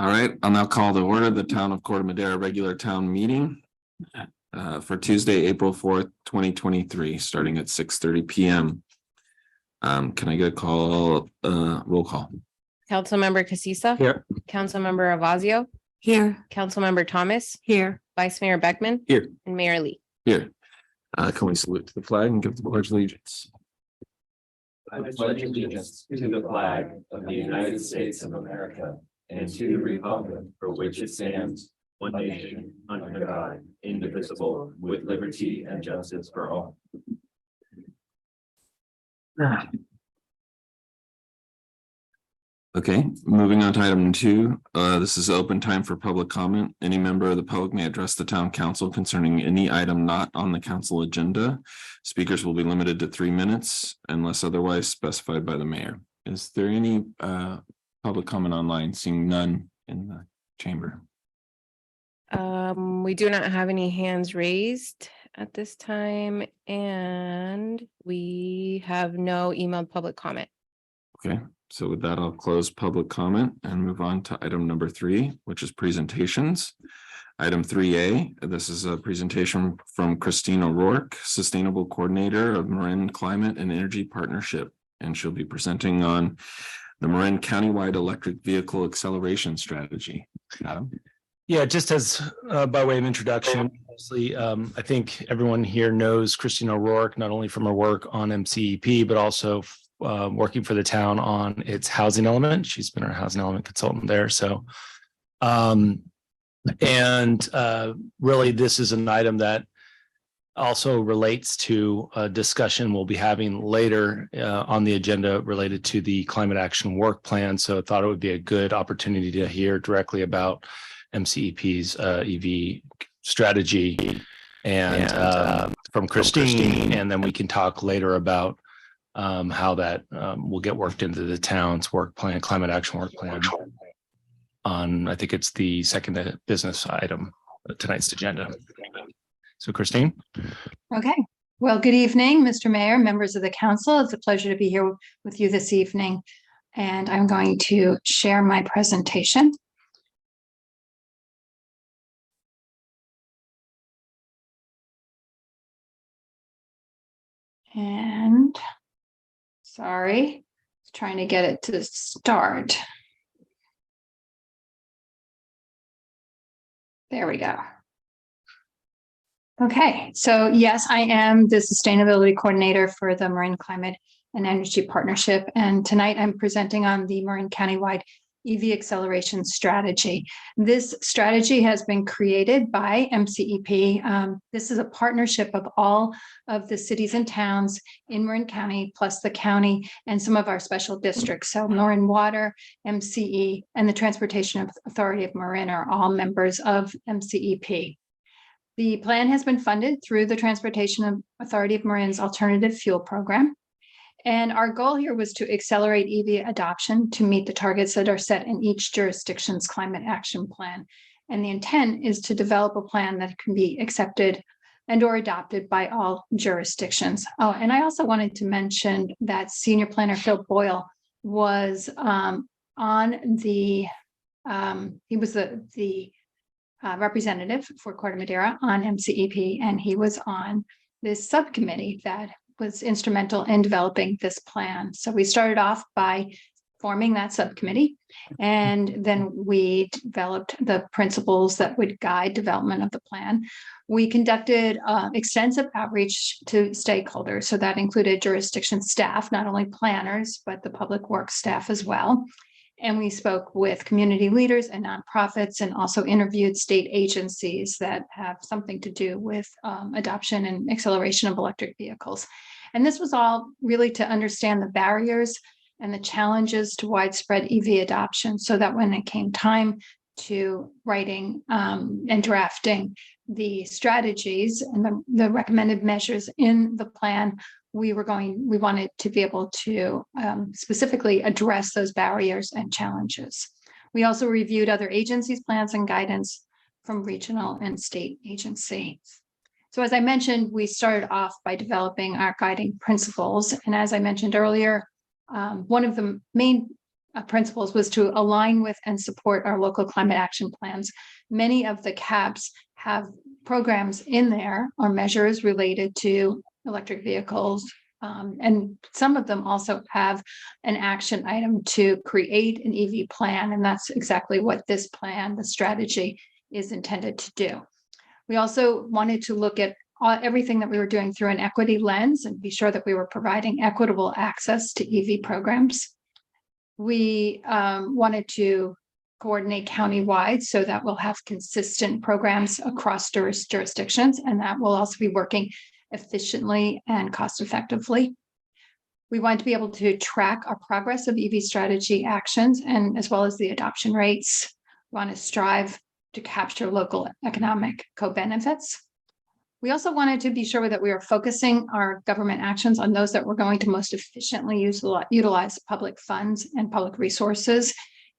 All right, I'll now call to order the Town of Corte Madera regular town meeting for Tuesday, April 4th, 2023, starting at 6:30 p.m. Can I get a call, roll call? Councilmember Casissa. Here. Councilmember Avazio. Here. Councilmember Thomas. Here. Vice Mayor Beckman. Here. And Mayor Lee. Here. Can we salute to the flag and give the pledge of allegiance? I pledge allegiance to the flag of the United States of America and to the republic for which it stands, one nation, under God, indivisible, with liberty and justice for all. Okay, moving on to item 2. This is open time for public comment. Any member of the public may address the town council concerning any item not on the council agenda. Speakers will be limited to 3 minutes unless otherwise specified by the mayor. Is there any public comment online? Seeing none in the chamber. We do not have any hands raised at this time, and we have no emailed public comment. Okay, so with that, I'll close public comment and move on to item number 3, which is presentations. Item 3A, this is a presentation from Christine O'Rourke, Sustainable Coordinator of Marin Climate and Energy Partnership, and she'll be presenting on the Marin Countywide Electric Vehicle Acceleration Strategy. Adam? Yeah, just as by way of introduction, obviously, I think everyone here knows Christine O'Rourke, not only from her work on MCEP, but also working for the town on its housing element. She's been our housing element consultant there. So, really, this is an item that also relates to a discussion we'll be having later on the agenda related to the climate action work plan. So I thought it would be a good opportunity to hear directly about MCEP's EV strategy and from Christine, and then we can talk later about how that will get worked into the town's work plan, climate action work plan on, I think it's the second business item of tonight's agenda. So Christine. Okay. Well, good evening, Mr. Mayor, members of the council. It's a pleasure to be here with you this evening. And I'm going to share my presentation. And sorry, trying to get it to start. There we go. Okay, so yes, I am the sustainability coordinator for the Marin Climate and Energy Partnership. And tonight I'm presenting on the Marin Countywide EV Acceleration Strategy. This strategy has been created by MCEP. This is a partnership of all of the cities and towns in Marin County, plus the county and some of our special districts. So Marin Water, MCE, and the Transportation Authority of Marin are all members of MCEP. The plan has been funded through the Transportation Authority of Marin's Alternative Fuel Program. And our goal here was to accelerate EV adoption to meet the targets that are set in each jurisdiction's climate action plan. And the intent is to develop a plan that can be accepted and or adopted by all jurisdictions. Oh, and I also wanted to mention that Senior Planner Phil Boyle was on the, he was the representative for Corte Madera on MCEP, and he was on this subcommittee that was instrumental in developing this plan. So we started off by forming that subcommittee, and then we developed the principles that would guide development of the plan. We conducted extensive outreach to stakeholders. So that included jurisdiction staff, not only planners, but the public works staff as well. And we spoke with community leaders and nonprofits, and also interviewed state agencies that have something to do with adoption and acceleration of electric vehicles. And this was all really to understand the barriers and the challenges to widespread EV adoption, so that when it came time to writing and drafting the strategies and the recommended measures in the plan, we wanted to be able to specifically address those barriers and challenges. We also reviewed other agencies' plans and guidance from regional and state agencies. So as I mentioned, we started off by developing our guiding principles. And as I mentioned earlier, one of the main principles was to align with and support our local climate action plans. Many of the CAPs have programs in there or measures related to electric vehicles. And some of them also have an action item to create an EV plan. And that's exactly what this plan, the strategy, is intended to do. We also wanted to look at everything that we were doing through an equity lens and be sure that we were providing equitable access to EV programs. We wanted to coordinate countywide so that we'll have consistent programs across jurisdictions, and that will also be working efficiently and cost effectively. We want to be able to track our progress of EV strategy actions and as well as the adoption rates. We want to strive to capture local economic co-benefits. We also wanted to be sure that we are focusing our government actions on those that we're going to most efficiently utilize public funds and public resources.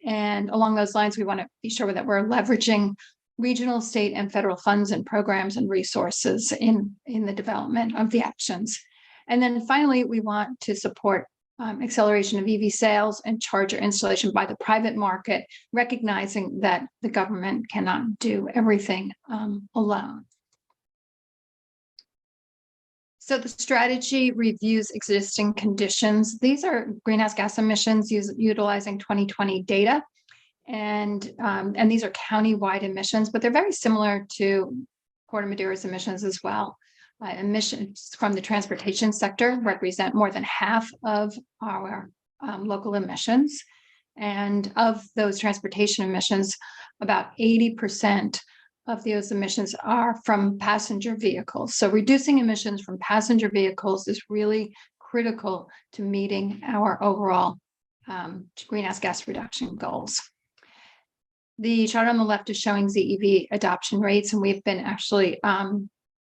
And along those lines, we want to be sure that we're leveraging regional, state, and federal funds and programs and resources in the development of the actions. And then finally, we want to support acceleration of EV sales and charger installation by the private market, recognizing that the government cannot do everything alone. So the strategy reviews existing conditions. These are greenhouse gas emissions utilizing 2020 data. And these are countywide emissions, but they're very similar to Corte Madera's emissions as well. Emissions from the transportation sector represent more than half of our local emissions. And of those transportation emissions, about 80% of those emissions are from passenger vehicles. So reducing emissions from passenger vehicles is really critical to meeting our overall greenhouse gas reduction goals. The chart on the left is showing ZEV adoption rates, and we've been actually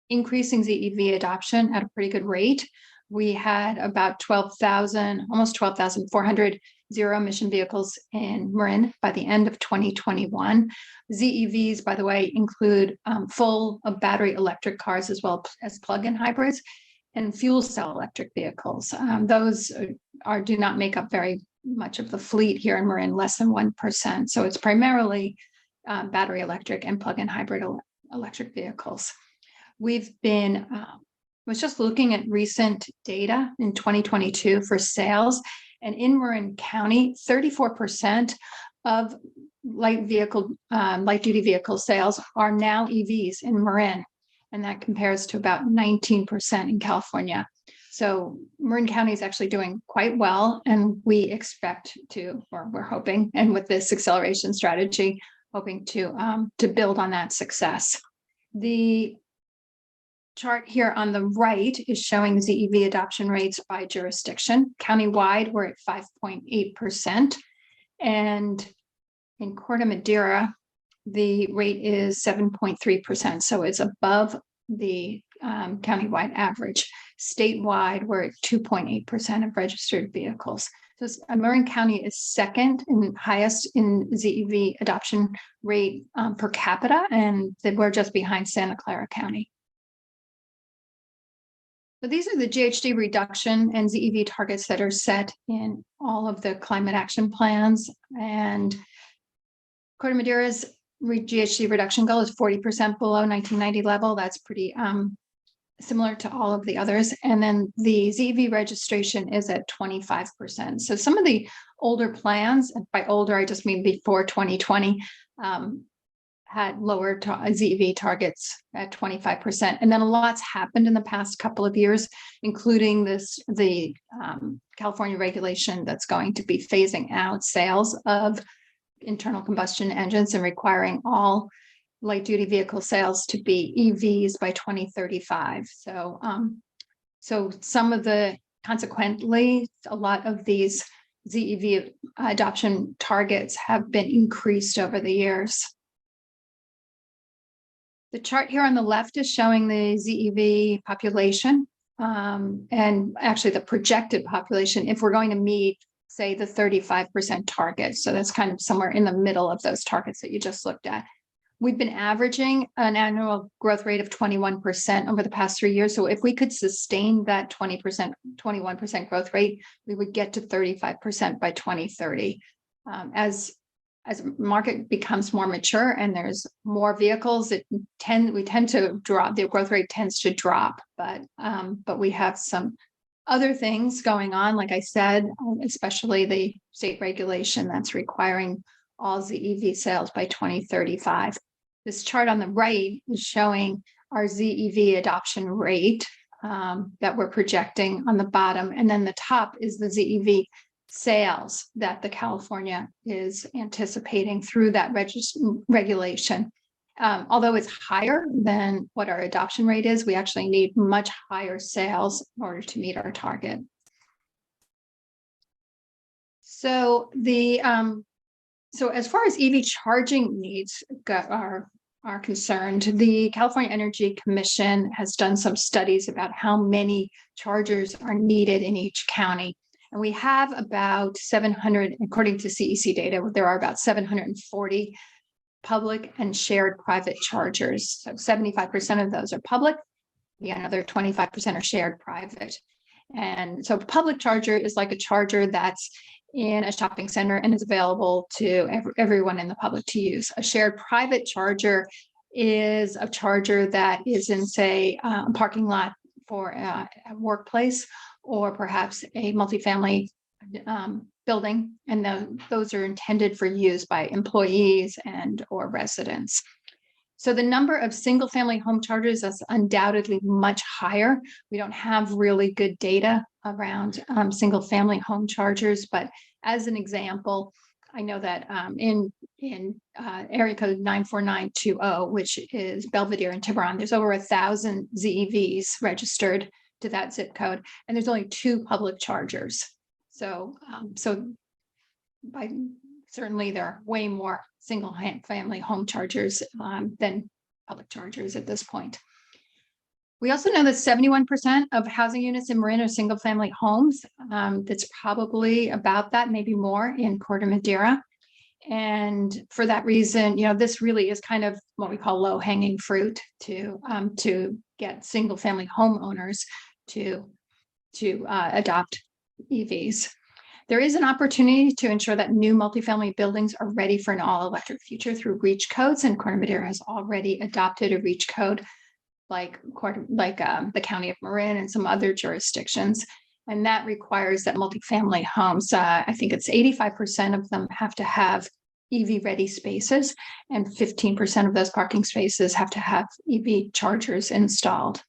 increasing ZEV adoption at a pretty good rate. We had about 12,000, almost 12,400 zero emission vehicles in Marin by the end of 2021. ZEVs, by the way, include full battery electric cars as well as plug-in hybrids and fuel cell electric vehicles. Those do not make up very much of the fleet here in Marin, less than 1%. So it's primarily battery electric and plug-in hybrid electric vehicles. We've been was just looking at recent data in 2022 for sales, and in Marin County, 34% of light duty vehicle sales are now EVs in Marin, and that compares to about 19% in California. So Marin County is actually doing quite well, and we expect to, or we're hoping, and with this acceleration strategy, hoping to build on that success. The chart here on the right is showing ZEV adoption rates by jurisdiction. Countywide, we're at 5.8%. And in Corte Madera, the rate is 7.3%. So it's above the countywide average. Statewide, we're at 2.8% of registered vehicles. So Marin County is second and highest in ZEV adoption rate per capita, and we're just behind Santa Clara County. So these are the GHG reduction and ZEV targets that are set in all of the climate action plans. And Corte Madera's GHG reduction goal is 40% below 1990 level. That's pretty similar to all of the others. And then the ZEV registration is at 25%. So some of the older plans, and by older, I just mean before 2020, had lower ZEV targets at 25%. And then a lot's happened in the past couple of years, including the California regulation that's going to be phasing out sales of internal combustion engines and requiring all light duty vehicle sales to be EVs by 2035. So, consequently, a lot of these ZEV adoption targets have been increased over the years. The chart here on the left is showing the ZEV population and actually the projected population if we're going to meet, say, the 35% target. So that's kind of somewhere in the middle of those targets that you just looked at. We've been averaging an annual growth rate of 21% over the past 3 years. So if we could sustain that 21% growth rate, we would get to 35% by 2030. As market becomes more mature and there's more vehicles, we tend to drop, the growth rate tends to drop, but we have some other things going on, like I said, especially the state regulation that's requiring all ZEV sales by 2035. This chart on the right is showing our ZEV adoption rate that we're projecting on the bottom, and then the top is the ZEV sales that the California is anticipating through that regulation. Although it's higher than what our adoption rate is, we actually need much higher sales in order to meet our target. So so as far as EV charging needs are concerned, the California Energy Commission has done some studies about how many chargers are needed in each county. And we have about 700, according to CEC data, there are about 740 public and shared private chargers. So 75% of those are public, the other 25% are shared private. And so public charger is like a charger that's in a shopping center and is available to everyone in the public to use. A shared private charger is a charger that is in, say, a parking lot for a workplace, or perhaps a multifamily building, and those are intended for use by employees and or residents. So the number of single family home chargers is undoubtedly much higher. We don't have really good data around single family home chargers, but as an example, I know that in area code 94920, which is Belvedere and Tiburon, there's over 1,000 ZEVs registered to that zip code, and there's only 2 public chargers. So, certainly there are way more single family home chargers than public chargers at this point. We also know that 71% of housing units in Marin are single family homes. That's probably about that, maybe more in Corte Madera. And for that reason, this really is kind of what we call low hanging fruit to get single family homeowners to adopt EVs. There is an opportunity to ensure that new multifamily buildings are ready for an all-electric future through REACH codes, and Corte Madera has already adopted a REACH code, like the County of Marin and some other jurisdictions, and that requires that multifamily homes, I think it's 85% of them have to have EV-ready spaces, and 15% of those parking spaces have to have EV chargers installed.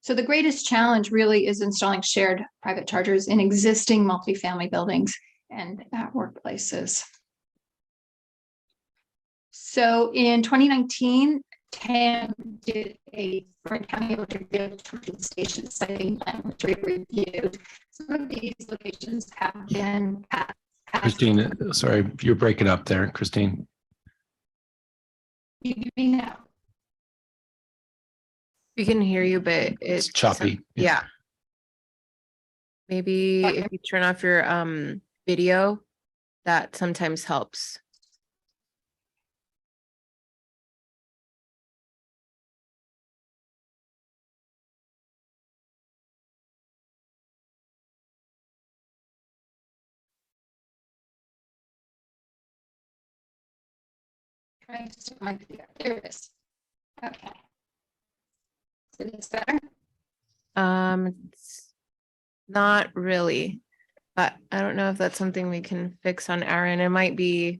So the greatest challenge really is installing shared private chargers in existing multifamily buildings and at workplaces. So in 2019, TAM did a county electric vehicle charging station siting plan, which we reviewed. Some of these locations have been passed. Christine, sorry, you're breaking up there, Christine. You hear me now? We can hear you, but it's choppy. Yeah. Maybe if you turn off your video, that sometimes helps. There it is. Okay. Is it better? It's not really, but I don't know if that's something we can fix on our end. It might be,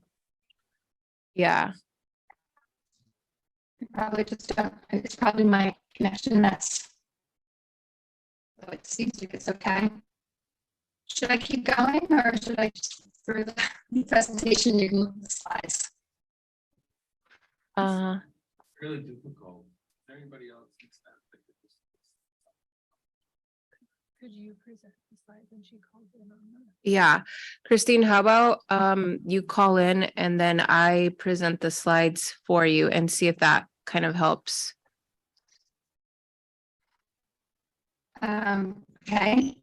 yeah. Probably just it's probably my connection that's, so it seems like it's okay. Should I keep going, or should I just through the presentation you can move the slides? Really difficult. Anybody else? Could you present the slides when she calls in on that? Yeah. Christine, how about you call in and then I present the slides for you and see if that kind of helps. Okay.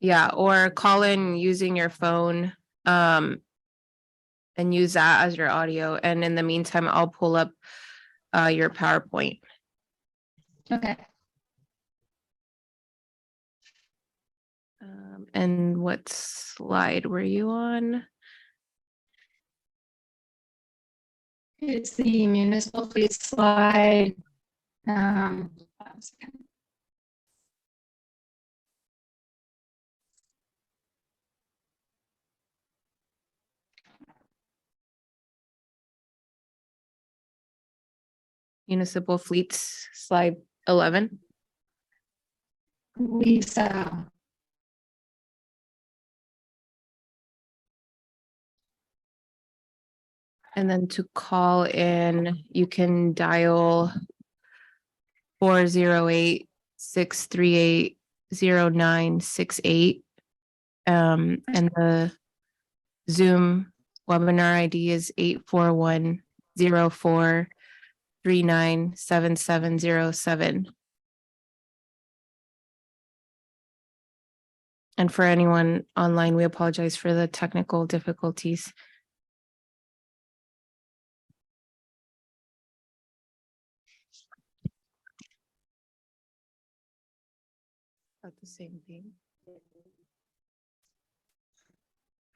Yeah, or call in using your phone and use that as your audio. And in the meantime, I'll pull up your PowerPoint. Okay. And what slide were you on? It's the municipal fleet slide. One second. Municipal fleets, slide 11. Lisa. And then to call in, you can dial 408-638-0968. And the Zoom webinar ID is 841-0439-7707. And for anyone online, we apologize for the technical difficulties. About the same thing.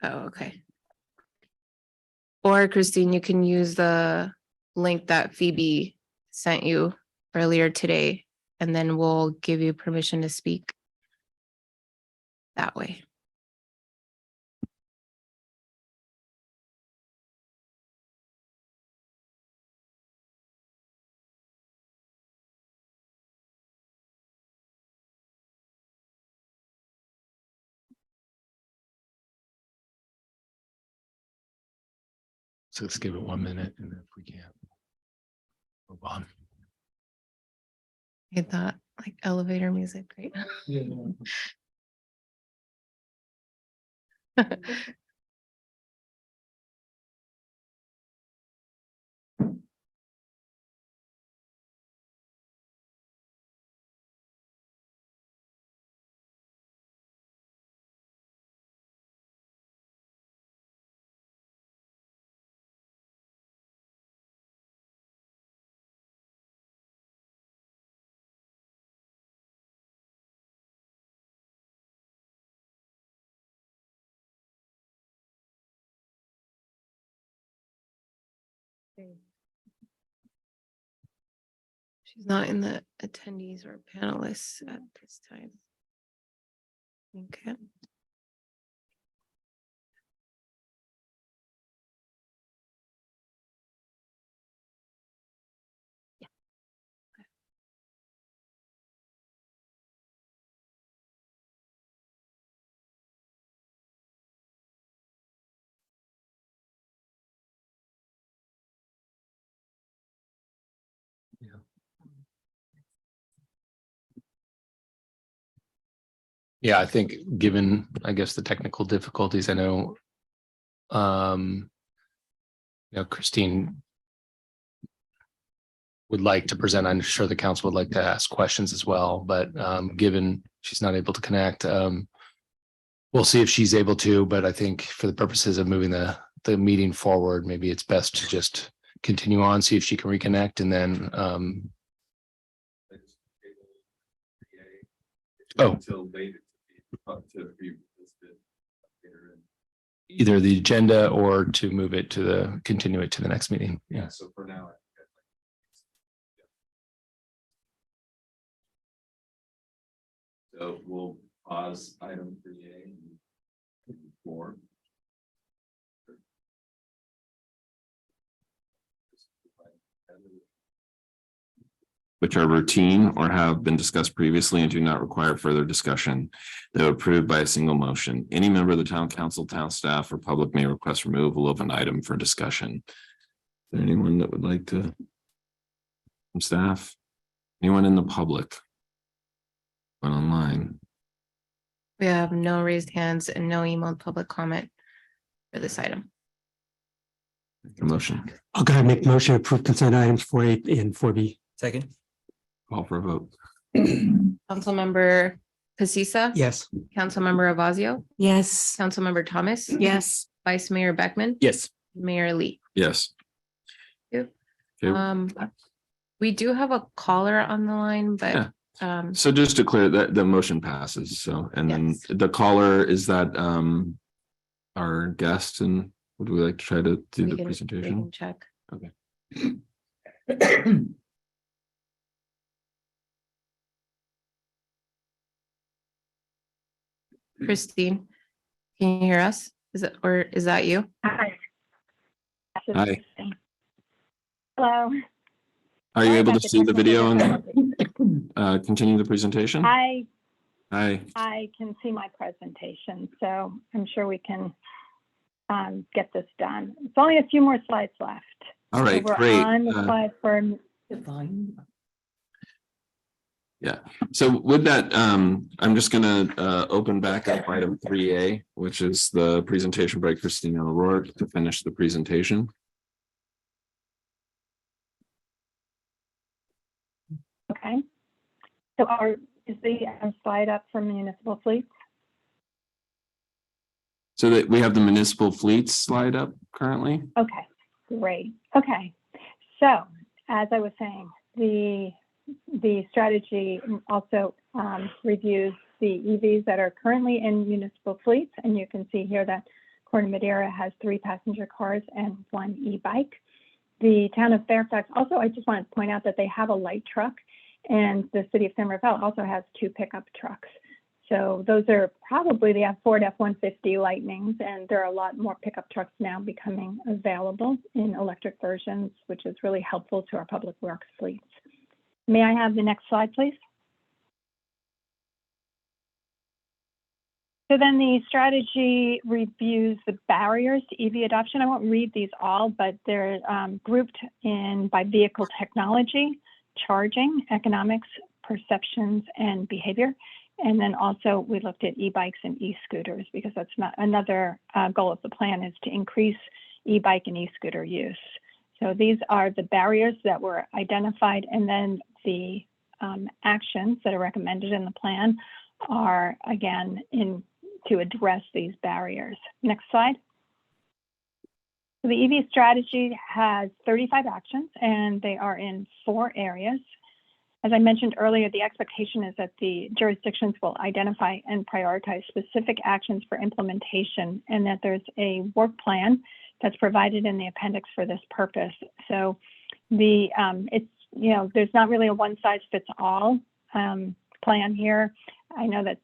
Oh, okay. Or Christine, you can use the link that Phoebe sent you earlier today, and then we'll give you permission to speak that way. So let's give it 1 minute and then if we can move on. Hit that like elevator music, right? She's not in the attendees or panelists at this time. Okay. Yeah, I think given, I guess, the technical difficulties, I know, Christine would like to present. I'm sure the council would like to ask questions as well, but given she's not able to connect, we'll see if she's able to, but I think for the purposes of moving the meeting forward, maybe it's best to just continue on, see if she can reconnect and then Until later to be listed later. either the agenda or to move it to continue it to the next meeting. Yeah, so for now. So we'll pause item 3A and 4. Which are routine or have been discussed previously and do not require further discussion. Though approved by a single motion. Any member of the town council, town staff, or public may request removal of an item for discussion. Is there anyone that would like to? From staff? Anyone in the public? But online? We have no raised hands and no emailed public comment for this item. A motion. I'll go ahead and make motion to approve consent items 4A and 4B. Second. Call for a vote. Councilmember Pasisa. Yes. Councilmember Avazio. Yes. Councilmember Thomas. Yes. Vice Mayor Beckman. Yes. Mayor Lee. Yes. Yep. Okay. We do have a caller on the line, Yeah. but So just to clear that, the motion passes, so, and then Yes. the caller, is that our guest, and would we like to try to do we the can presentation? check. Okay. Christine, can you hear us? Is that you? Hi. Hi, Hello. are you Sorry able to about the see the video technical and continue the presentation? I Hi, can see my presentation, so I'm sure we can get this done. It's only a few more slides left. all right, So we're great. on the slide for So with that, I'm just gonna open back up item 3A, which is the presentation by Christina O'Rourke to finish the presentation. okay. So is the slide up for municipal fleets? So that we have the municipal fleets slide up currently. Okay, great. Okay. So as I was saying, the strategy also reviews the EVs that are currently in municipal fleets. And you can see here that Corte Madera has 3 passenger cars and 1 e-bike. The town of Fairfax also, I just want to point out that they have a light truck, and the city of San Rafael also has 2 pickup trucks. So those are probably the Ford F-150 Lightnings, and there are a lot more pickup trucks now becoming available in electric versions, which is really helpful to our public works fleets. May I have the next slide, please? So then the strategy reviews the barriers to EV adoption. I won't read these all, but they're grouped in by vehicle technology, charging, economics, perceptions, and behavior. And then also we looked at e-bikes and e-scooters, because that's not another goal of the plan, is to increase e-bike and e-scooter use. So these are the barriers that were identified, and then the actions that are recommended in the plan are, again, to address these barriers. Next slide. So the EV strategy has 35 actions, and they are in 4 areas. As I mentioned earlier, the expectation is that the jurisdictions will identify and prioritize specific actions for implementation, and that there's a work plan that's provided in the appendix for this purpose. So it's, there's not really a one-size-fits-all plan here. I know that,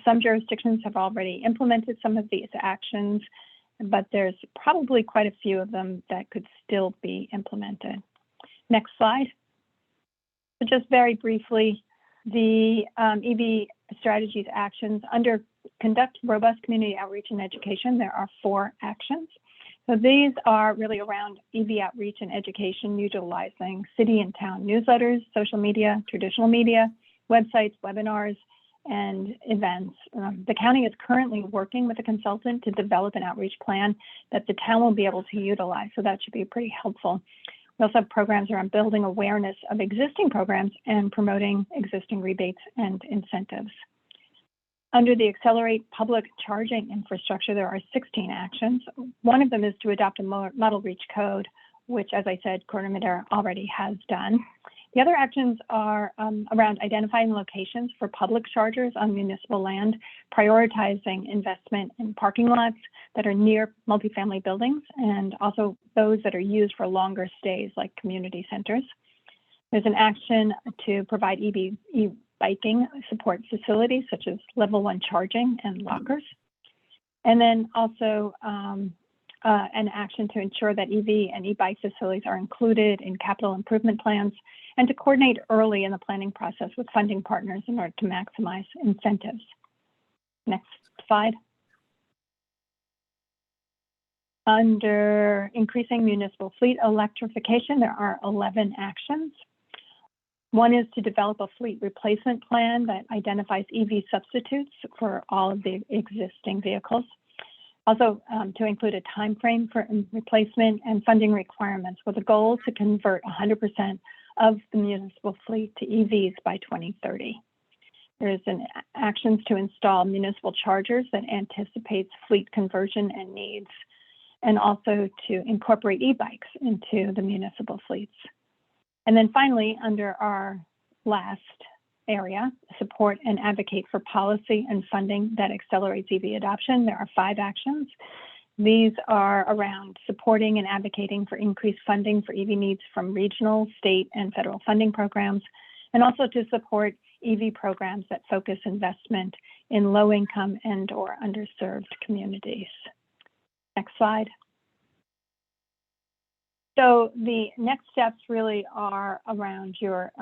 some jurisdictions have already implemented some of these actions, but there's probably quite a few of them that could still be implemented. Next slide. So just very briefly, the EV strategies actions under conduct robust community outreach and education. There are 4 actions. So these are really around EV outreach and education, utilizing city and town newsletters, social media, traditional media, websites, webinars, and events. The county is currently working with a consultant to develop an outreach plan that the town will be able to utilize. So that should be pretty helpful. We also have programs around building awareness of existing programs and promoting existing rebates and incentives. Under the Accelerate Public Charging Infrastructure, there are 16 actions. One of them is to adopt a model reach code, which, as I said, Corte Madera already has done. The other actions are around identifying locations for public chargers on municipal land, prioritizing investment in parking lots that are near multifamily buildings, and also those that are used for longer stays, like community centers. There's an action to provide e-biking support facilities, such as level 1 charging and lockers. And then also an action to ensure that EV and e-bike facilities are included in capital improvement plans, and to coordinate early in the planning process with funding partners in order to maximize incentives. Next slide. Under increasing municipal fleet electrification, there are 11 actions. One is to develop a fleet replacement plan that identifies EV substitutes for all of the existing vehicles. Also, to include a time frame for replacement and funding requirements, with a goal to convert 100% of the municipal fleet to EVs by 2030. There's an actions to install municipal chargers that anticipates fleet conversion and needs, and also to incorporate e-bikes into the municipal fleets. And then finally, under our last area, support and advocate for policy and funding that accelerates EV adoption. There are 5 actions. These are around supporting and advocating for increased funding for EV needs from regional, state, and federal funding programs, and also to support EV programs that focus investment in low-income and or underserved communities. Next slide. So the next steps really are around your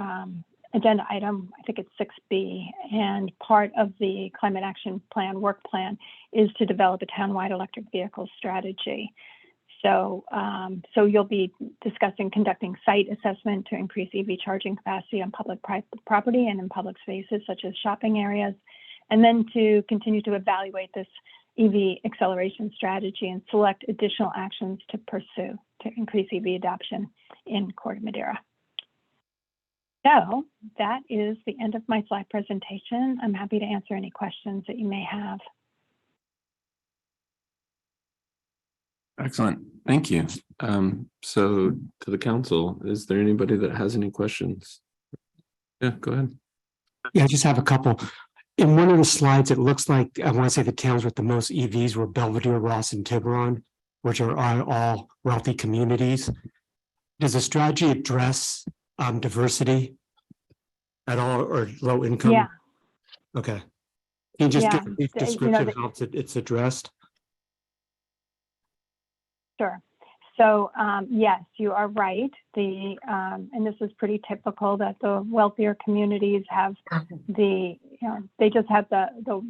agenda item, I think it's 6B, and part of the climate action plan, work plan, is to develop a townwide electric vehicle strategy. So, so you'll be discussing conducting site assessment to increase EV charging capacity on public property and in public spaces such as shopping areas, and then to continue to evaluate this EV acceleration strategy and select additional actions to pursue to increase EV adoption in Corte Madera. So that is the end of my slide presentation. I'm happy to answer any questions that you may have. Excellent. Thank you. So to the council, is there anybody that has any questions? Yeah, go ahead. Yeah, I just have a couple. In one of the slides, it looks like, I want to say the towns with the most EVs were Belvedere, Ross, and Tiburon, which are all wealthy communities. Does the strategy address diversity at all, or low income? Yeah. Okay. Can you just Yeah. give a brief description of how it's addressed? Sure. So yes, you are right. And this is pretty typical that the wealthier communities have they just have the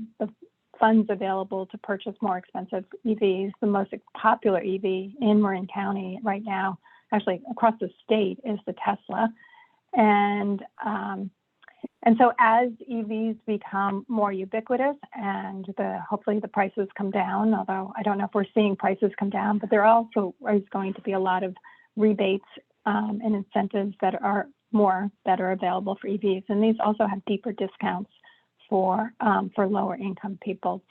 funds available to purchase more expensive EVs. The most popular EV in Marin County right now, actually across the state, is the Tesla. And so as EVs become more ubiquitous and hopefully the prices come down, although I don't know if we're seeing prices come down, but there also is going to be a lot of rebates and incentives that are available for EVs. And these also have deeper discounts for lower income people.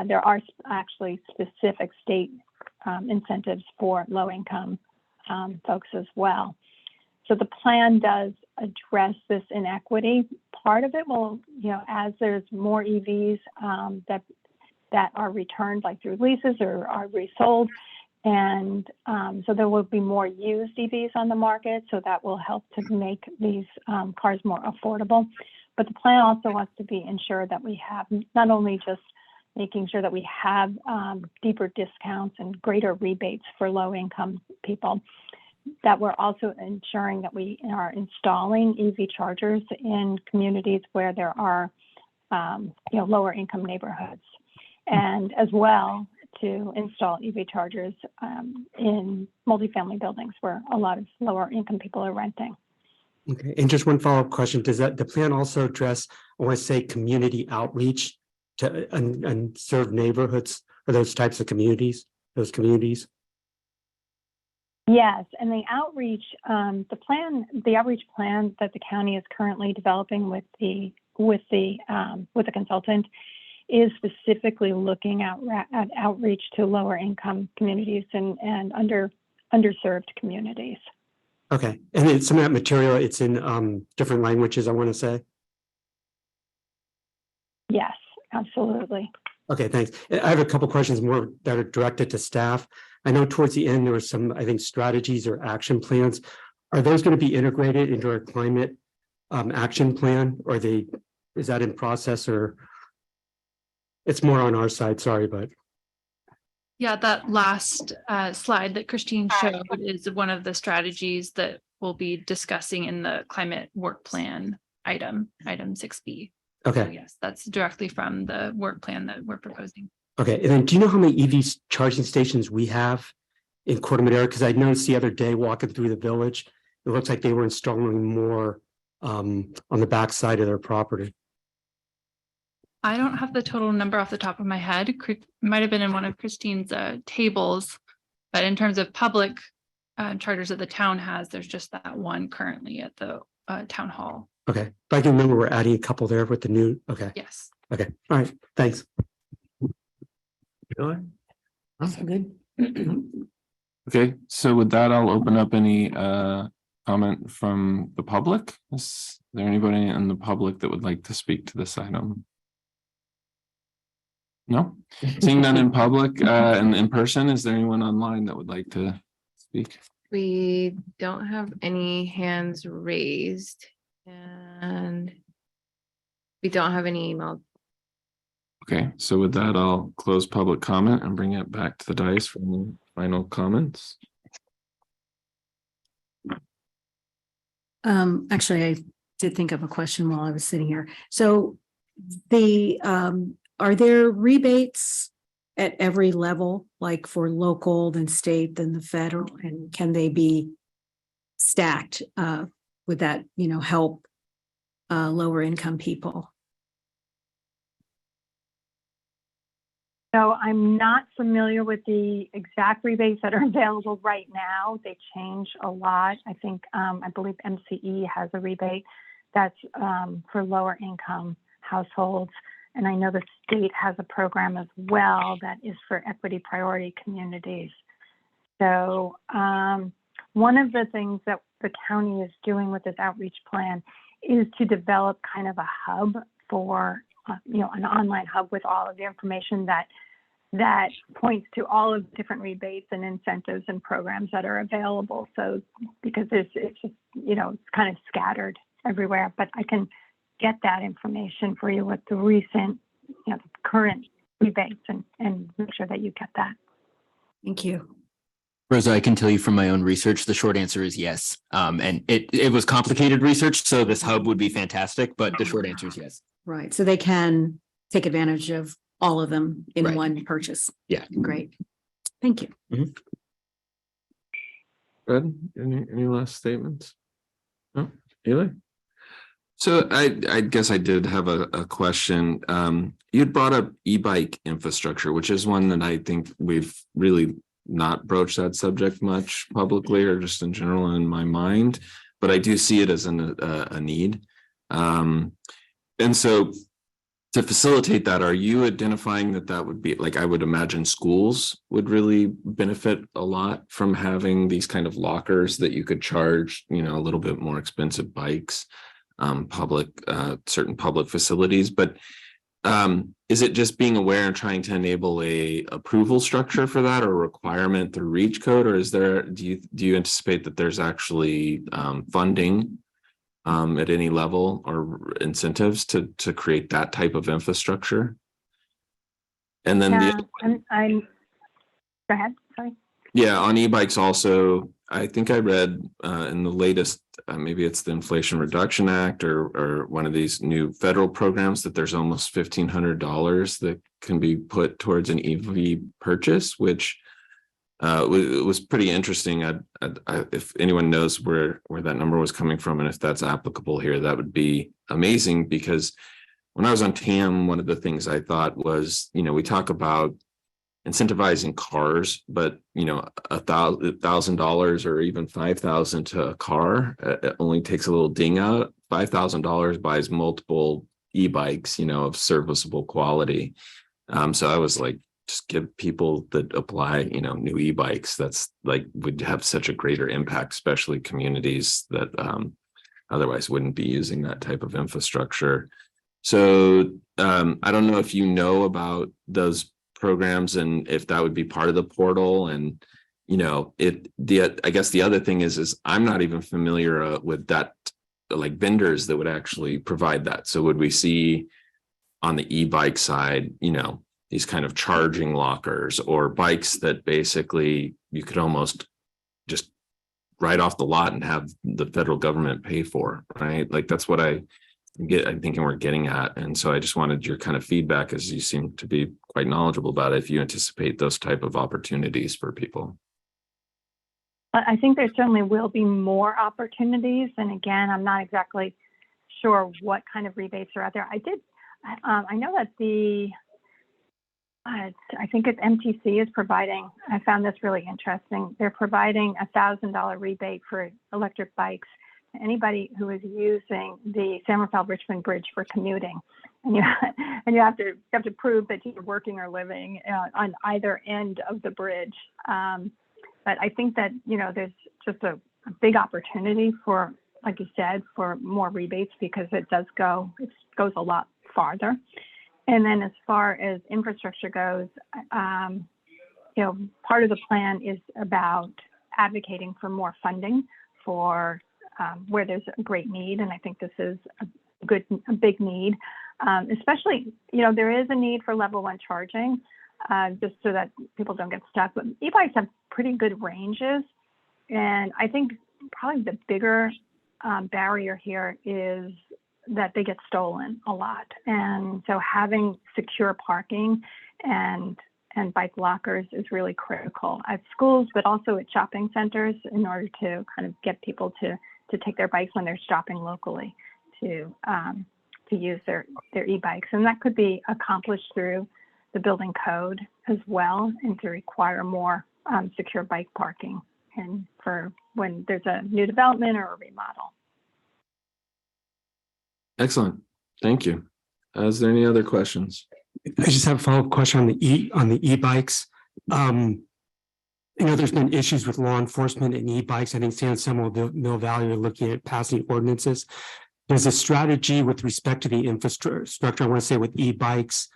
There are actually specific state incentives for low income folks as well. So the plan does address this inequity. Part of it will, as there's more EVs that are returned, like through leases or are resold, and so there will be more used EVs on the market. So that will help to make these cars more affordable. But the plan also wants to ensure that we have not only just making sure that we have deeper discounts and greater rebates for low income people, that we're also ensuring that we are installing EV chargers in communities where there are, lower income neighborhoods, and as well to install EV chargers in multifamily buildings where a lot of lower income people are renting. Okay, and just one follow-up question. Does the plan also address, I want to say, community outreach to unserved neighborhoods or those types of communities, Yes, and the outreach, the outreach plan that the county is currently developing with the consultant is specifically looking at outreach to lower income communities and underserved communities. Okay, and then some of that material, it's in different languages, I want to say. Yes, absolutely. Okay, thanks. I have a couple questions more that are directed to staff. I know towards the end, there were some, I think, strategies or action plans. Are those going to be integrated into our climate action plan? Or is that in process, or it's more on our side? Sorry, but. Yeah, that last slide that Christine showed is one of the strategies that we'll be discussing in the climate work plan item 6B. Okay. So yes, that's directly from the work plan that we're proposing. Okay, and then do you know how many EV charging stations we have in Corte Madera? Because I noticed the other day walking through the village, it looks like they were installing more on the back side of their property. I don't have the total number off the top of my head. It might have been in one of Christine's tables, but in terms of public chargers that the town has, there's just that one currently at the town hall. Okay, but I can remember we're adding a couple there with the new, okay. Yes. Okay, all right, thanks. Good. Okay, so with that, I'll open up any comment from the public? Is there anybody in the public that would like to speak to this item? No? Seeing none in public and in person, is there anyone online that would like to speak? We don't have any hands raised and we don't have any email. Okay, so with that, I'll close public comment and bring it back to the dais for any final comments. Actually, I did think of a question while I was sitting here. So are there rebates at every level, like for local, then state, then the federal, and can they be stacked? Would that, help lower income people? So I'm not familiar with the exact rebates that are available right now. They change a lot. I think, I believe MCE has a rebate that's for lower income households. And I know the state has a program as well that is for equity priority communities. So one of the things that the county is doing with this outreach plan is to develop kind of a hub for an online hub with all of the information that points to all of the different rebates and incentives and programs that are available. So because it's just, it's kind of scattered everywhere, but I can get that information for you with the recent, the current rebates and make sure that you get that. Thank you. Rosa, I can tell you from my own research, the short answer is yes. And it was complicated research, so this hub would be fantastic, but the short answer is yes. Right. So they can take advantage of all of them in Right. one purchase. Yeah. Great. Thank you. Good. Any last statements? No, Eli? So I guess I did have a question. You'd brought up e-bike infrastructure, which is one that I think we've really not broached that subject much publicly or just in general in my mind, but I do see it as a need. And so to facilitate that, are you identifying that would be like, I would imagine schools would really benefit a lot from having these kind of lockers that you could charge, a little bit more expensive bikes, certain public facilities, but is it just being aware and trying to enable a approval structure for that or requirement through REACH code, or do you anticipate that there's actually funding at any level or incentives to create that type of infrastructure? And then I'm go ahead, sorry. Yeah, on e-bikes also, I think I read in the latest, maybe it's the Inflation Reduction Act or one of these new federal programs, that there's almost $1,500 that can be put towards an EV purchase, which was pretty interesting. If anyone knows where that number was coming from and if that's applicable here, that would be amazing, because when I was on TAM, one of the things I thought was, we talk about incentivizing cars, but $1,000 or even $5,000 to a car, it only takes a little ding out. $5,000 buys multiple e-bikes, of serviceable quality. So I was like, just give people that apply, new e-bikes. That's like would have such a greater impact, especially communities that otherwise wouldn't be using that type of infrastructure. So I don't know if you know about those programs and if that would be part of the portal. And I guess the other thing is I'm not even familiar with that, like vendors that would actually provide that. So would we see on the e-bike side, these kind of charging lockers or bikes that basically you could almost just write off the lot and have the federal government pay for, right? Like that's what I'm thinking we're getting at. And so I just wanted your kind of feedback, as you seem to be quite knowledgeable about it, if you anticipate those type of opportunities for people. I think there certainly will be more opportunities. And again, I'm not exactly sure what kind of rebates are out there. I know that I think it's MTC is providing, I found this really interesting. They're providing $1,000 rebate for electric bikes to anybody who is using the San Rafael-Richmond Bridge for commuting. And you have to prove that you're working or living on either end of the bridge. But I think that, there's just a a big opportunity for, like you said, for more rebates because it goes a lot farther. And then as far as infrastructure goes, part of the plan is about advocating for more funding for where there's a great need. And I think this is a big need, especially, there is a need for level 1 charging, just so that people don't get stuck. But e-bikes have pretty good ranges. And I think probably the bigger barrier here is that they get stolen a lot. And so having secure parking and bike lockers is really critical at schools, but also at shopping centers in order to kind of get people to take their bikes when they're shopping locally to use their e-bikes. And that could be accomplished through the building code as well, and to require more secure bike parking and for when there's a new development or a remodel. Excellent. Thank you. Is there any other questions? I just have a follow-up question on the e-bikes. There's been issues with law enforcement and e-bikes. I think San Samuel Mill Valley are looking at passing ordinances. There's a strategy with respect to the infrastructure, I want to say with e-bikes.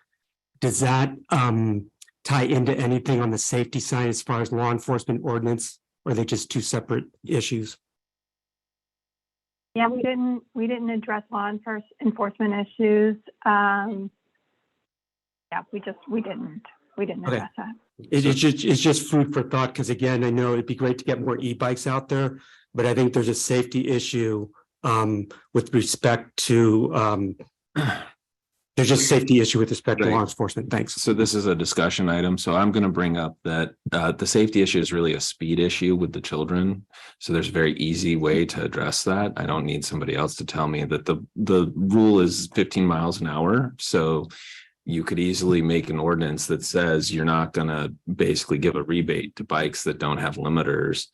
Does that tie into anything on the safety side as far as law enforcement ordinance, or are they just two separate issues? Yeah, we didn't address law enforcement issues. We didn't address that. It's just food for thought, because again, I know it'd be great to get more e-bikes out there, but I think there's a safety issue with respect to there's just safety issue with respect to law enforcement. Thanks. So this is a discussion item. So I'm going to bring up that the safety issue is really a speed issue with the children. So there's a very easy way to address that. I don't need somebody else to tell me that the rule is 15 miles an hour. So you could easily make an ordinance that says you're not going to basically give a rebate to bikes that don't have limiters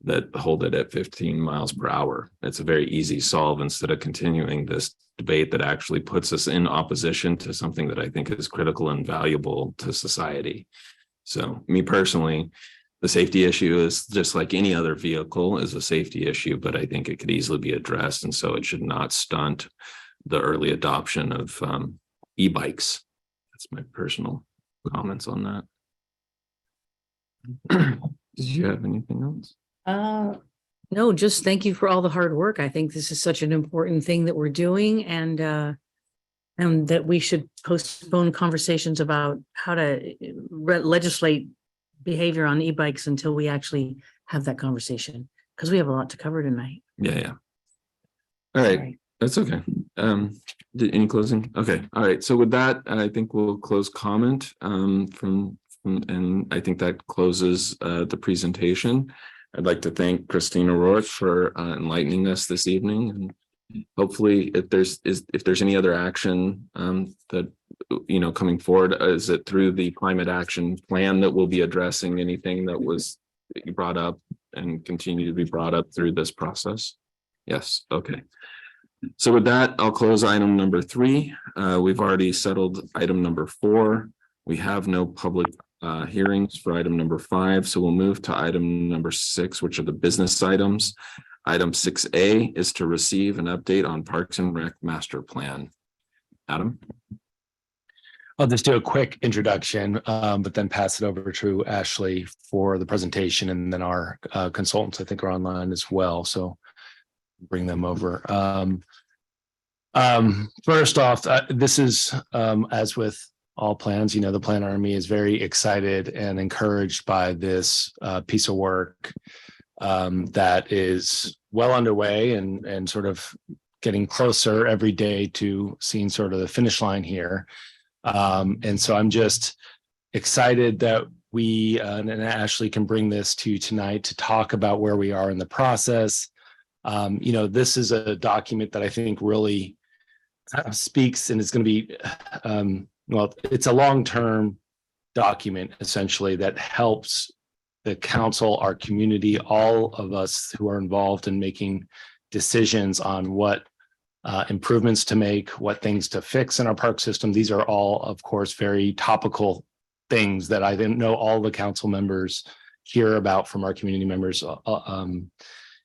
that hold it at 15 miles per hour. It's a very easy solve instead of continuing this debate that actually puts us in opposition to something that I think is critical and valuable to society. So me personally, the safety issue is just like any other vehicle is a safety issue, but I think it could easily be addressed. And so it should not stunt the early adoption of e-bikes. That's my personal comments on that. Did you have anything else? No, just thank you for all the hard work. I think this is such an important thing that we're doing, and that we should postpone conversations about how to legislate behavior on e-bikes until we actually have that conversation, because we have a lot to cover tonight. Yeah. All right. That's okay. Any closing? Okay. All right. So with that, I think we'll close comment from and I think that closes the presentation. I'd like to thank Christina Rourke for enlightening us this evening, and hopefully if there's any other action that coming forward, is it through the climate action plan that we'll be addressing anything that was brought up and continue to be brought up through this process? Yes. Okay. So with that, I'll close item number 3. We've already settled item number 4. We have no public hearings for item number 5. So we'll move to item number 6, which are the business items. Item 6A is to receive an update on Parks and Rec Master Plan. Adam? I'll just do a quick introduction, but then pass it over to Ashley for the presentation, and then our consultants, I think, are online as well. So bring them over. First off, this is as with all plans, the Plan Army is very excited and encouraged by this piece of work that is well underway and sort of getting closer every day to seeing sort of the finish line here. And so I'm just excited that we and Ashley can bring this to you tonight to talk about where we are in the process. This is a document that I think really speaks, and it's going to be, it's a long-term document essentially that helps the council, our community, all of us who are involved in making decisions on what improvements to make, what things to fix in our park system. These are all, of course, very topical things that I didn't know all the council members hear about from our community members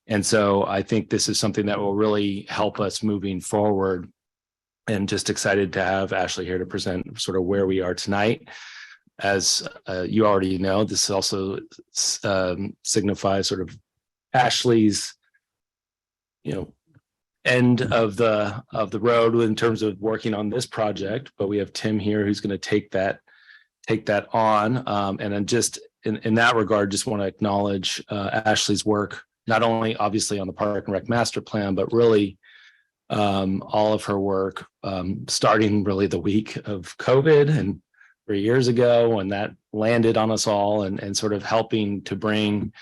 And so I think this is something that will really help us moving forward. And just excited to have Ashley here to present sort of where we are tonight. As you already know, this also signifies sort of Ashley's, end of the road in terms of working on this project. But we have Tim here who's going to take that on. And then just in that regard, just want to acknowledge Ashley's work, not only obviously on the Park and Rec Master Plan, but really all of her work, starting really the week of COVID and 3 years ago when that landed on us all, and sort of helping to bring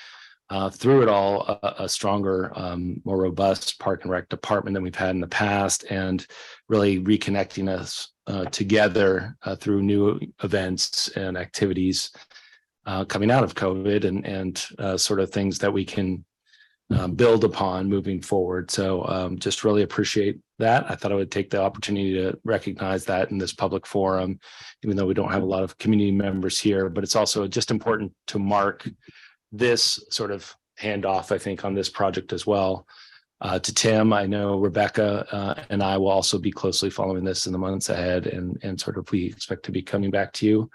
through it all a stronger, more robust Park and Rec department than we've had in the past, and really reconnecting us together through new events and activities coming out of COVID, and sort of things that we can build upon moving forward. So just really appreciate that. I thought I would take the opportunity to recognize that in this public forum, even though we don't have a lot of community members here, but it's also just important to mark this sort of handoff, I think, on this project as well. To Tim, I know Rebecca and I will also be closely following this in the months ahead, and sort of we expect to be coming back to you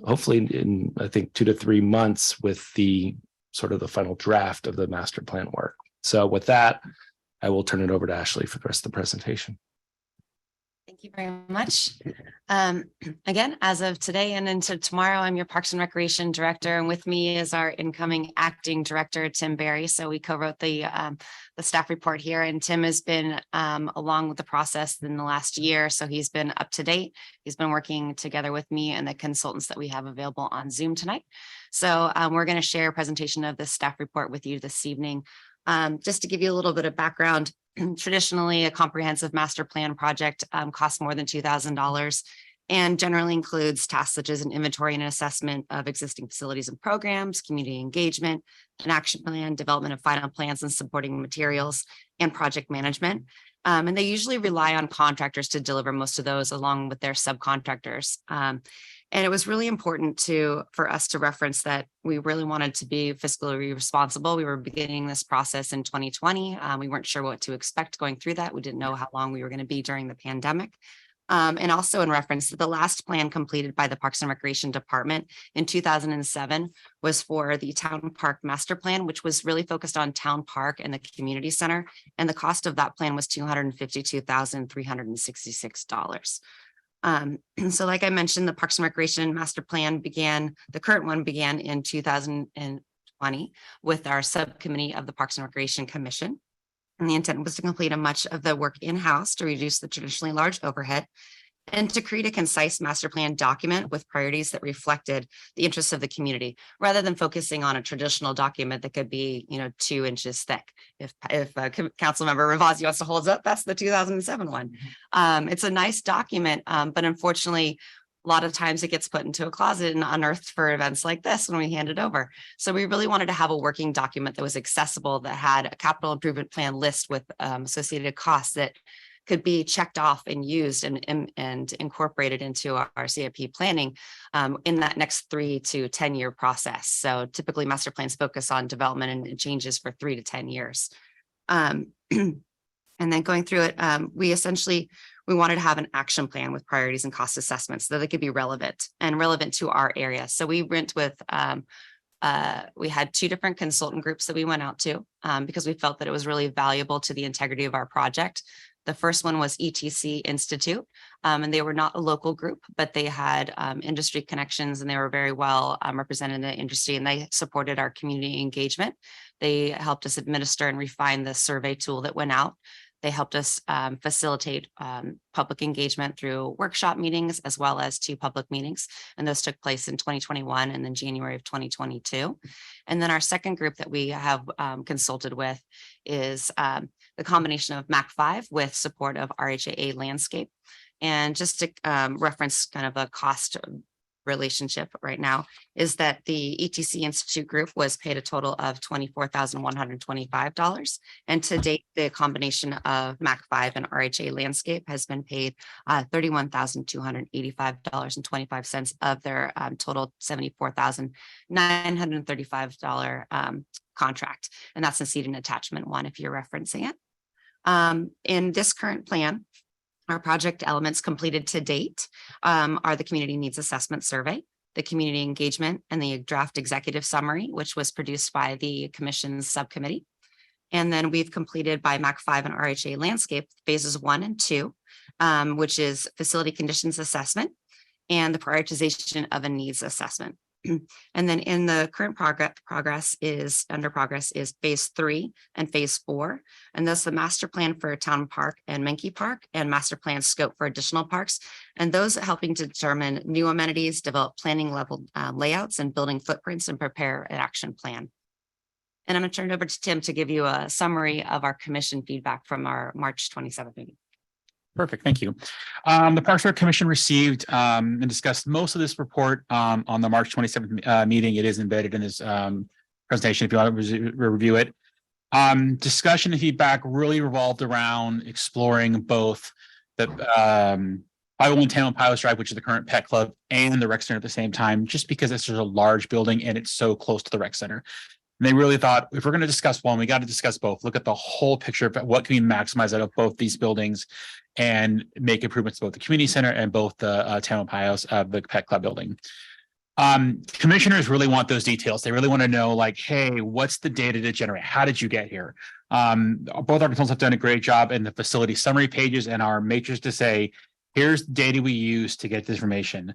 hopefully in, I think, 2 to 3 months with the sort of the final draft of the master plan work. So with that, I will turn it over to Ashley for the rest of the presentation. Thank you very much. Again, as of today and into tomorrow, I'm your Parks and Recreation Director, and with me is our incoming acting director, Tim Barry. So we co-wrote the staff report here, and Tim has been along with the process in the last year. So he's been up to date. He's been working together with me and the consultants that we have available on Zoom tonight. So we're going to share a presentation of the staff report with you this evening. Just to give you a little bit of background, traditionally a comprehensive master plan project costs more than $2,000 and generally includes tasks such as an inventory and assessment of existing facilities and programs, community engagement, an action plan, development of final plans and supporting materials, and project management. And they usually rely on contractors to deliver most of those along with their subcontractors. And it was really important for us to reference that we really wanted to be fiscally responsible. We were beginning this process in 2020. We weren't sure what to expect going through that. We didn't know how long we were going to be during the pandemic. And also in reference to the last plan completed by the Parks and Recreation Department in 2007 was for the Town Park Master Plan, which was really focused on Town Park and the community center. And the cost of that plan was $252,366. So like I mentioned, the Parks and Recreation Master Plan the current one began in 2020 with our subcommittee of the Parks and Recreation Commission. And the intent was to complete much of the work in-house to reduce the traditionally large overhead and to create a concise master plan document with priorities that reflected the interests of the community, rather than focusing on a traditional document that could be, 2 inches thick. If Council Member Ravazzi wants to hold it up, that's the 2007 one. It's a nice document, but unfortunately, a lot of times it gets put into a closet and unearthed for events like this when we hand it over. So we really wanted to have a working document that was accessible, that had a capital improvement plan list with associated costs that could be checked off and used and incorporated into our CIP planning in that next 3 to 10 year process. So typically master plans focus on development and changes for 3 to 10 years. And then going through it, we wanted to have an action plan with priorities and cost assessments so that they could be relevant to our area. So we went with, we had 2 different consultant groups that we went out to because we felt that it was really valuable to the integrity of our project. The first one was ETC Institute, and they were not a local group, but they had industry connections and they were very well represented in the industry, and they supported our community engagement. They helped us administer and refine the survey tool that went out. They helped us facilitate public engagement through workshop meetings as well as 2 public meetings. And those took place in 2021 and then January of 2022. And then our second group that we have consulted with is the combination of MAC5 with support of RHAA Landscape. And just to reference kind of a cost relationship right now is that the ETC Institute group was paid a total of $24,125. And to date, the combination of MAC5 and RHA Landscape has been paid $31,285.25 of their total $74,935 contract. And that's in seating attachment 1, if you're referencing it. In this current plan, our project elements completed to date are the community needs assessment survey, the community engagement, and the draft executive summary, which was produced by the commission's subcommittee. And then we've completed by MAC 5 and RHA landscape phases 1 and 2, which is facility conditions assessment and the prioritization of a needs assessment. And then in the current progress is phase 3 and phase 4. And that's the master plan for Town Park and Menke Park and master plan scope for additional parks. And those are helping to determine new amenities, develop planning level layouts and building footprints and prepare an action plan. And I'm going to turn it over to Tim to give you a summary of our commission feedback from our March 27th meeting. Perfect, thank you. The Parks and Rec Commission received and discussed most of this report on the March 27th meeting. It is embedded in this presentation if you want to review it. Discussion and feedback really revolved around exploring both the 501 Tamil Pilots Drive, which is the current pet club, and the rec center at the same time, just because this is a large building and it's so close to the rec center. And they really thought, if we're going to discuss one, we got to discuss both. Look at the whole picture of what can we maximize out of both these buildings and make improvements to both the community center and both the Tamil Pilots, the pet club building. Commissioners really want those details. They really want to know, like, hey, what's the data to generate? How did you get here? Both our consultants have done a great job in the facility summary pages and our matrix to say, here's the data we use to get this information.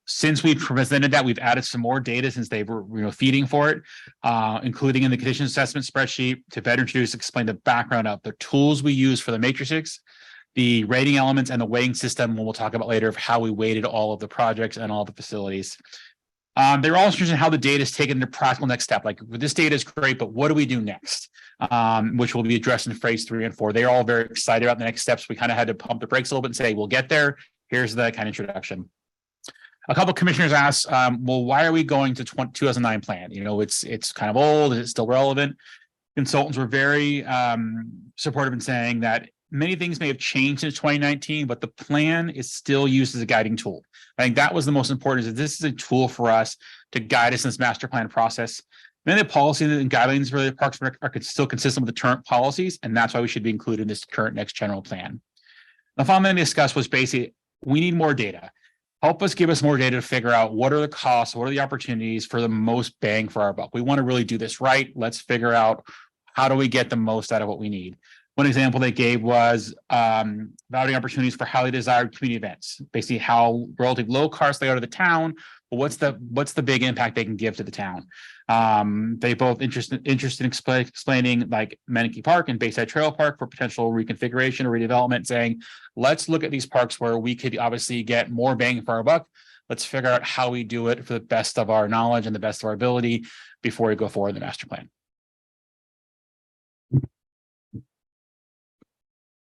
Since we've presented that, we've added some more data since they were feeding for it, including in the condition assessment spreadsheet to better introduce, explain the background of the tools we use for the matrices, the rating elements and the weighting system, we'll talk about later, of how we weighted all of the projects and all the facilities. They're also interested in how the data is taken to practical next step. Like, this data is great, but what do we do next? Which will be addressed in phase 3 and 4. They're all very excited about the next steps. We kind of had to pump the brakes a little bit and say, we'll get there. Here's the kind of introduction. A couple of commissioners asked, well, why are we going to 2009 plan? It's kind of old. Is it still relevant? Consultants were very supportive in saying that many things may have changed since 2019, but the plan is still used as a guiding tool. I think that was the most important, is that this is a tool for us to guide us in this master plan process. Many of the policies and guidelines for the Parks and Rec are still consistent with the current policies, and that's why we should be included in this current next general plan. The final thing we discussed was basically, we need more data. Help us, give us more data to figure out what are the costs, what are the opportunities for the most bang for our buck. We want to really do this right. Let's figure out, how do we get the most out of what we need? One example they gave was evaluating opportunities for highly desired community events. Basically, how relatively low cost they are to the town, but what's the big impact they can give to the town? They both interested in explaining, like, Menke Park and Bayside Trail Park for potential reconfiguration or redevelopment, saying, let's look at these parks where we could obviously get more bang for our buck. Let's figure out how we do it for the best of our knowledge and the best of our ability before we go forward in the master plan.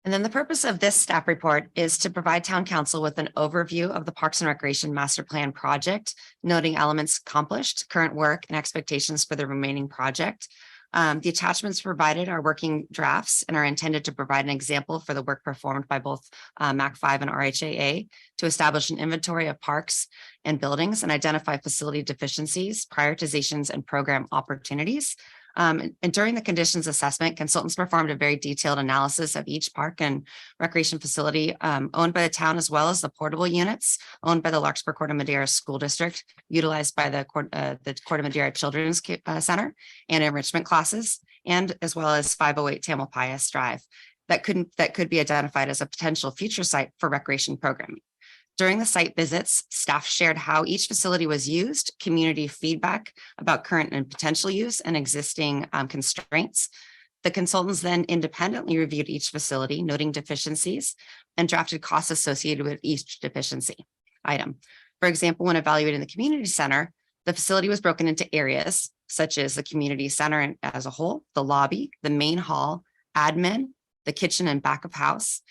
And then the purpose of this staff report is to provide town council with an overview of the Parks and Recreation Master Plan project, noting elements accomplished, current work, and expectations for the remaining project. The attachments provided are working drafts and are intended to provide an example for the work performed by both MAC 5 and RHAA to establish an inventory of parks and buildings and identify facility deficiencies, prioritizations, and program opportunities. And during the conditions assessment, consultants performed a very detailed analysis of each park and recreation facility owned by the town, as well as the portable units owned by the Larkspur Corte Madera School District, utilized by the Corte Madera Children's Center and enrichment classes, and as well as 508 Tamil Pilots Drive that could be identified as a potential future site for recreation programming. During the site visits, staff shared how each facility was used, community feedback about current and potential use, and existing constraints. The consultants then independently reviewed each facility, noting deficiencies, and drafted costs associated with each deficiency item. For example, when evaluating the community center, the facility was broken into areas such as the community center as a whole, the lobby, the main hall, admin, the kitchen and back of house.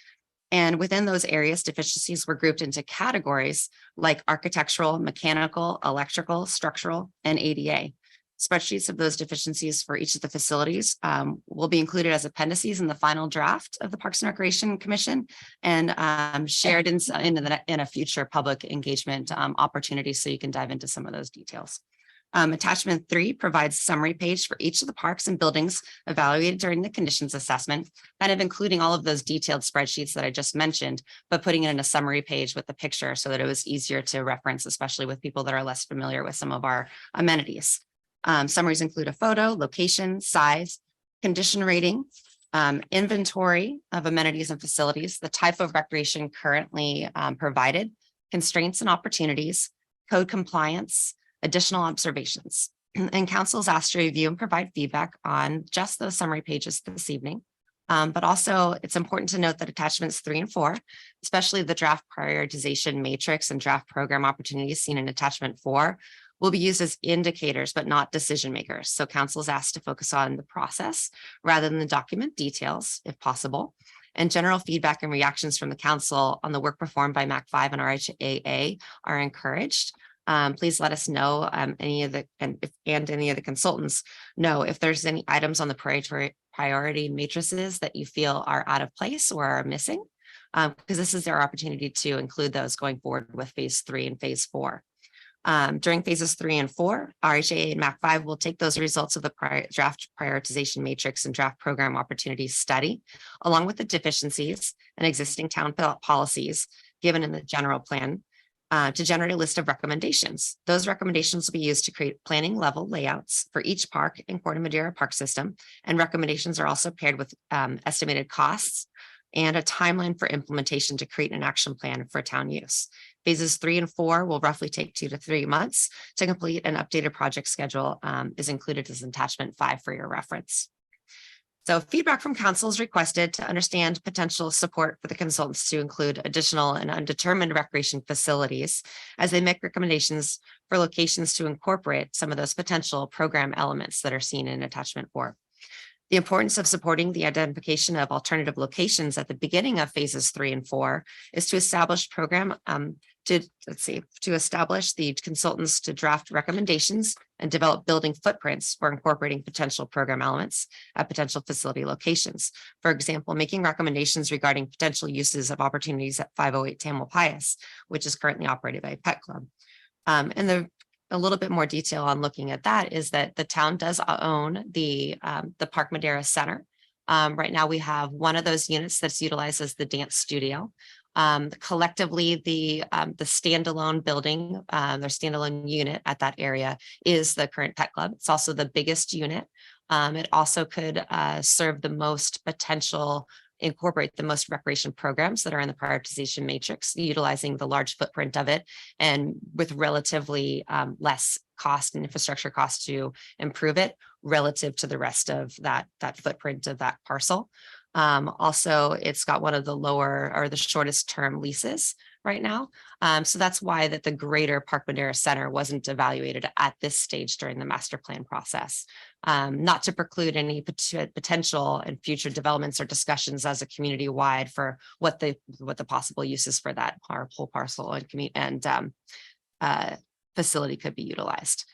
And within those areas, deficiencies were grouped into categories like architectural, mechanical, electrical, structural, and ADA. Spreadsheets of those deficiencies for each of the facilities will be included as appendices in the final draft of the Parks and Recreation Commission and shared in a future public engagement opportunity, so you can dive into some of those details. Attachment 3 provides a summary page for each of the parks and buildings evaluated during the conditions assessment, kind of including all of those detailed spreadsheets that I just mentioned, but putting it in a summary page with the picture so that it was easier to reference, especially with people that are less familiar with some of our amenities. Summaries include a photo, location, size, condition rating, inventory of amenities and facilities, the type of recreation currently provided, constraints and opportunities, code compliance, additional observations. And council is asked to review and provide feedback on just those summary pages this evening. But also it's important to note that attachments 3 and 4, especially the draft prioritization matrix and draft program opportunities seen in attachment 4, will be used as indicators, but not decision makers. So council is asked to focus on the process rather than the document details, if possible. And general feedback and reactions from the council on the work performed by MAC 5 and RHAA are encouraged. Please let us know any of the consultants know if there's any items on the priority matrices that you feel are out of place or are missing, because this is their opportunity to include those going forward with phase 3 and phase 4. During phases 3 and 4, RHAA and MAC 5 will take those results of the draft prioritization matrix and draft program opportunities study, along with the deficiencies and existing town policies given in the general plan, to generate a list of recommendations. Those recommendations will be used to create planning level layouts for each park in Corte Madera park system. And recommendations are also paired with estimated costs and a timeline for implementation to create an action plan for town use. Phases 3 and 4 will roughly take 2 to 3 months to complete. An updated project schedule is included as attachment 5 for your reference. So feedback from council is requested to understand potential support for the consultants to include additional and undetermined recreation facilities as they make recommendations for locations to incorporate some of those potential program elements that are seen in attachment 4. The importance of supporting the identification of alternative locations at the beginning of phases 3 and 4 is to establish to establish the consultants to draft recommendations and develop building footprints for incorporating potential program elements at potential facility locations. For example, making recommendations regarding potential uses of opportunities at 508 Tamalpais, which is currently operated by Pet Club. A little bit more detail on looking at that is that the town does own the Park Madera Center. Right now we have one of those units that's utilized as the dance studio. Collectively, the standalone building, their standalone unit at that area is the current Pet Club. It's also the biggest unit. It also could serve the most potential, incorporate the most recreation programs that are in the prioritization matrix, utilizing the large footprint of it and with relatively less cost and infrastructure cost to improve it relative to the rest of that footprint of that parcel. Also, it's got one of the lower or the shortest term leases right now. So that's why that the greater Park Madera Center wasn't evaluated at this stage during the master plan process. Not to preclude any potential and future developments or discussions as a community wide for what the possible uses for that whole parcel and facility could be utilized.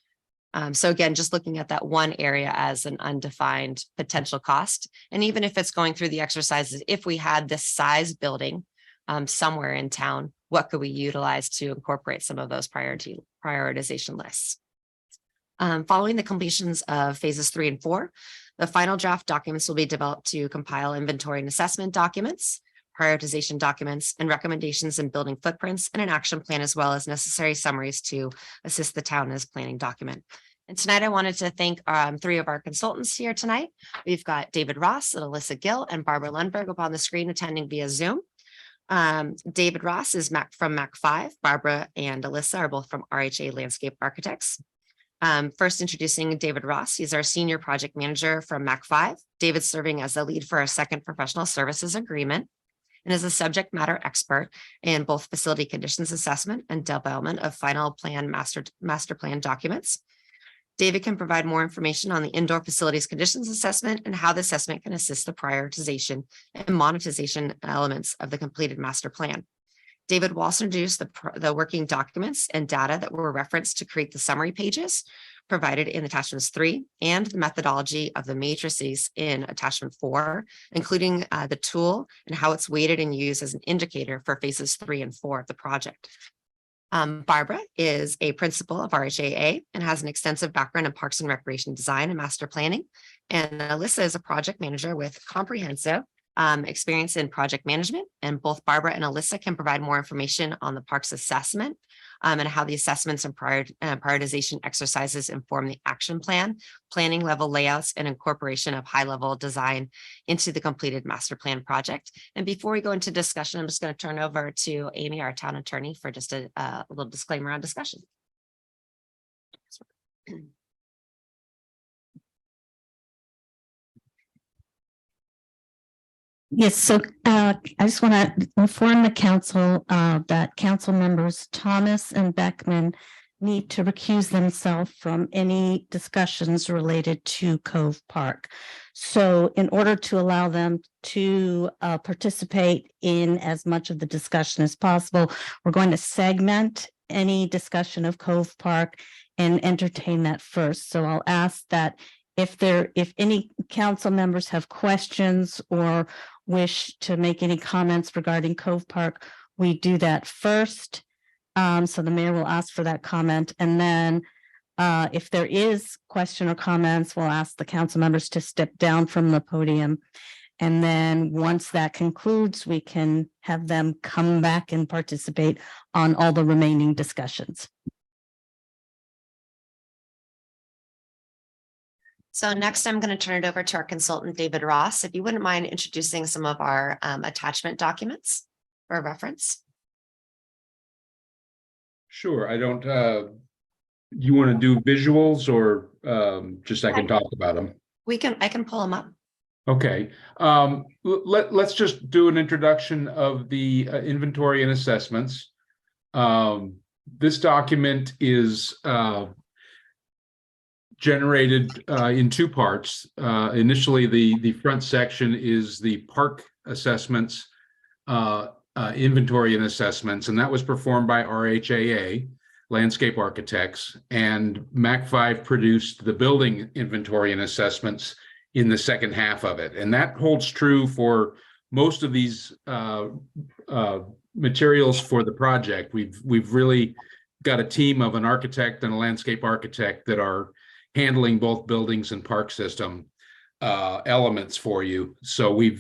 So again, just looking at that one area as an undefined potential cost. And even if it's going through the exercises, if we had this size building somewhere in town, what could we utilize to incorporate some of those prioritization lists? Following the completions of phases 3 and 4, the final draft documents will be developed to compile inventory and assessment documents, prioritization documents, and recommendations in building footprints and an action plan, as well as necessary summaries to assist the town as planning document. And tonight I wanted to thank 3 of our consultants here tonight. We've got David Ross and Alyssa Gill and Barbara Lundberg up on the screen attending via Zoom. David Ross is from MAC 5. Barbara and Alyssa are both from RHA Landscape Architects. First introducing David Ross. He's our senior project manager from MAC 5. David's serving as the lead for our second professional services agreement and is a subject matter expert in both facility conditions assessment and development of final plan master plan documents. David can provide more information on the indoor facilities conditions assessment and how the assessment can assist the prioritization and monetization elements of the completed master plan. David will also introduce the working documents and data that were referenced to create the summary pages provided in attachments 3 and the methodology of the matrices in attachment 4, including the tool and how it's weighted and used as an indicator for phases 3 and 4 of the project. Barbara is a principal of RHAA and has an extensive background in Parks and Recreation design and master planning. And Alyssa is a project manager with comprehensive experience in project management. And both Barbara and Alyssa can provide more information on the parks assessment and how the assessments and prioritization exercises inform the action plan, planning level layouts, and incorporation of high level design into the completed master plan project. And before we go into discussion, I'm just going to turn over to Amy, our town attorney, for just a little disclaimer on discussion. Yes, so I just want to inform the council that council members Thomas and Beckman need to recuse themselves from any discussions related to Cove Park. So in order to allow them to participate in as much of the discussion as possible, we're going to segment any discussion of Cove Park and entertain that first. So I'll ask that if any council members have questions or wish to make any comments regarding Cove Park, we do that first. So the mayor will ask for that comment. And then if there is question or comments, we'll ask the council members to step down from the podium. And then once that concludes, we can have them come back and participate on all the remaining discussions. So next, I'm going to turn it over to our consultant, David Ross. If you wouldn't mind introducing some of our attachment documents for reference. Sure. I don't, you want to do visuals or just I can talk about them? I can pull them up. Okay. Let's just do an introduction of the inventory and assessments. This document is generated in two parts. Initially, the front section is the park assessments, inventory and assessments, and that was performed by RHAA, landscape architects, and MAC 5 produced the building inventory and assessments in the second half of it. And that holds true for most of these materials for the project. We've really got a team of an architect and a landscape architect that are handling both buildings and park system elements for you. So we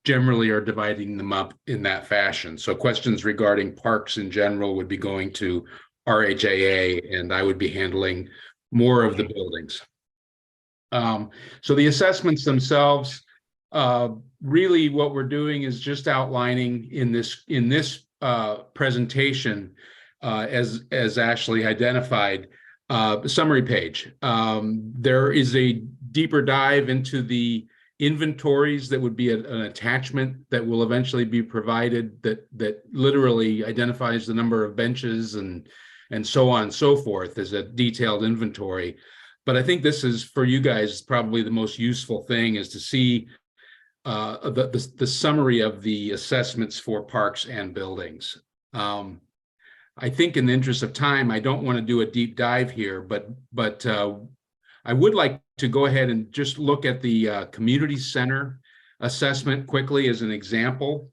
generally are dividing them up in that fashion. So questions regarding parks in general would be going to RHAA, and I would be handling more of the buildings. So the assessments themselves, really what we're doing is just outlining in this presentation, as Ashley identified, summary page. There is a deeper dive into the inventories that would be an attachment that will eventually be provided that literally identifies the number of benches and so on and so forth as a detailed inventory. But I think this is, for you guys, probably the most useful thing is to see the summary of the assessments for parks and buildings. I think in the interest of time, I don't want to do a deep dive here, but I would like to go ahead and just look at the community center assessment quickly as an example.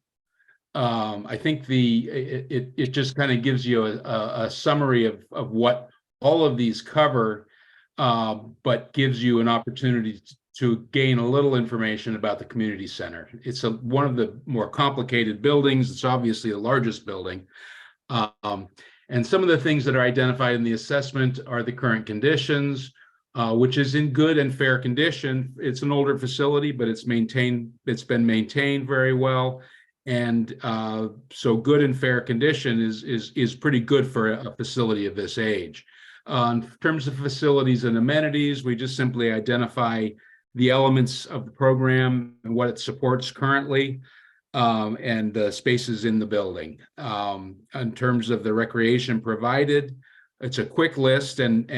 I think it just kind of gives you a summary of what all of these cover, but gives you an opportunity to gain a little information about the community center. It's one of the more complicated buildings. It's obviously the largest building. And some of the things that are identified in the assessment are the current conditions, which is in good and fair condition. It's an older facility, but it's been maintained very well. And so good and fair condition is pretty good for a facility of this age. In terms of facilities and amenities, we just simply identify the elements of the program and what it supports currently, and the spaces in the building. In terms of the recreation provided, it's a quick list, and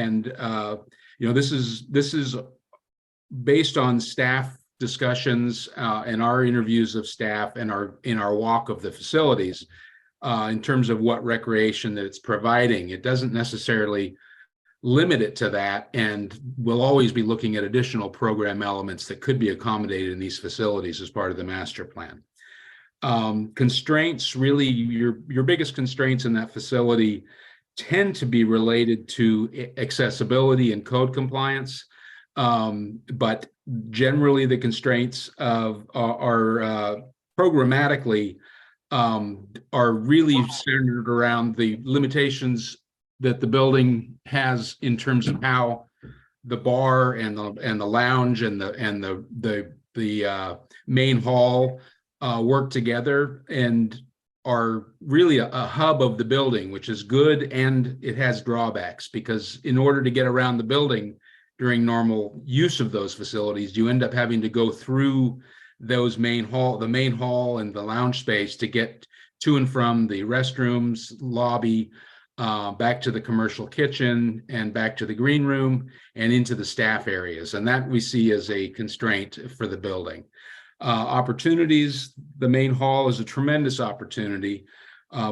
this is based on staff discussions and our interviews of staff and in our walk of the facilities in terms of what recreation that it's providing. It doesn't necessarily limit it to that, and we'll always be looking at additional program elements that could be accommodated in these facilities as part of the master plan. Constraints, really your biggest constraints in that facility tend to be related to accessibility and code compliance. But generally the constraints are programmatically are really centered around the limitations that the building has in terms of how the bar and the lounge and the main hall work together and are really a hub of the building, which is good, and it has drawbacks because in order to get around the building during normal use of those facilities, you end up having to go through those the main hall and the lounge space to get to and from the restrooms, lobby, back to the commercial kitchen and back to the green room and into the staff areas. And that we see as a constraint for the building. Opportunities, the main hall is a tremendous opportunity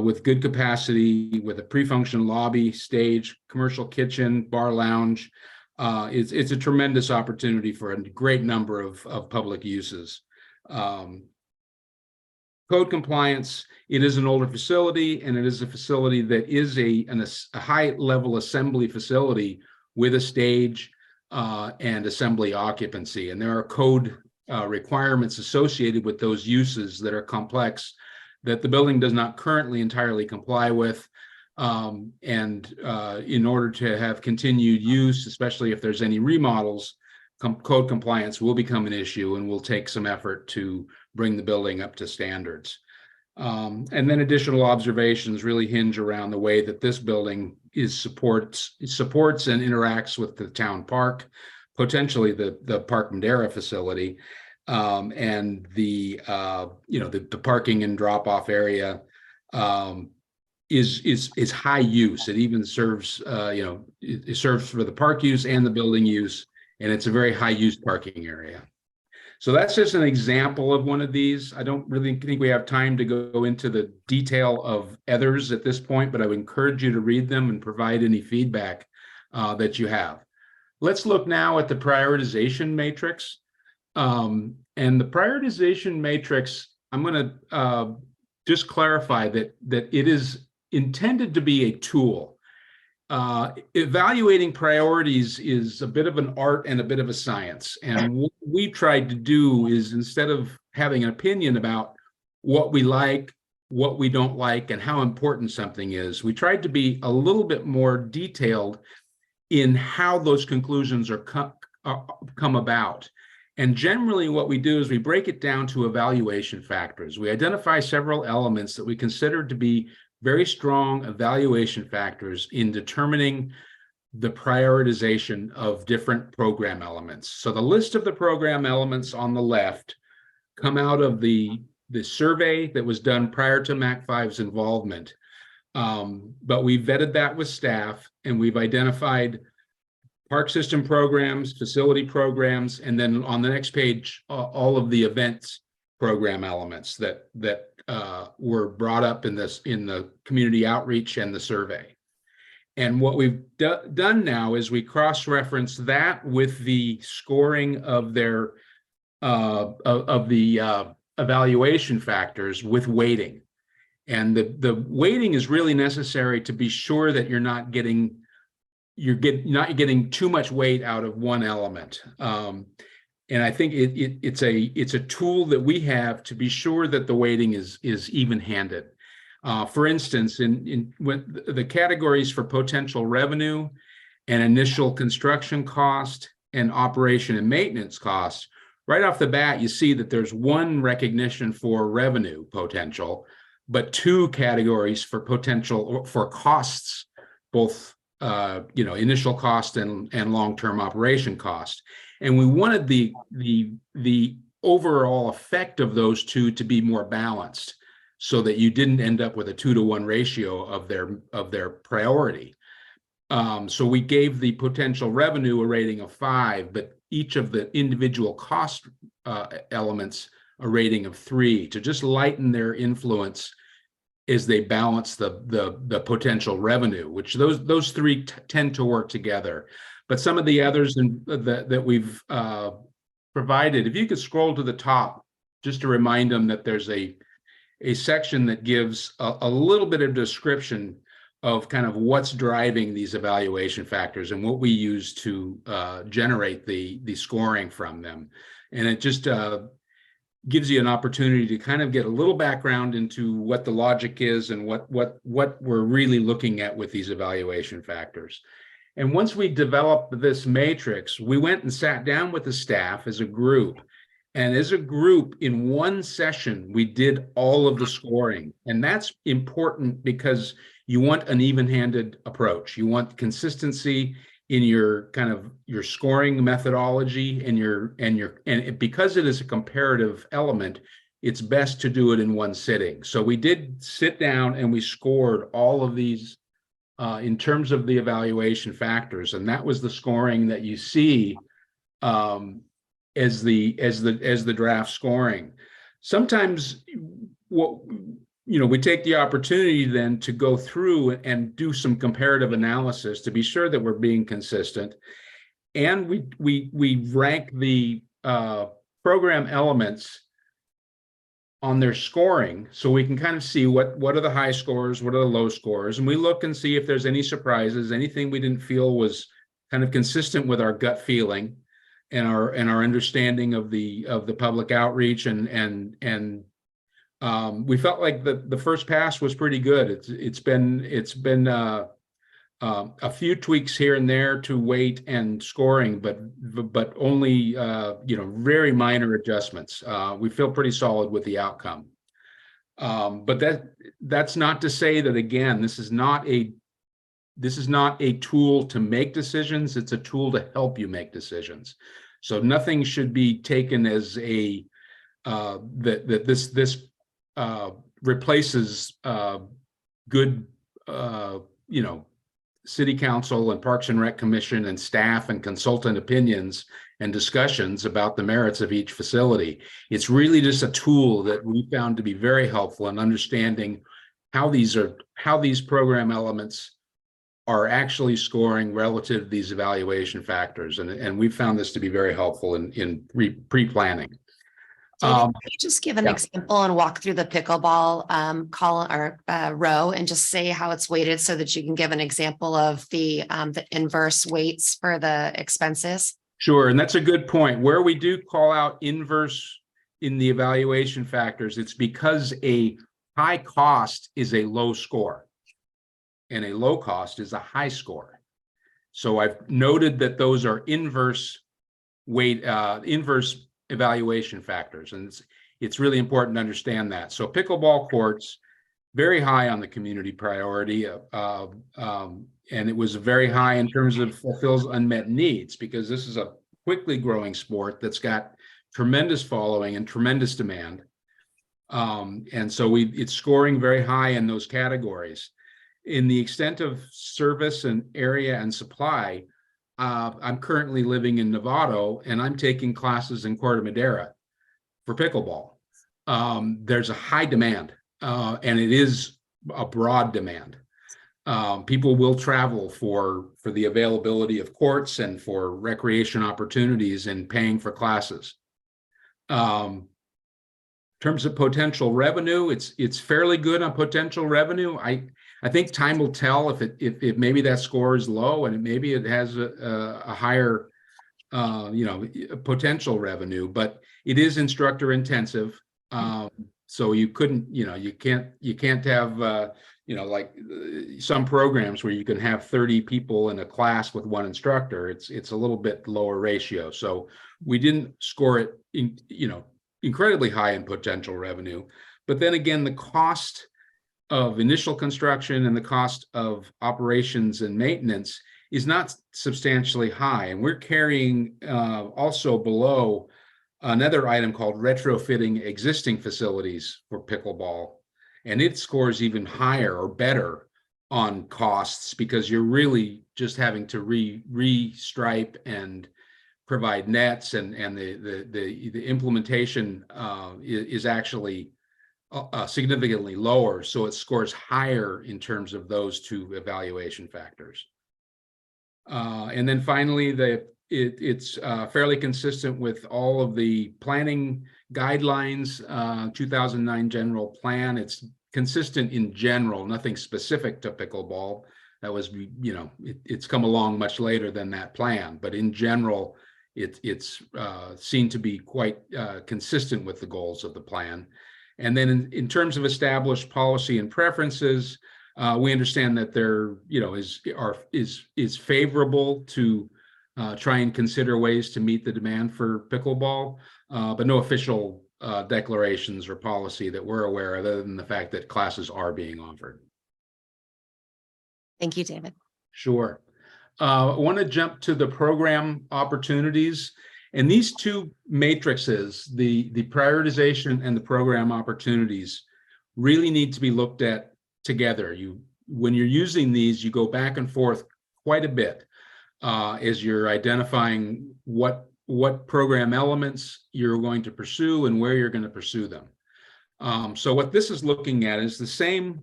with good capacity, with a pre-function lobby, stage, commercial kitchen, bar lounge. It's a tremendous opportunity for a great number of public uses. Code compliance, it is an older facility, and it is a facility that is a high-level assembly facility with a stage and assembly occupancy. And there are code requirements associated with those uses that are complex that the building does not currently entirely comply with. In order to have continued use, especially if there's any remodels, code compliance will become an issue, and will take some effort to bring the building up to standards. And then additional observations really hinge around the way that this building supports and interacts with the town park, potentially the Corte Madera facility, and the parking and drop-off area is high use. It even serves it serves for the park use and the building use, and it's a very high use parking area. So that's just an example of one of these. I don't really think we have time to go into the detail of others at this point, but I would encourage you to read them and provide any feedback that you have. Let's look now at the prioritization matrix. And the prioritization matrix, I'm going to just clarify that it is intended to be a tool. Evaluating priorities is a bit of an art and a bit of a science. And what we tried to do is, instead of having an opinion about what we like, what we don't like, and how important something is, we tried to be a little bit more detailed in how those conclusions are come about. And generally what we do is we break it down to evaluation factors. We identify several elements that we consider to be very strong evaluation factors in determining the prioritization of different program elements. So the list of the program elements on the left come out of the survey that was done prior to MAC5's involvement. But we vetted that with staff, and we've identified park system programs, facility programs, and then on the next page, all of the events program elements that were brought up in the community outreach and the survey. And what we've done now is we cross-reference that with the scoring of their evaluation factors with weighting. And the weighting is really necessary to be sure that you're not getting too much weight out of one element. And I think it's a tool that we have to be sure that the weighting is even-handed. For instance, in the categories for potential revenue and initial construction cost and operation and maintenance costs, right off the bat, you see that there's one recognition for revenue potential, but two categories for potential for costs, both initial cost and long-term operation cost. And we wanted the overall effect of those two to be more balanced, so that you didn't end up with a 2-to-1 ratio of their priority. So we gave the potential revenue a rating of 5, but each of the individual cost elements a rating of 3, to just lighten their influence as they balance the potential revenue, which those three tend to work together. But some of the others that we've provided, if you could scroll to the top, just to remind them that there's a section that gives a little bit of description of kind of what's driving these evaluation factors and what we use to generate the scoring from them. And it just gives you an opportunity to kind of get a little background into what the logic is and what we're really looking at with these evaluation factors. And once we developed this matrix, we went and sat down with the staff as a group. And as a group, in one session, we did all of the scoring. And that's important because you want an even-handed approach. You want consistency in your kind of your scoring methodology and because it is a comparative element, it's best to do it in one sitting. So we did sit down and we scored all of these in terms of the evaluation factors, and that was the scoring that you see as the draft scoring. Sometimes we take the opportunity then to go through and do some comparative analysis to be sure that we're being consistent, and we rank the program elements on their scoring, so we can kind of see what are the high scores, what are the low scores, and we look and see if there's any surprises, anything we didn't feel was kind of consistent with our gut feeling and our understanding of the public outreach, and we felt like the first pass was pretty good. It's been a few tweaks here and there to weight and scoring, but only very minor adjustments. We feel pretty solid with the outcome. But that's not to say that, again, this is not a tool to make decisions. It's a tool to help you make decisions. So nothing should be taken as that this replaces good City Council and Parks and Rec Commission and staff and consultant opinions and discussions about the merits of each facility. It's really just a tool that we found to be very helpful in understanding how these program elements are actually scoring relative to these evaluation factors. And we found this to be very helpful in pre-planning. Can you just give an example and walk through the pickleball column or row and just say how it's weighted so that you can give an example of the inverse weights for the expenses? Sure, and that's a good point. Where we do call out inverse in the evaluation factors, it's because a high cost is a low score and a low cost is a high score. So I've noted that those are inverse evaluation factors, and it's really important to understand that. So pickleball courts, very high on the community priority, and it was very high in terms of fulfills unmet needs, because this is a quickly growing sport that's got tremendous following and tremendous demand, and so it's scoring very high in those categories. In the extent of service and area and supply, I'm currently living in Novato, and I'm taking classes in Corte Madera for pickleball. There's a high demand, and it is a broad demand. People will travel for the availability of courts and for recreation opportunities and paying for classes. In terms of potential revenue, it's fairly good on potential revenue. I think time will tell if maybe that score is low and maybe it has a higher potential revenue, but it is instructor intensive. So you couldn't, you can't have like some programs where you can have 30 people in a class with one instructor. It's a little bit lower ratio. So we didn't score it incredibly high in potential revenue. But then again, the cost of initial construction and the cost of operations and maintenance is not substantially high. And we're carrying also below another item called retrofitting existing facilities for pickleball. And it scores even higher or better on costs, because you're really just having to re-stripe and provide nets, and the implementation is actually significantly lower, so it scores higher in terms of those two evaluation factors. And then finally, it's fairly consistent with all of the planning guidelines, 2009 general plan. It's consistent in general, nothing specific to pickleball. That was, it's come along much later than that plan, but in general, it's seen to be quite consistent with the goals of the plan. And then in terms of established policy and preferences, we understand that there, is favorable to try and consider ways to meet the demand for pickleball, but no official declarations or policy that we're aware of, other than the fact that classes are being offered. Thank you, David. Sure. I want to jump to the program opportunities. And these two matrices, the prioritization and the program opportunities, really need to be looked at together. When you're using these, you go back and forth quite a bit as you're identifying what program elements you're going to pursue and where you're going to pursue them. So what this is looking at is the same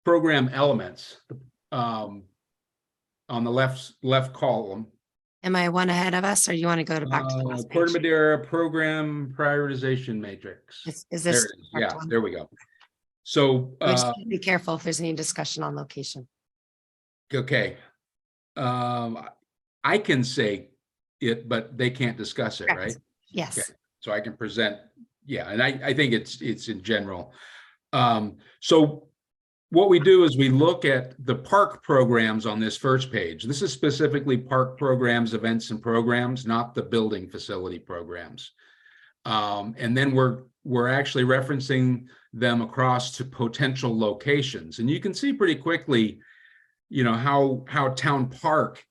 program elements on the left column. Am I one ahead of us, or you want to go back to the last page? Corte Madera program prioritization matrix. Is There this? it is. the correct Yeah, one? there we go. So We just need to be careful if there's any discussion on location. okay. I can say it, but they can't discuss it, Correct. right? Yes. Okay. So I can present, yeah, and I think it's in general. So what we do is we look at the park programs on this first page. This is specifically park programs, events, and programs, not the building facility programs. And then we're actually referencing them across to potential locations. And you can see pretty quickly, how Town Park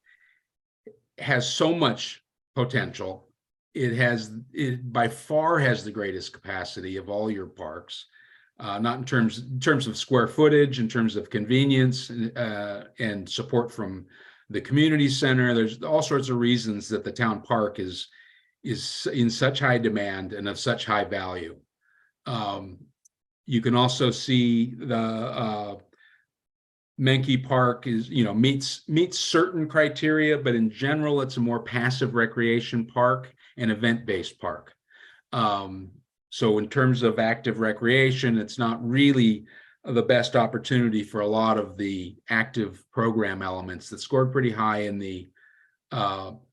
has so much potential. It by far has the greatest capacity of all your parks. Not in terms of square footage, in terms of convenience and support from the community center. There's all sorts of reasons that the town park is in such high demand and of such high value. You can also see the Menke Park is, meets certain criteria, but in general, it's a more passive recreation park and event-based park. So in terms of active recreation, it's not really the best opportunity for a lot of the active program elements that scored pretty high in the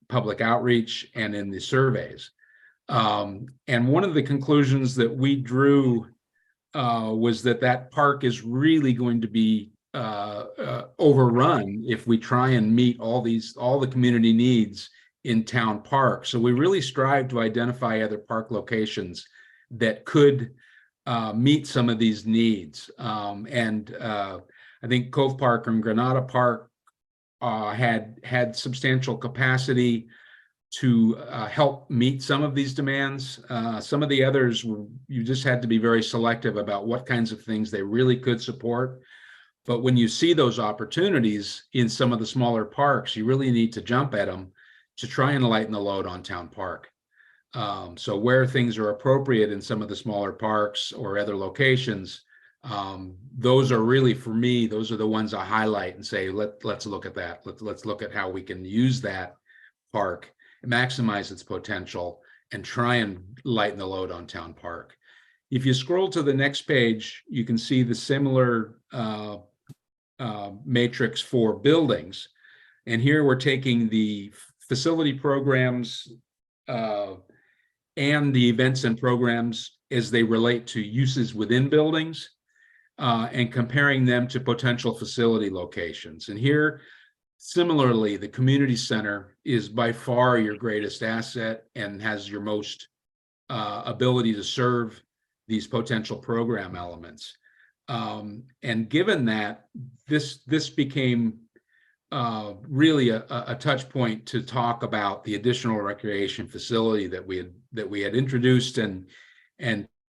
public outreach and in the surveys. And one of the conclusions that we drew was that park is really going to be overrun if we try and meet all the community needs in Town Park. So we really strive to identify other park locations that could meet some of these needs. And I think Cove Park and Granada Park had substantial capacity to help meet some of these demands. Some of the others, you just had to be very selective about what kinds of things they really could support. But when you see those opportunities in some of the smaller parks, you really need to jump at them to try and lighten the load on Town Park. So where things are appropriate in some of the smaller parks or other locations, those are really, for me, those are the ones I highlight and say, let's look at that. Let's look at how we can use that park, maximize its potential, and try and lighten the load on Town Park. If you scroll to the next page, you can see the similar matrix for buildings. And here we're taking the facility programs and the events and programs as they relate to uses within buildings and comparing them to potential facility locations. And here, similarly, the community center is by far your greatest asset and has your most ability to serve these potential program elements. And given that, this became really a touch point to talk about the additional recreation facility that we had introduced and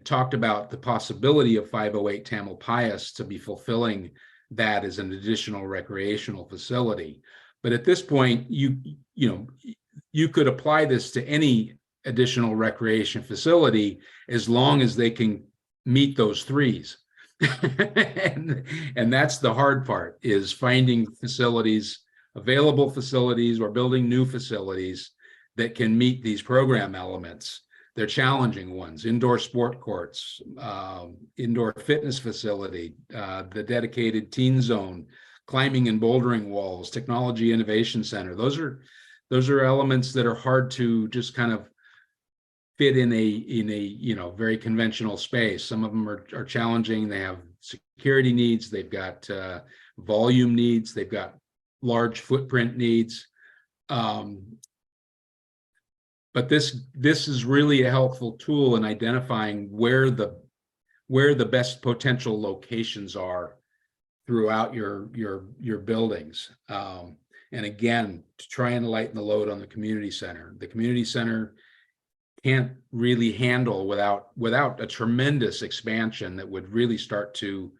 talked about the possibility of 508 Tamalpais to be fulfilling that as an additional recreational facility. But at this point, you could apply this to any additional recreation facility as long as they can meet those threes. and that's the hard part, is finding facilities, available facilities, or building new facilities that can meet these program elements. they're challenging ones, indoor sport courts, indoor fitness facility, the dedicated teen zone, climbing and bouldering walls, technology innovation center. Those are elements that are hard to just kind of fit in a very conventional space. Some of them are challenging. They have security needs. They've got volume needs. They've got large footprint needs. But this is really a helpful tool in identifying where the best potential locations are throughout your buildings. And again, to try and lighten the load on the community center. The community center can't really handle without a tremendous expansion that would really start to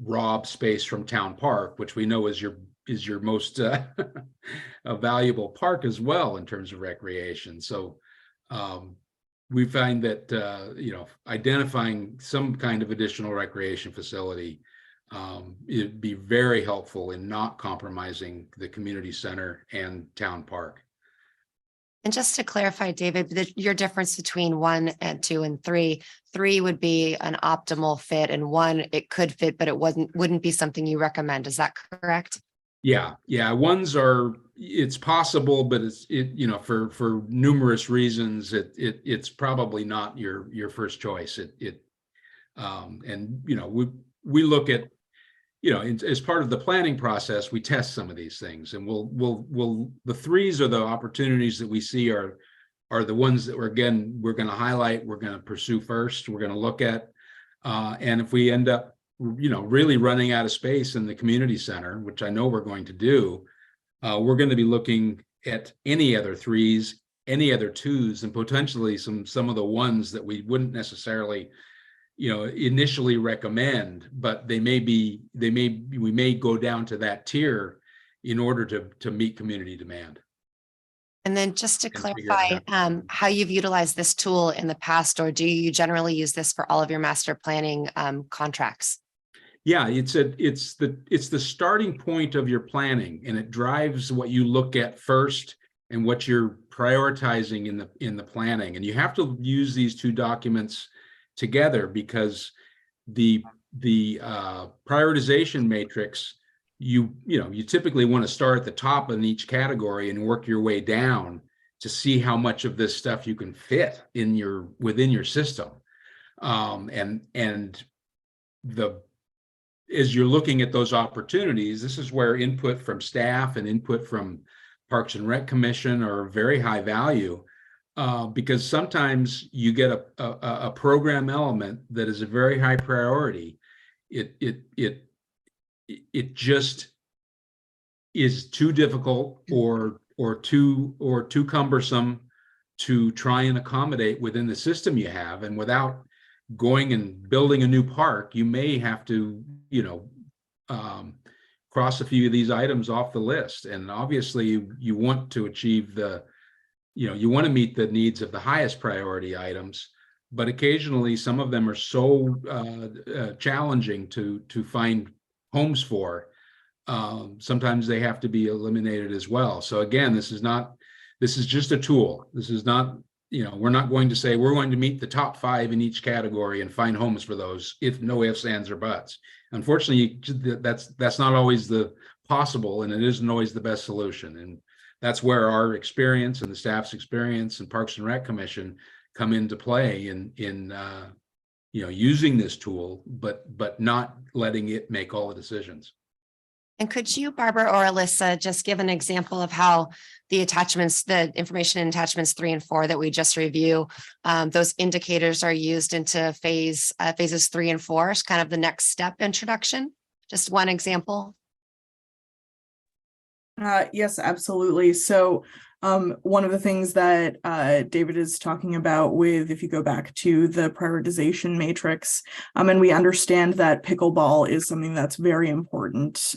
rob space from Town Park, which we know is your most a valuable park as well in terms of recreation. So we find that identifying some kind of additional recreation facility, it'd be very helpful in not compromising the community center and Town Park. And just to clarify, David, your difference between 1 and 2 and 3 would be an optimal fit, and 1 it could fit, but it wouldn't be something you recommend. Is that correct? Yeah. Ones it's possible, but for numerous reasons, it's probably not your first choice. We look at, as part of the planning process, we test some of these things, and the 3s are the opportunities that we see are the ones that we're going to highlight, we're going to pursue first, we're going to look at, and if we end up, really running out of space in the community center, which I know we're going to do, we're going to be looking at any other 3s, any other 2s, and potentially some of the ones that we wouldn't necessarily initially recommend, but we may go down to that tier in order to meet community demand. And then just to clarify, how you've utilized this tool in the past, or do you generally use this for all of your master planning contracts? Yeah, it's the starting point of your planning, and it drives what you look at first and what you're prioritizing in the planning. And you have to use these 2 documents together, because the prioritization matrix, you typically want to start at the top in each category and work your way down to see how much of this stuff you can fit within your system. As you're looking at those opportunities, this is where input from staff and input from Parks and Rec Commission are very high value. Because sometimes you get a program element that is a very high priority. It just is too difficult or too cumbersome to try and accommodate within the system you have, and without going and building a new park, you may have to cross a few of these items off the list. And obviously you want to achieve you want to meet the needs of the highest priority items, but occasionally some of them are so challenging to find homes for. Sometimes they have to be eliminated as well. So again, this is just a tool. This is not, we're not going to say we're going to meet the top 5 in each category and find homes for those, if no ifs, ands, or buts. Unfortunately, that's not always the possible, and it isn't always the best solution. And that's where our experience and the staff's experience and Parks and Rec Commission come into play in using this tool, but not letting it make all the decisions. And could you, Barbara or Alyssa, just give an example of how the information in attachments 3 and 4 that we just review, those indicators are used into phases 3 and 4, kind of the next step introduction? Just one example. Yes, absolutely. So one of the things that David is talking about if you go back to the prioritization matrix, and we understand that pickleball is something that's very important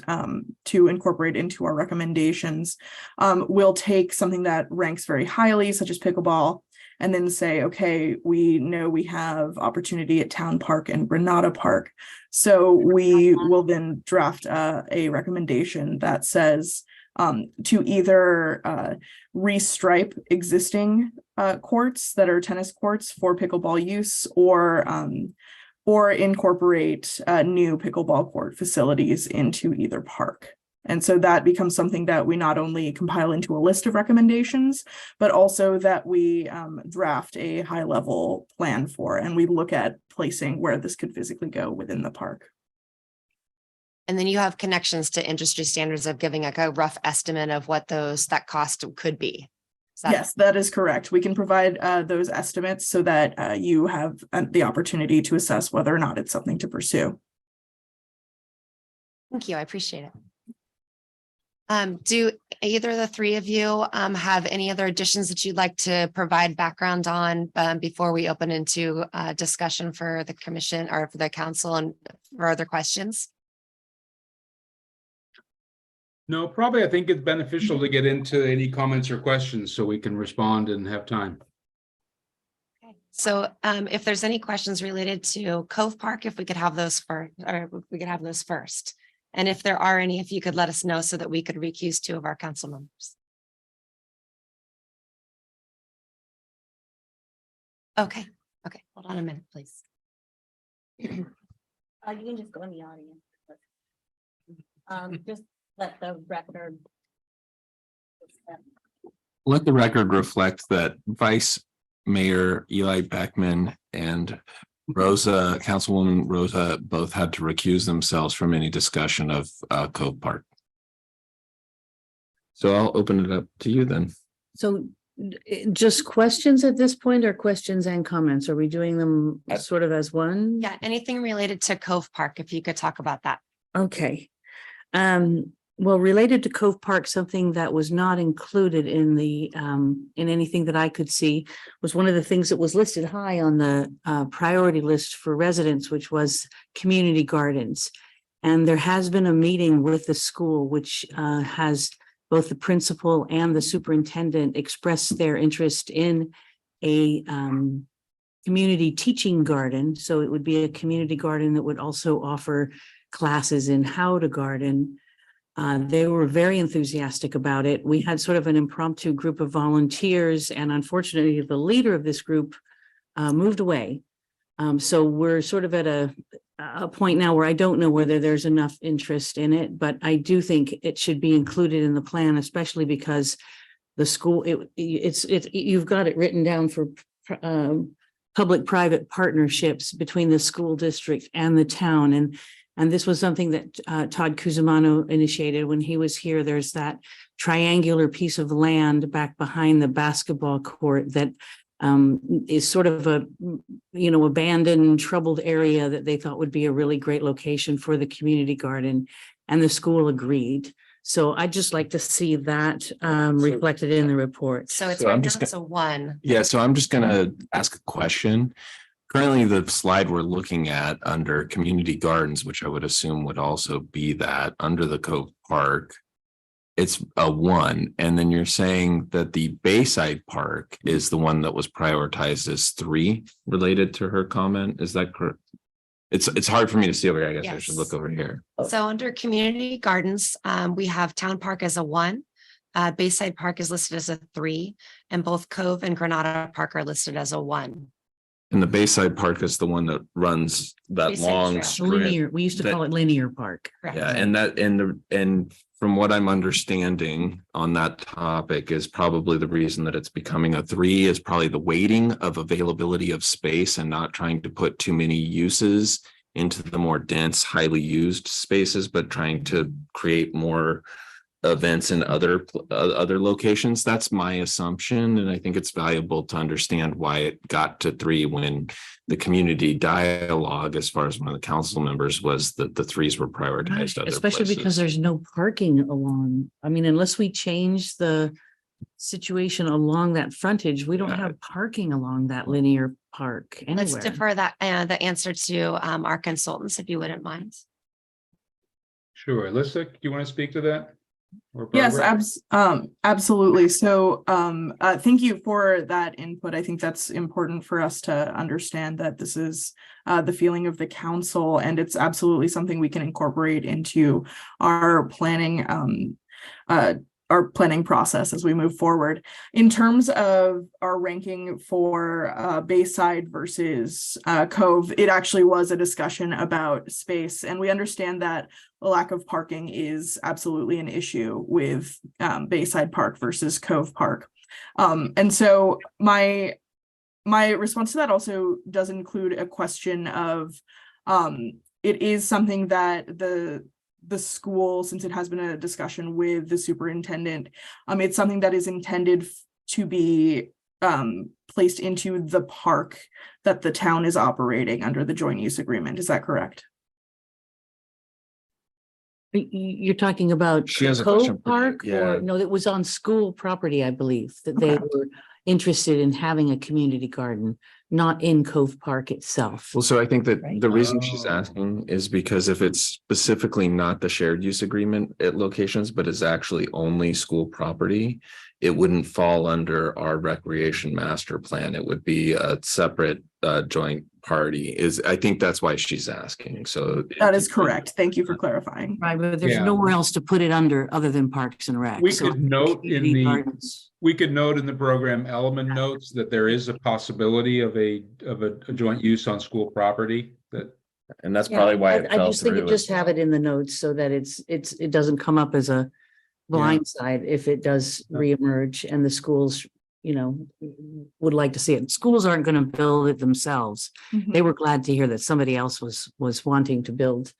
to incorporate into our recommendations, we'll take something that ranks very highly, such as pickleball, and then say, okay, we know we have opportunity at Town Park and Granada Park. So we will then draft a recommendation that says, to either restripe existing courts that are tennis courts for pickleball use, or incorporate new pickleball court facilities into either park. And so that becomes something that we not only compile into a list of recommendations, but also that we draft a high-level plan for, and we look at placing where this could physically go within the park. And then you have connections to industry standards of giving like a rough estimate of what that cost could be. Yes, that is correct. We can provide those estimates so that you have the opportunity to assess whether or not it's something to pursue. Thank you. I appreciate it. Do either of the three of you have any other additions that you'd like to provide background on before we open into discussion for the commission or for the council and for other questions? No, probably I think it's beneficial to get into any comments or questions so we can respond and have time. Okay. So if there's any questions related to Cove Park, if we could have those first. And if there are any, if you could let us know so that we could recuse 2 of our council members. Okay. Okay. Hold on a minute, please. You can just go in the audience. Just let the record. Let the record reflect that Vice Mayor Eli Beckman and Rosa, Councilwoman Rosa, both had to recuse themselves from any discussion of Cove Park. So I'll open it up to you then. So just questions at this point, or questions and comments? Are we doing them sort of as one? Yeah, anything related to Cove Park, if you could talk about that. Okay. Well, related to Cove Park, something that was not included in the in anything that I could see was one of the things that was listed high on the priority list for residents, which was community gardens. And there has been a meeting with the school, which has both the principal and the superintendent expressed their interest in a community teaching garden. So it would be a community garden that would also offer classes in how to garden. They were very enthusiastic about it. We had sort of an impromptu group of volunteers, and unfortunately, the leader of this group moved away. So we're sort of at a point now where I don't know whether there's enough interest in it, but I do think it should be included in the plan, especially because the school, you've got it written down for public-private partnerships between the school district and the town. And this was something that Todd Cusimano initiated when he was here. There's that triangular piece of land back behind the basketball court that is sort of a, abandoned, troubled area that they thought would be a really great location for the community garden. And the school agreed. So I'd just like to see that reflected in the report. So it's So I'm right just now, it's a 1. Yeah, so I'm just gonna ask a question. Currently, the slide we're looking at under community gardens, which I would assume would also be that under the Cove Park, it's a 1. And then you're saying that the Bayside Park is the one that was prioritized as 3 related to her comment. Is that correct? It's hard for me to see over here. I guess I should look over here. So under community gardens, we have Town Park as a 1. Bayside Park is listed as a 3, and both Cove and Granada Park are listed as a 1. And the Bayside Park is the one that runs that Bayside long Trail. strip. Linear, we used to call it linear park. Correct. Yeah, and from what I'm understanding on that topic is probably the reason that it's becoming a 3 is probably the weighting of availability of space and not trying to put too many uses into the more dense, highly used spaces, but trying to create more events in other locations. That's my assumption, and I think it's valuable to understand why it got to 3 when the community dialogue, as far as one of the council members, was that the 3s were prioritized other Especially places. because there's no parking along. I mean, unless we change the situation along that frontage, we don't have parking along that linear park Let's anywhere. defer that the answer to our consultants, if you wouldn't mind. Sure. Alyssa, do you want to speak to that? Or Yes, Barbara? absolutely. So thank you for that input. I think that's important for us to understand that this is the feeling of the council, and it's absolutely something we can incorporate into our planning our planning process as we move forward. In terms of our ranking for Bayside versus Cove, it actually was a discussion about space, and we understand that a lack of parking is absolutely an issue with Bayside Park versus Cove Park. And so my response to that also does include a question of it is something that the school, since it has been a discussion with the superintendent, it's something that is intended to be placed into the park that the town is operating under the joint use agreement. Is that correct? You're talking about She has a question Cove for you. Park, Yeah. or no, that was on school property, I believe, that they were interested in having a community garden, not in Cove Park itself. Well, so I think that Right. the reason she's asking is because if it's specifically not the shared use agreement at locations, but is actually only school property, it wouldn't fall under our recreation master plan. It would be a separate joint party. I think that's why she's asking. So That is correct. Thank you for clarifying. Right, but there's Yeah. nowhere else to put it under other than Parks and Rec. We So could note in community the, gardens. we could note in the program element notes that there is a possibility of a joint use on school property that. And that's Yeah, probably why it I fell just think through. it just have it in the notes so that it doesn't come up as a blind side if it does reemerge and the schools, would like to see it. Schools aren't going to build it themselves. They were glad to hear that somebody else was wanting to build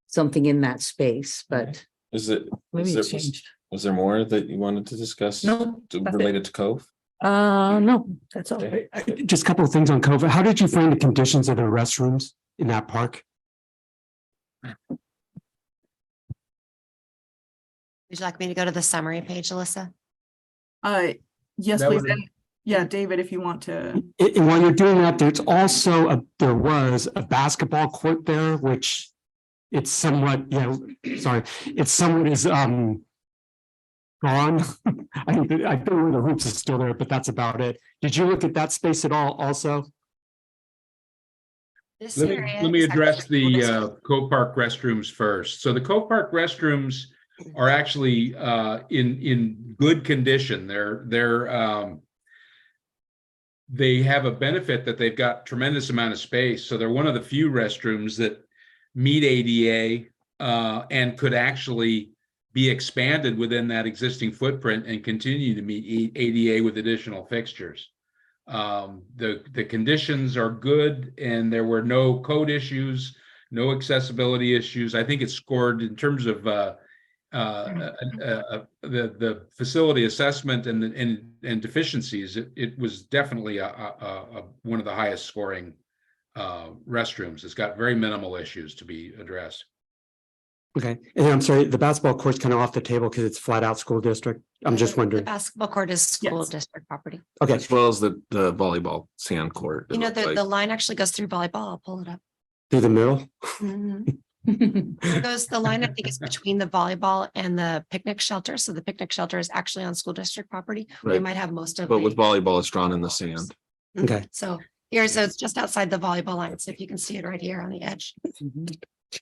something in that space, but Is it? maybe is it's there- changed. Was there more that you wanted to discuss? No, that's it. Related to Cove? No, that's all. Okay. Just a couple of things on COVID. How did you find the conditions of the restrooms in that park? Would you like me to go to the summary page, Alyssa? Yes, That please. would- And yeah, David, if you want to. And while you're doing that, there was a basketball court there, which it's somewhat, it's somewhat is gone. I think where the hoops is still there, but that's about it. Did you look at that space at all also? This Let area me is address actually the school district. Cove Park restrooms first. So the Cove Park restrooms are actually in good condition. They have a benefit that they've got tremendous amount of space. So they're one of the few restrooms that meet ADA and could actually be expanded within that existing footprint and continue to meet ADA with additional fixtures. The conditions are good and there were no code issues, no accessibility issues. I think it scored in terms of the facility assessment and deficiencies. It was definitely one of the highest scoring restrooms. It's got very minimal issues to be addressed. Okay, and I'm sorry, the basketball court's kind of off the table because it's flat out school district. I'm just The wondering. basketball court is school Yes. district property. Okay, As well as the volleyball sand court. You know, It looked the like. line actually goes through volleyball. I'll pull it up. through the middle. Mhm. It goes, the line I think is between the volleyball and the picnic shelter. So the picnic shelter is actually on school district property. We Right. might have most of. But the- with volleyball, it's drawn in the sand. Mhm. Okay. So so it's just outside the volleyball line. So if you can see it right here on the edge.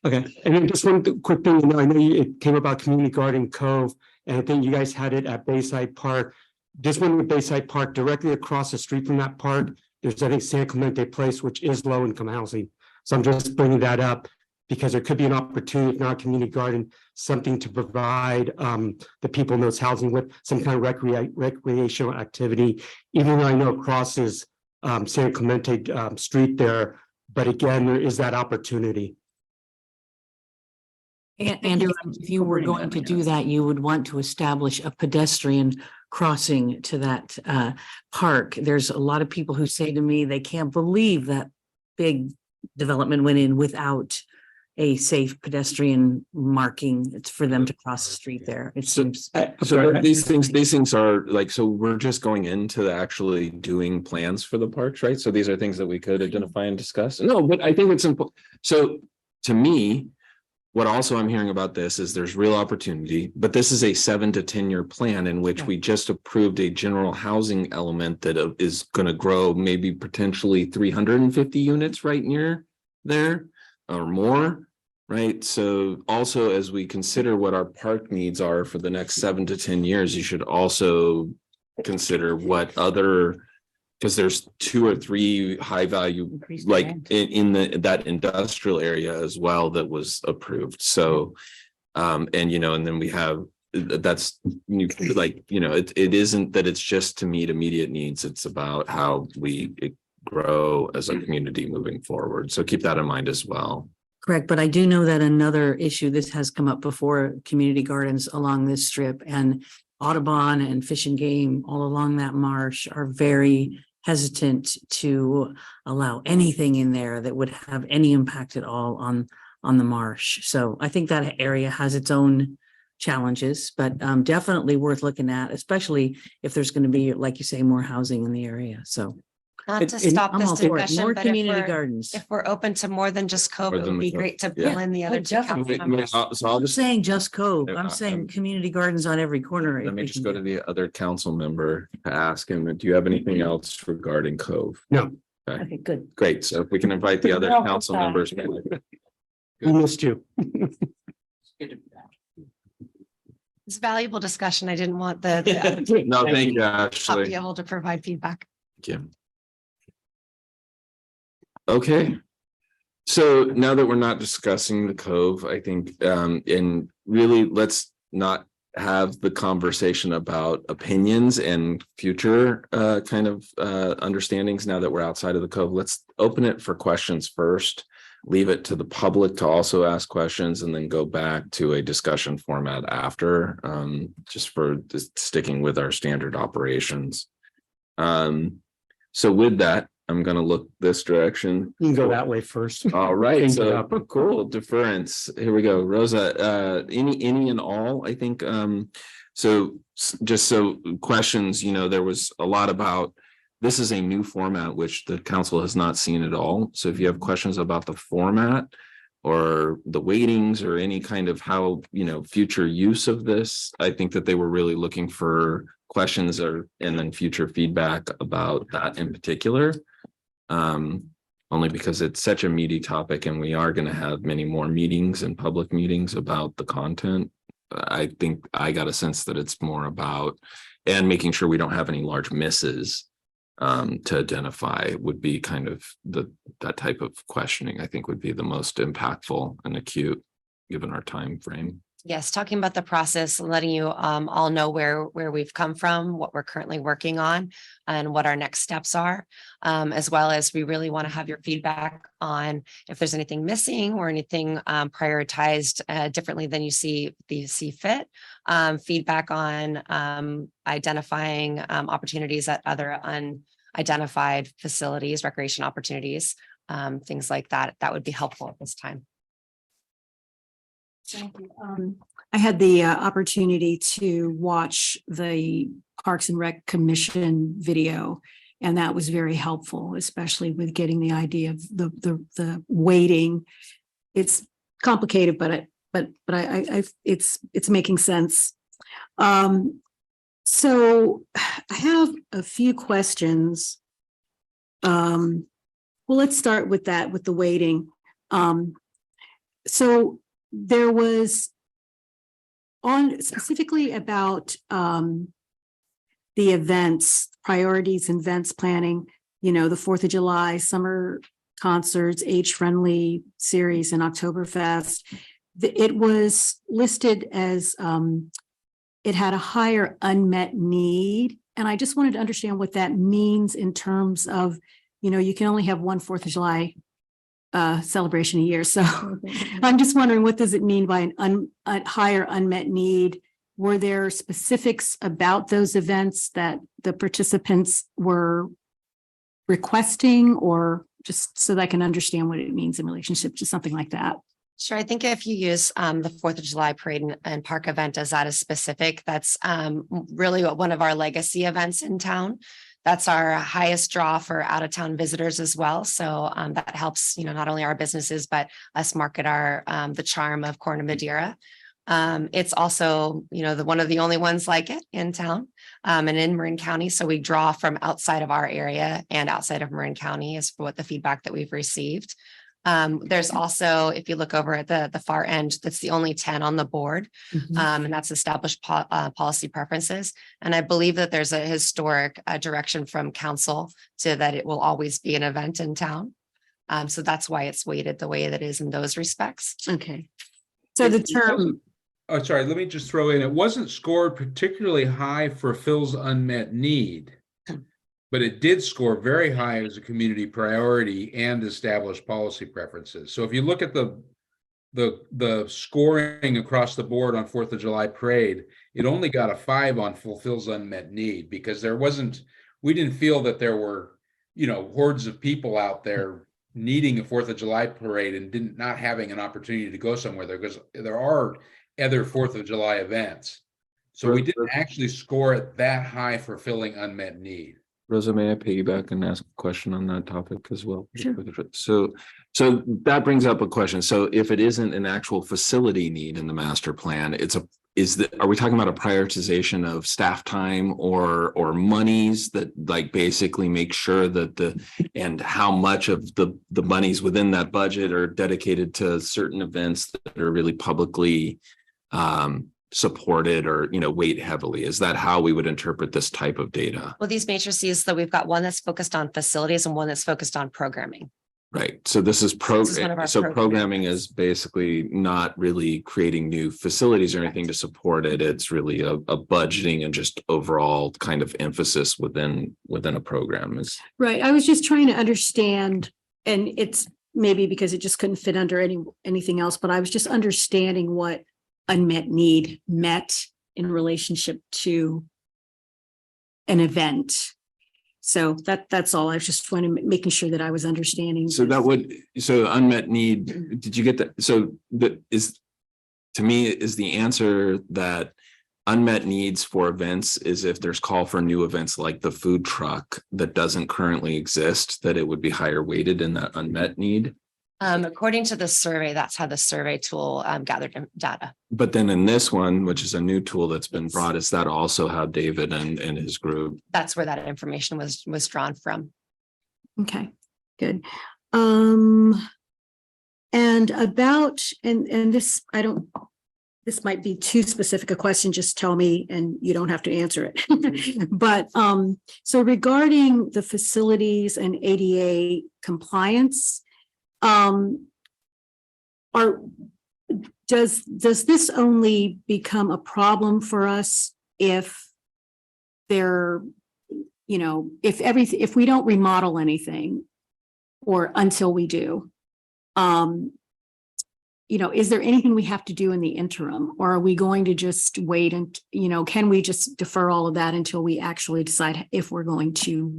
Okay, and then just one quick thing, I know it came about Community Garden Cove, and I think you guys had it at Bayside Park. This one with Bayside Park, directly across the street from that park, there's, I think, San Clemente Place, which is low income housing. So I'm just bringing that up because there could be an opportunity, if not a community garden, something to provide the people in those housing with some kind of recreational activity, even though I know it crosses San Clemente Street there, but again, there is that opportunity. And if you were going to do that, you would want to establish a pedestrian crossing to that park. There's a lot of people who say to me, they can't believe that big development went in without a safe pedestrian marking. It's for them to cross the street there. It seems. So these things are like, so we're just going into actually doing plans for the parks, right? So these are things that we could identify and discuss. No, but I think it's important. So to me, what also I'm hearing about this is there's real opportunity, but this is a 7 to 10 year plan in which we just approved a general housing element that is going to grow maybe potentially 350 units right near there or more, Right, so also as we consider what our park needs are for the next 7 to 10 years, you should also consider what other, because there's 2 or 3 high value, Increased like rent. in that industrial area as well that was approved. So and and then we have that's like it isn't that it's just to meet immediate needs. It's about how we grow as a community moving forward. So keep that in mind as well. Correct, but I do know that another issue, this has come up before, community gardens along this strip and Audubon and Fish and Game all along that marsh are very hesitant to allow anything in there that would have any impact at all on the marsh. So I think that area has its own challenges, but definitely worth looking at, especially if there's going to be, like you say, more housing in the area. So Not to stop I'm this all for it. discussion, More but community if gardens. we're open to more than just Cove, More it than would be the Cove. great to Yeah. pull in the Oh, other two council definitely. members. So I'll I'm just saying just Cove. I'm I'm- saying community gardens on every corner. if let me we just can go get- to the other council member to ask him, do you have anything else regarding Cove? No. Okay, good. Great, so if we can invite the other Well, council okay. members. We missed you. It's valuable discussion. I didn't want the No, thank you, not Ashley. be able to provide feedback. Thank you. Okay. So now that we're not discussing the Cove, I think, and really let's not have the conversation about opinions and future kind of understandings now that we're outside of the Cove. Let's open it for questions first, leave it to the public to also ask questions, and then go back to a discussion format after, just for sticking with our standard operations. So with that, I'm going to look this direction. You can go that way first. All right, Change it so up. cool deference. Here we go. Rosa, any and all, I think, so just so questions, there was a lot about, this is a new format, which the council has not seen at all. So if you have questions about the format or the weightings or any kind of how, future use of this, I think that they were really looking for questions and then future feedback about that in particular. Only because it's such a meaty topic and we are going to have many more meetings and public meetings about the content. I think I got a sense that it's more about, and making sure we don't have any large misses to identify would be kind of that type of questioning, I think would be the most impactful and acute given our time frame. Yes, talking about the process, letting you all know where we've come from, what we're currently working on, and what our next steps are, as well as we really want to have your feedback on if there's anything missing or anything prioritized differently than you see fit. Feedback on identifying opportunities at other unidentified facilities, recreation opportunities, things like that. That would be helpful at this time. Thank you. I had the opportunity to watch the Parks and Rec Commission video, and that was very helpful, especially with getting the idea of the weighting. It's complicated, but it's making sense. So I have a few questions. Well, let's start with that, with the weighting. So there was specifically about the events, priorities, events planning, the 4th of July, summer concerts, age-friendly series, and Oktoberfest. It was listed as it had a higher unmet need. And I just wanted to understand what that means in terms of, you can only have one 4th of July celebration a year. So I'm just wondering, what does it mean by a higher unmet need? Were there specifics about those events that the participants were requesting, or just so that I can understand what it means in relationship to something like that? Sure. I think if you use the 4th of July parade and park event as that is specific, that's really one of our legacy events in town. That's our highest draw for out of town visitors as well. So that helps, not only our businesses, but us market the charm of Corte Madera. It's also, one of the only ones like it in town and in Marin County. So we draw from outside of our area and outside of Marin County is what the feedback that we've received. There's also, if you look over at the far end, that's the only 10 on the board. And that's established policy preferences. And I believe that there's a historic direction from council to that it will always be an event in town. So that's why it's weighted the way that it is in those respects. Okay. So the term, Oh, sorry, let me just throw in, it wasn't scored particularly high for Phil's unmet need, but it did score very high as a community priority and established policy preferences. So if you look at the scoring across the board on 4th of July parade, it only got a 5 on fulfills unmet need because we didn't feel that there were, hordes of people out there needing a 4th of July parade and not having an opportunity to go somewhere there, because there are other 4th of July events. So we didn't actually score it that high for filling unmet need. Rosa, may I piggyback and ask a question on that topic as well? Sure. So that brings up a question. So if it isn't an actual facility need in the master plan, are we talking about a prioritization of staff time or monies that like basically make sure that and how much of the monies within that budget are dedicated to certain events that are really publicly supported or, weight heavily? Is that how we would interpret this type of data? Well, these matrices, so we've got one that's focused on facilities and one that's focused on programming. Right. So this is one of our programming is basically not really creating new facilities or anything to support it. It's really a budgeting and just overall kind of emphasis within a program is. Right. I was just trying to understand, and it's maybe because it just couldn't fit under anything else, but I was just understanding what unmet need met in relationship to an event. So that's all. I was just making sure that I was understanding. So unmet need, did you get that? So to me, is the answer that unmet needs for events is if there's call for new events like the food truck that doesn't currently exist, that it would be higher weighted in that unmet need? According to the survey, that's how the survey tool gathered data. But then in this one, which is a new tool that's been brought, is that also how David and his group? That's where that information was drawn from. Okay, good. And about, and this, this might be too specific a question, just tell me and you don't have to answer it. But so regarding the facilities and ADA compliance, does this only become a problem for us if if we don't remodel anything or until we do, is there anything we have to do in the interim, or are we going to just wait and, can we just defer all of that until we actually decide if we're going to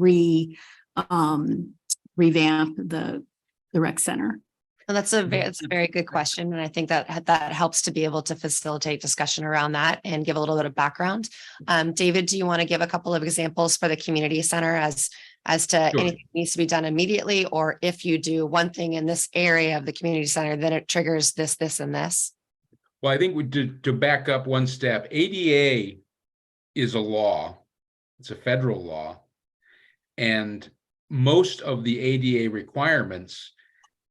revamp the rec center? And that's a very good question. And I think that helps to be able to facilitate discussion around that and give a little bit of background. David, do you want to give a couple of examples for the community center as to anything that needs to be done immediately, or if you do one thing in this area of the community center, then it triggers this, and this? Well, I think to back up one step, ADA is a law. It's a federal law. And most of the ADA requirements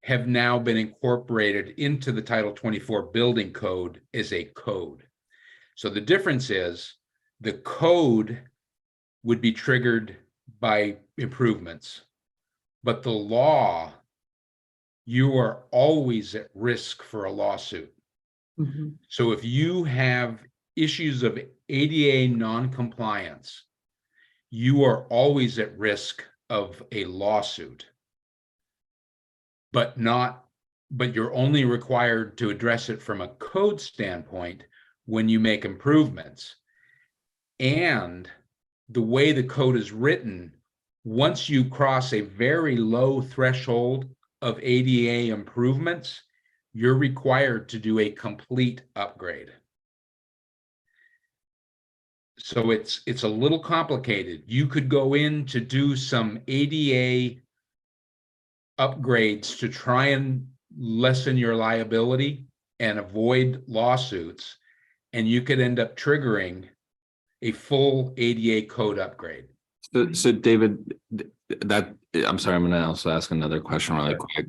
have now been incorporated into the Title 24 building code as a code. So the difference is the code would be triggered by improvements, but the law, you are always at risk for a lawsuit. Mm-hmm. So if you have issues of ADA non-compliance, you are always at risk of a lawsuit. But you're only required to address it from a code standpoint when you make improvements. And the way the code is written, once you cross a very low threshold of ADA improvements, you're required to do a complete upgrade. So it's a little complicated. You could go in to do some ADA upgrades to try and lessen your liability and avoid lawsuits, and you could end up triggering a full ADA code upgrade. So David, I'm sorry, I'm going to also ask another question really quick.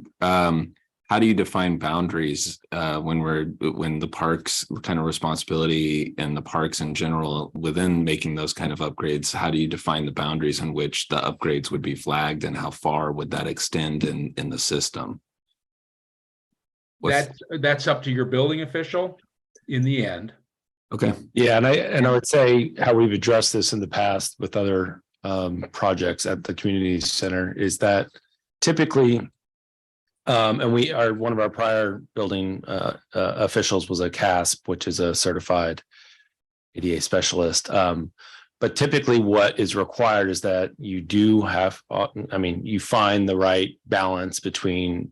how do you define boundaries when the parks kind of responsibility and the parks in general within making those kind of upgrades? How do you define the boundaries in which the upgrades would be flagged, and how far would that extend in the system? That's up to your building official in the end. Okay. Yeah, and I would say how we've addressed this in the past with other projects at the community center is that typically, and we are, one of our prior building officials was a CASP, which is a certified ADA specialist. But typically what is required is that you do have, you find the right balance between,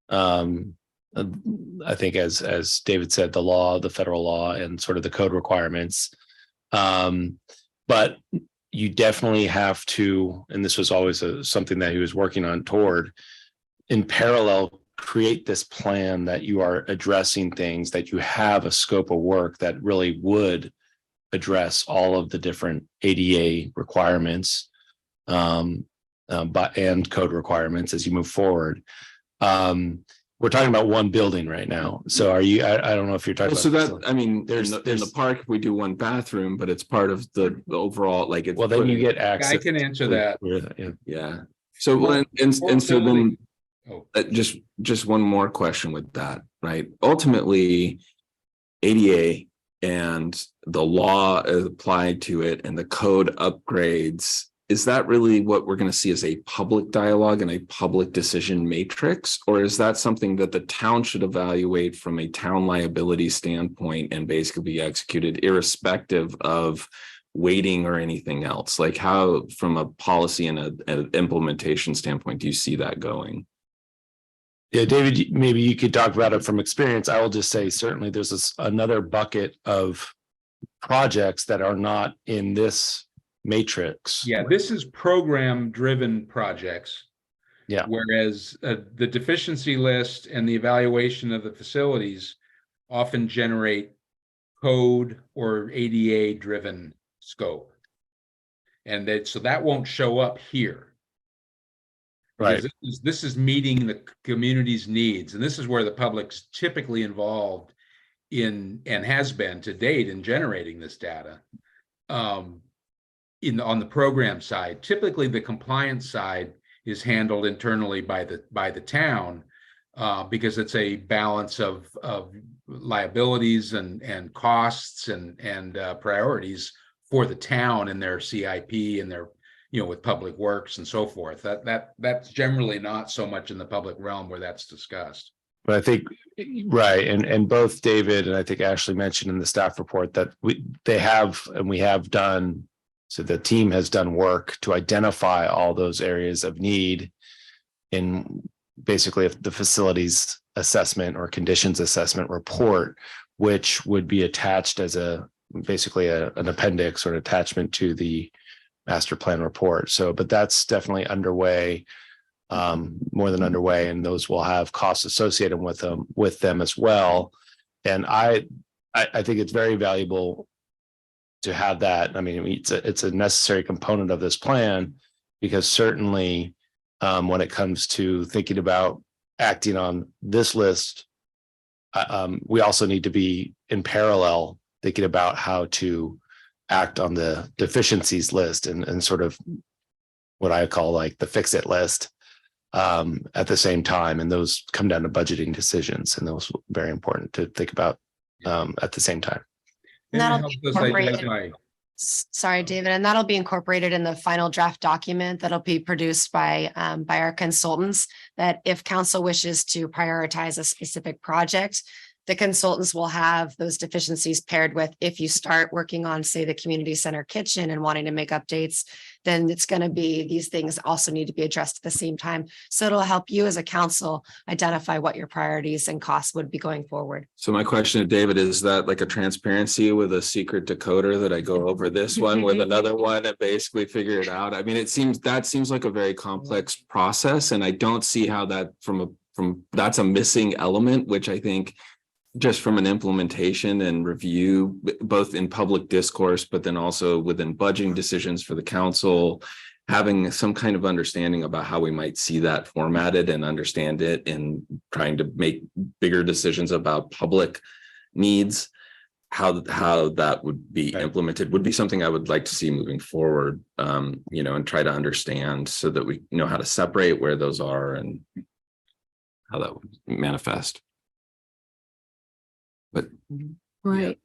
I think as David said, the law, the federal law, and sort of the code requirements. But you definitely have to, and this was always something that he was working on toward, in parallel, create this plan that you are addressing things, that you have a scope of work that really would address all of the different ADA requirements and code requirements as you move forward. We're talking about one building right now. So are you, I don't know if you're talking about. So that, I mean, there's in the park, we do one bathroom, but it's part of the overall, like it's. Well, then you get access. I can answer that. Yeah. So, and so then just one more question with that, right? Ultimately, ADA and the law applied to it and the code upgrades, is that really what we're going to see as a public dialogue and a public decision matrix? Or is that something that the town should evaluate from a town liability standpoint and basically be executed irrespective of weighting or anything else? Like, how, from a policy and an implementation standpoint, do you see that going? Yeah, David, maybe you could talk about it from experience. I will just say, certainly there's another bucket of projects that are not in this matrix. Yeah, this is program driven projects. Yeah. Whereas the deficiency list and the evaluation of the facilities often generate code or ADA driven scope. And so that won't show up here. Right. This is meeting the community's needs. And this is where the public's typically involved in, and has been to date, in generating this data. On the program side, typically the compliance side is handled internally by the town because it's a balance of liabilities and costs and priorities for the town and their CIP and their, with public works and so forth. That's generally not so much in the public realm where that's discussed. But I think, right, and both David and I think Ashley mentioned in the staff report that we have done. So the team has done work to identify all those areas of need in basically the facilities assessment or conditions assessment report, which would be attached as basically an appendix or an attachment to the master plan report. So, but that's definitely underway, more than underway, and those will have costs associated with them as well. And I think it's very valuable to have that. I mean, it's a necessary component of this plan, because certainly when it comes to thinking about acting on this list, we also need to be in parallel thinking about how to act on the deficiencies list and sort of what I call like the fix it list at the same time. And those come down to budgeting decisions, and those are very important to think about at the same time. And that'll be incorporated. Sorry, David, and that'll be incorporated in the final draft document that'll be produced by our consultants, that if council wishes to prioritize a specific project, the consultants will have those deficiencies paired with, if you start working on, say, the community center kitchen and wanting to make updates, then it's going to be, these things also need to be addressed at the same time. So it'll help you as a council identify what your priorities and costs would be going forward. So my question to David, is that like a transparency with a secret decoder that I go over this one with another one and basically figure it out? I mean, that seems like a very complex process, and I don't see how that that's a missing element, which I think, just from an implementation and review, both in public discourse, but then also within budgeting decisions for the council having some kind of understanding about how we might see that formatted and understand it, and trying to make bigger decisions about public needs, how that would be implemented would be something I would like to see moving forward, and try to understand so that we know how to separate where those are and how that would manifest. But Right.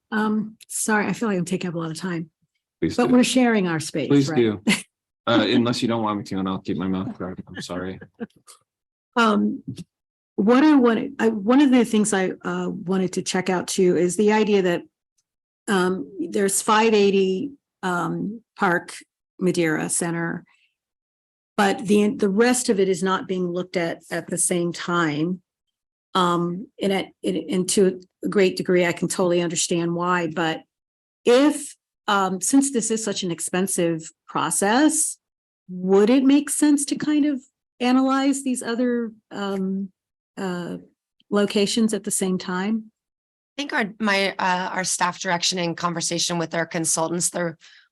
Sorry, I feel like I'm taking up a lot of time, please but do. we're sharing our space, Please right? do. Unless you don't want me to, and I'll keep my mouth shut. I'm sorry. What one of the things I wanted to check out too is the idea that there's 580 Park Madera Center, but the rest of it is not being looked at the same time. And to a great degree, I can totally understand why. But if since this is such an expensive process, would it make sense to kind of analyze these other locations at the same time? I think our staff direction and conversation with our consultants,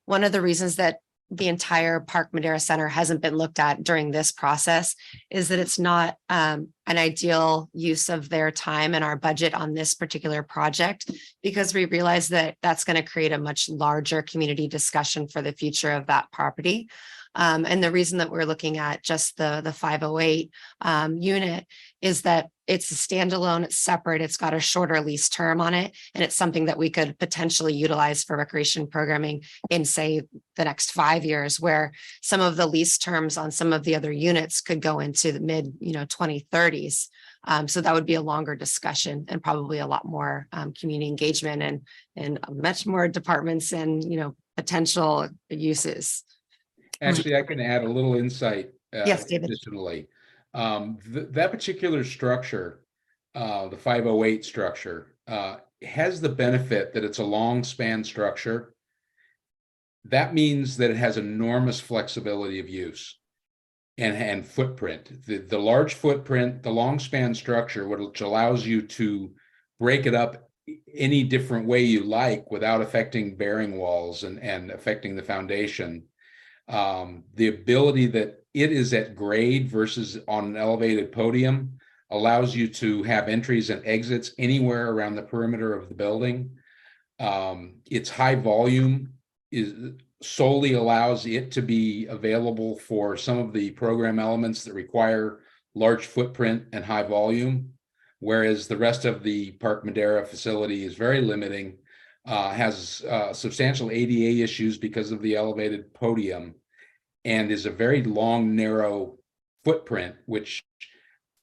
one of the reasons that the entire Park Madera Center hasn't been looked at during this process is that it's not an ideal use of their time and our budget on this particular project, because we realize that that's going to create a much larger community discussion for the future of that property. And the reason that we're looking at just the 508 unit is that it's a standalone, it's separate, it's got a shorter lease term on it, and it's something that we could potentially utilize for recreation programming in, say, the next 5 years, where some of the lease terms on some of the other units could go into the mid 2030s. So that would be a longer discussion and probably a lot more community engagement and much more departments and potential uses. Actually, I can add a little insight. Yes, David. Additionally, that particular structure, the 508 structure, has the benefit that it's a long span structure. That means that it has enormous flexibility of use and footprint. The large footprint, the long span structure, which allows you to break it up any different way you like without affecting bearing walls and affecting the foundation. The ability that it is at grade versus on an elevated podium allows you to have entries and exits anywhere around the perimeter of the building. Its high volume solely allows it to be available for some of the program elements that require large footprint and high volume, whereas the rest of the Park Madera facility is very limiting, has substantial ADA issues because of the elevated podium, and is a very long, narrow footprint, which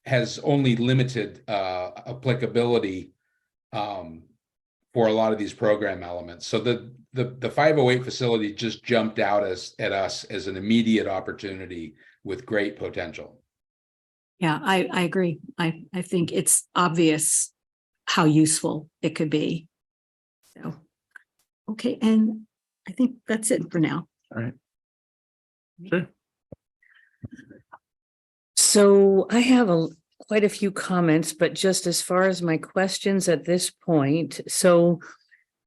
has only limited applicability for a lot of these program elements. So the 508 facility just jumped out at us as an immediate opportunity with great potential. Yeah, I agree. I think it's obvious how useful it could be. So, okay, and I think that's it for now. All right. Sure. So I have quite a few comments, but just as far as my questions at this point, so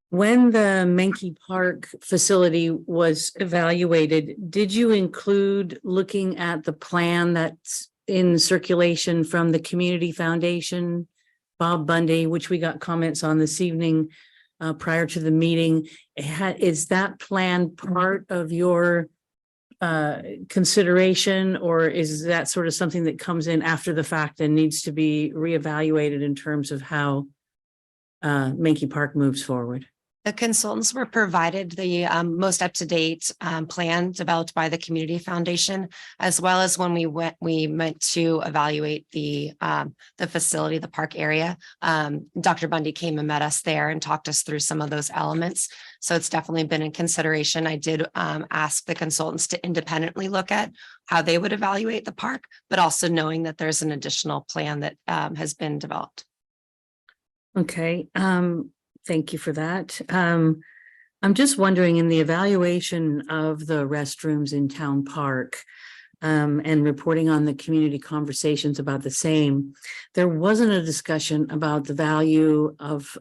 when the Menke Park facility was evaluated, did you include looking at the plan that's in circulation from the Community Foundation, Bob Bundy, which we got comments on this evening prior to the meeting? Is that plan part of your consideration, or is that sort of something that comes in after the fact and needs to be reevaluated in terms of how Menke Park moves forward? The consultants were provided the most up-to-date plan developed by the Community Foundation, as well as when we went to evaluate the facility, the park area. Dr. Bundy came and met us there and talked us through some of those elements. So it's definitely been in consideration. I did ask the consultants to independently look at how they would evaluate the park, but also knowing that there's an additional plan that has been developed. Okay. Thank you for that. I'm just wondering, in the evaluation of the restrooms in Town Park and reporting on the community conversations about the same, there wasn't a discussion about the value of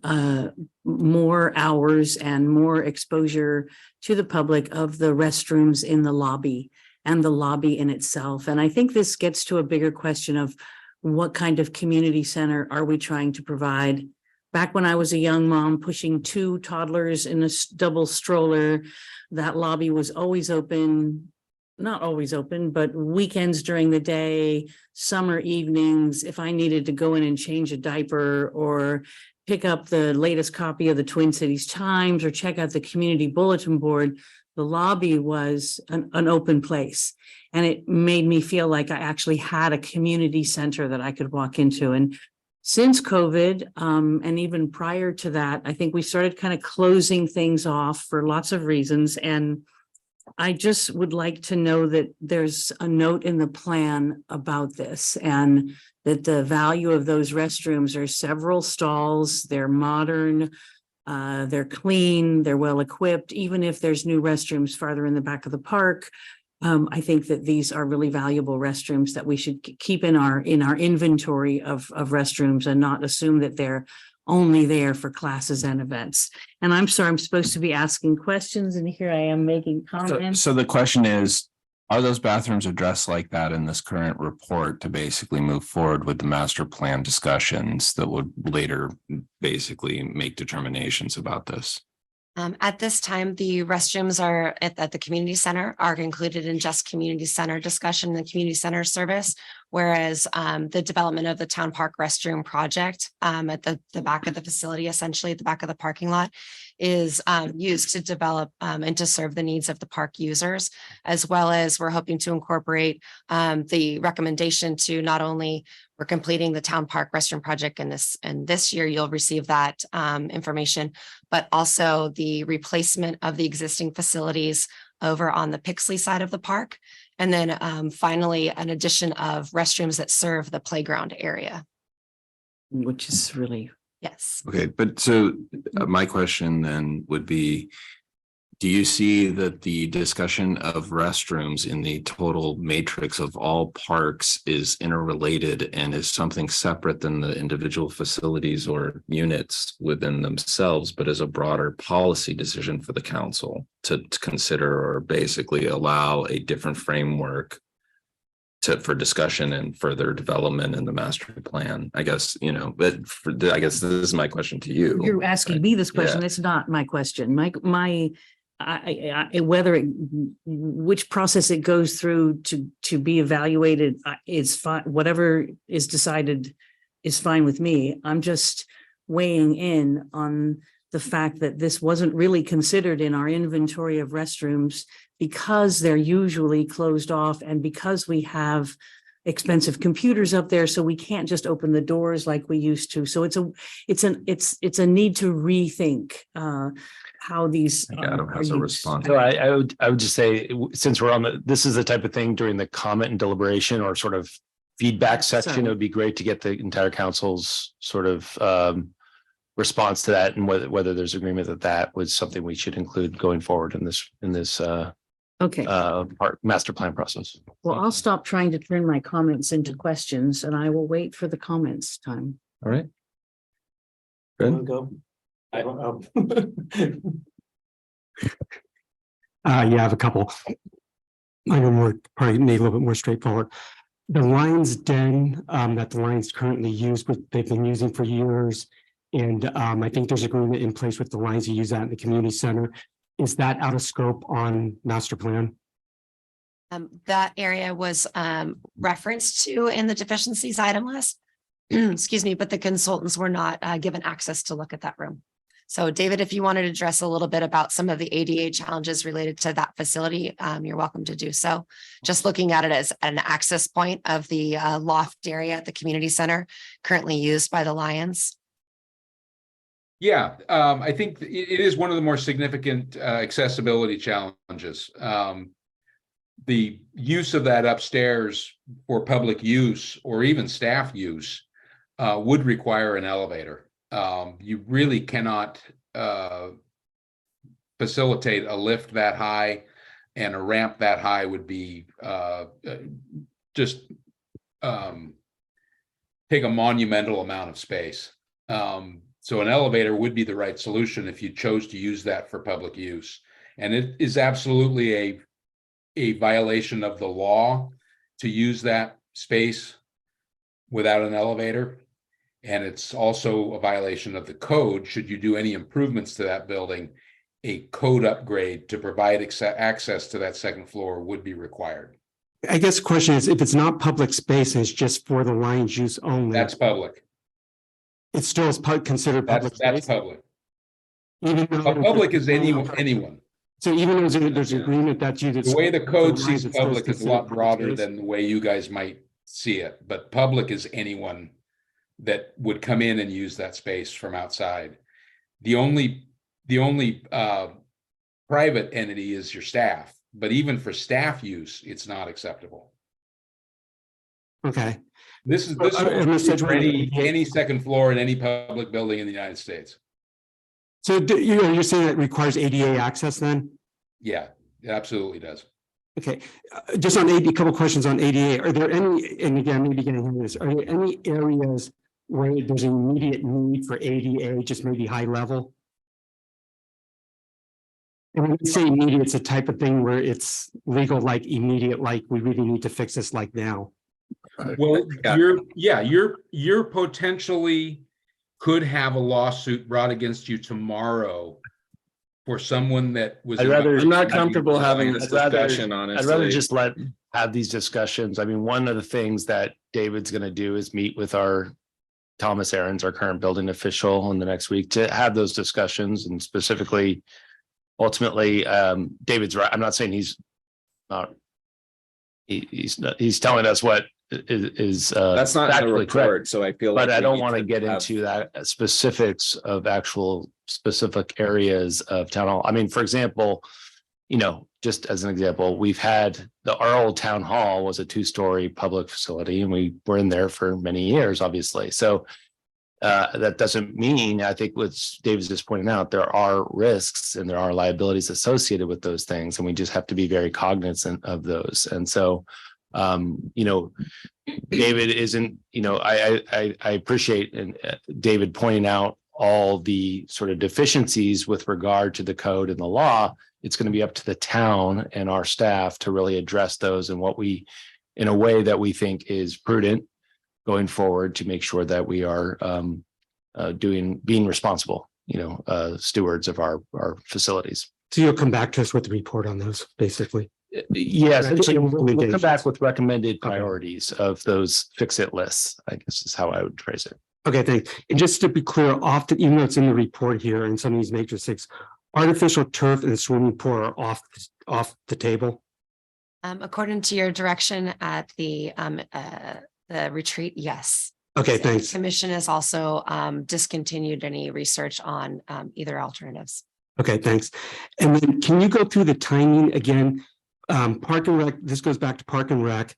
more hours and more exposure to the public of the restrooms in the lobby and the lobby in itself. And I think this gets to a bigger question of what kind of community center are we trying to provide? Back when I was a young mom pushing 2 toddlers in a double stroller, that lobby was always open, not always open, but weekends during the day, summer evenings, if I needed to go in and change a diaper or pick up the latest copy of the Twin Cities Times or check out the community bulletin board, the lobby was an open place. And it made me feel like I actually had a community center that I could walk into. And since COVID, and even prior to that, I think we started kind of closing things off for lots of reasons. And I just would like to know that there's a note in the plan about this and that the value of those restrooms are several stalls, they're modern, they're clean, they're well equipped, even if there's new restrooms farther in the back of the park. I think that these are really valuable restrooms that we should keep in our inventory of restrooms and not assume that they're only there for classes and events. And I'm sorry, I'm supposed to be asking questions and here I am making comments. So the question is, are those bathrooms addressed like that in this current report to basically move forward with the master plan discussions that would later basically make determinations about this? At this time, the restrooms are at the community center are included in just community center discussion, the community center service. Whereas the development of the town park restroom project at the back of the facility, essentially at the back of the parking lot, is used to develop and to serve the needs of the park users, as well as we're hoping to incorporate the recommendation to not only we're completing the town park restroom project in this year, you'll receive that information, but also the replacement of the existing facilities over on the Pixley side of the park. And then finally, an addition of restrooms that serve the playground area. Which is really. Yes. Okay, but so my question then would be, do you see that the discussion of restrooms in the total matrix of all parks is interrelated and is something separate than the individual facilities or units within themselves, but is a broader policy decision for the council to consider or basically allow a different framework for discussion and further development in the master plan? I guess, but I guess this is my question to you. You're asking me this question. It's not my question. Which process it goes through to be evaluated is fine. Whatever is decided is fine with me. I'm just weighing in on the fact that this wasn't really considered in our inventory of restrooms because they're usually closed off and because we have expensive computers up there, so we can't just open the doors like we used to. So it's a need to rethink how these Adam has a response. So I would just say, since we're on this is the type of thing during the comment and deliberation or sort of feedback section, it would be great to get the entire council's sort of response to that and whether there's agreement that was something we should include going forward in this master plan process. Well, I'll stop trying to turn my comments into questions and I will wait for the comments time. All right. Good. Go. I don't know. Yeah, I have a couple. I know more, probably maybe a little bit more straightforward. The Lions Den that the Lions currently use, they've been using for years. And I think there's agreement in place with the Lions to use that in the community center. Is that out of scope on master plan? That area was referenced to in the deficiencies item list. Excuse me, but the consultants were not given access to look at that room. So David, if you wanted to address a little bit about some of the ADA challenges related to that facility, you're welcome to do so. Just looking at it as an access point of the loft area at the community center currently used by the Lions. Yeah, I think it is one of the more significant accessibility challenges. The use of that upstairs for public use or even staff use would require an elevator. You really cannot facilitate a lift that high, and a ramp that high would be just take a monumental amount of space. So an elevator would be the right solution if you chose to use that for public use. And it is absolutely a violation of the law to use that space without an elevator. And it's also a violation of the code. Should you do any improvements to that building, a code upgrade to provide access to that second floor would be required. I guess the question is, if it's not public space and it's just for the Lions use only, That's public. it still is considered public That's space? public. Even though Public is anyone. So even though there's agreement that you. The way the code sees it's still public is a lot considered public broader space? than the way you guys might see it, but public is anyone that would come in and use that space from outside. The only private entity is your staff, but even for staff use, it's not acceptable. Okay. This is for any second floor in any public building in the United States. So you're saying that requires ADA access then? Yeah, it absolutely does. Okay, just on ADA, a couple questions on ADA. Are there any, and again, maybe getting into this, are there any areas where there's an immediate need for ADA, just maybe high level? And when we say immediate, it's a type of thing where it's legal, like immediate, like we really need to fix this like now. Well, you're potentially could have a lawsuit brought against you tomorrow for someone that was. I'm not comfortable having this discussion, honestly. I'd rather just have these discussions. I mean, one of the things that David's going to do is meet with our Thomas Aarons, our current building official, in the next week to have those discussions, and specifically, ultimately, David's right. I'm not saying he's not. He's telling us what is that's not in the factually report, correct. so I feel But like I we don't need want to to get have- into that specifics of actual specific areas of town hall. I mean, for example, just as an example, we've had our old town hall was a 2-story public facility, and we were in there for many years, obviously. So that doesn't mean, I think what David's just pointing out, there are risks and there are liabilities associated with those things, and we just have to be very cognizant of those. And so, David isn't, I appreciate David pointing out all the sort of deficiencies with regard to the code and the law. It's going to be up to the town and our staff to really address those in in a way that we think is prudent going forward, to make sure that we are being responsible, stewards of our facilities. So you'll come back to us with the report on those, basically? Yes, we'll come back with recommended priorities of those fix-it lists, I guess is how I would phrase it. Okay, thanks. And just to be clear, often, even though it's in the report here and some of these matrices, artificial turf and swimming pool are off the table? According to your direction at the retreat, yes. Okay, So thanks. the Commission has also discontinued any research on either alternatives. Okay, thanks. And then can you go through the timing again? Park and Rec, this goes back to Park and Rec.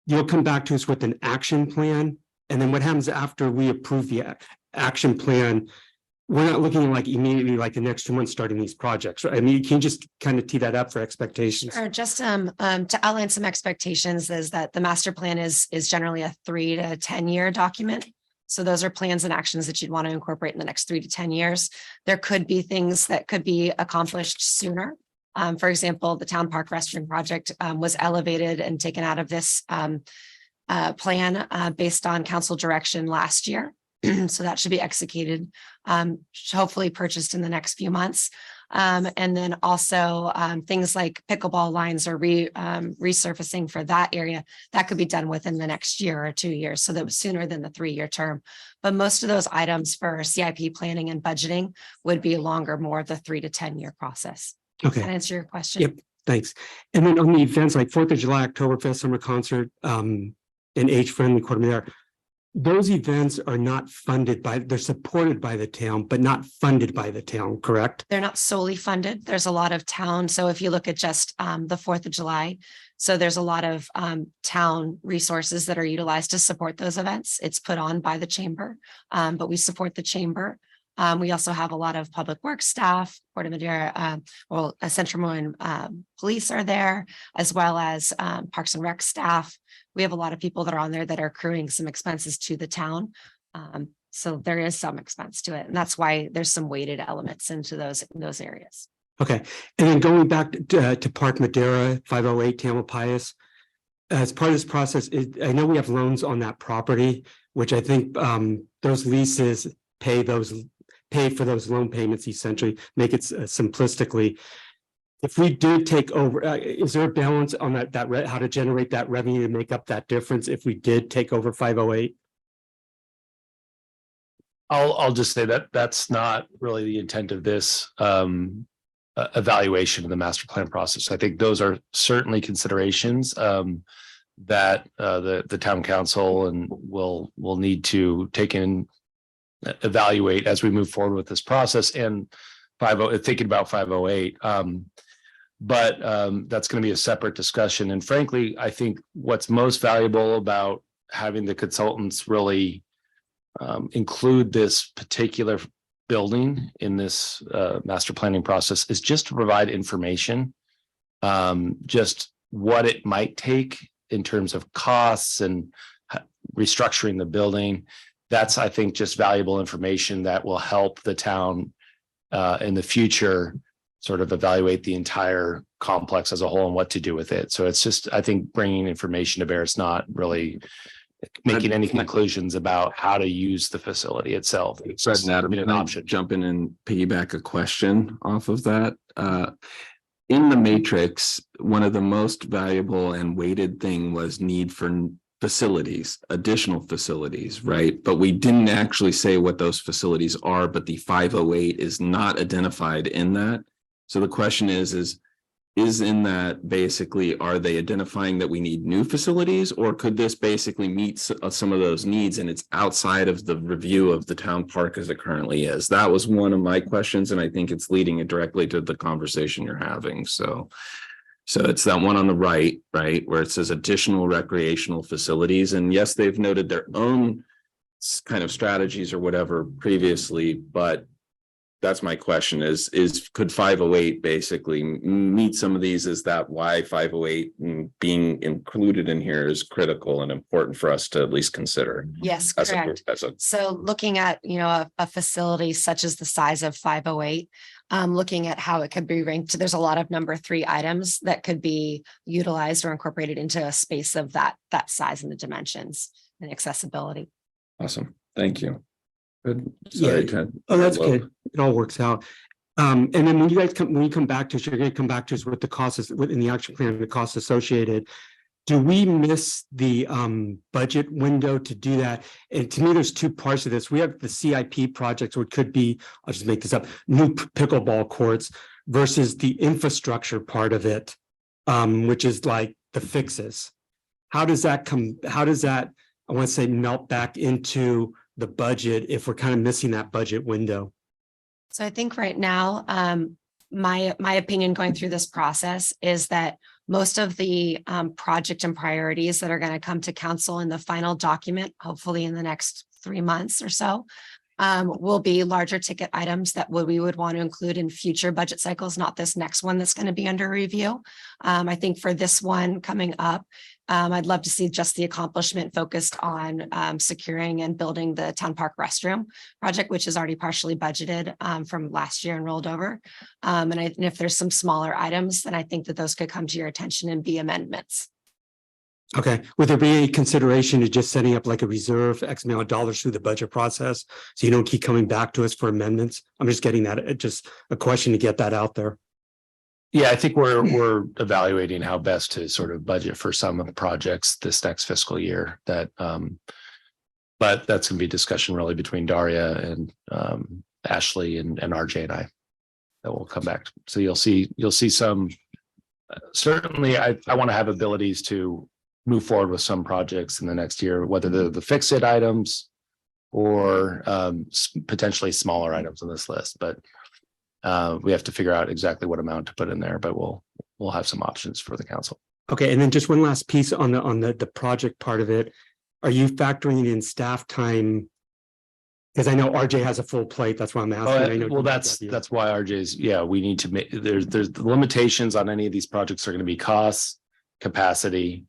You'll come back to us with an action plan. And then what happens after we approve the action plan? We're not looking like immediately like the next 2 months starting these projects. Right? I mean, can you just kind of tee that up for expectations? Or just to outline some expectations is that the master plan is generally a 3 to 10 year document. So those are plans and actions that you'd want to incorporate in the next 3 to 10 years. There could be things that could be accomplished sooner. For example, the town park restroom project was elevated and taken out of this plan based on council direction last year. So that should be executed, hopefully purchased in the next few months. And then also things like pickleball lines or resurfacing for that area, that could be done within the next year or 2 years. So that was sooner than the 3-year term. But most of those items for CIP planning and budgeting would be longer, more of the 3 to 10 year process. Okay. Can I answer your question? Yep, thanks. And then on the events like 4th of July, Oktoberfest, Summer Concert, and age-friendly Corte Madera, those events are not funded they're supported by the town, but not funded by the town, correct? They're not solely funded. There's a lot of town. So if you look at just the 4th of July, so there's a lot of town resources that are utilized to support those events. It's put on by the chamber, but we support the chamber. We also have a lot of public works staff, Corte Madera, Central Moline police are there, as well as Parks and Rec staff. We have a lot of people that are on there that are accruing some expenses to the town. So there is some expense to it. And that's why there's some weighted elements into those areas. Okay, and then going back to Park Madera, 508 Tamalpais. As part of this process, I know we have loans on that property, which I think those leases pay for those loan payments, essentially, make it simplistically. If we do take over, is there a balance on how to generate that revenue to make up that difference if we did take over 508? I'll just say that that's not really the intent of this evaluation of the master plan process. I think those are certainly considerations that the town council and will need to take in, evaluate as we move forward with this process and thinking about 508. But that's going to be a separate discussion. And frankly, I think what's most valuable about having the consultants really include this particular building in this master planning process is just to provide information, just what it might take in terms of costs and restructuring the building. That's, I think, just valuable information that will help the town in the future sort of evaluate the entire complex as a whole and what to do with it. So it's just, I think, bringing information to bear. It's not really making any conclusions about how to use the facility itself. It's Fred just and Adam, an option. jump in and piggyback a question off of that. In the matrix, one of the most valuable and weighted thing was need for facilities, additional facilities, right? But we didn't actually say what those facilities are, but the 508 is not identified in that. So the question is in that basically, are they identifying that we need new facilities, or could this basically meet some of those needs and it's outside of the review of the town park as it currently is? That was one of my questions, and I think it's leading it directly to the conversation you're having. So it's that one on the right, where it says additional recreational facilities. And yes, they've noted their own kind of strategies or whatever previously, but that's my question is could 508 basically meet some of these? Is that why 508 being included in here is critical and important for us to at least consider? Yes, correct. So looking at, a facility such as the size of 508, looking at how it could be ranked, there's a lot of number 3 items that could be utilized or incorporated into a space of that size and the dimensions and accessibility. Awesome. Thank you. Good. Yeah. Oh, that's good. It all works out. And then when you come back to us, you're going to come back to us with the costs within the action plan, the costs associated. Do we miss the budget window to do that? And to me, there's 2 parts of this. We have the CIP projects, which could be, I'll just make this up, new pickleball courts versus the infrastructure part of it, which is like the fixes. How does that, I want to say, melt back into the budget if we're kind of missing that budget window? So I think right now, my opinion going through this process is that most of the project and priorities that are going to come to council in the final document, hopefully in the next 3 months or so, will be larger ticket items that we would want to include in future budget cycles, not this next one that's going to be under review. I think for this one coming up, I'd love to see just the accomplishment focused on securing and building the town park restroom project, which is already partially budgeted from last year and rolled over. And if there's some smaller items, then I think that those could come to your attention and be amendments. Okay. Would there be any consideration to just setting up like a reserve X amount of dollars through the budget process so you don't keep coming back to us for amendments? I'm just getting that, just a question to get that out there. Yeah, I think we're evaluating how best to sort of budget for some of the projects this next fiscal year. But that's going to be discussion really between Daria and Ashley and RJ and I that will come back. So you'll see some. Certainly, I want to have abilities to move forward with some projects in the next year, whether they're the fix-it items or potentially smaller items on this list. But we have to figure out exactly what amount to put in there, but we'll have some options for the council. Okay, and then just one last piece on the project part of it. Are you factoring in staff time? Because I know RJ has a full plate. That's why I'm asking. Well, that's why RJ's. Yeah, we need to make there's the limitations on any of these projects are going to be costs, capacity,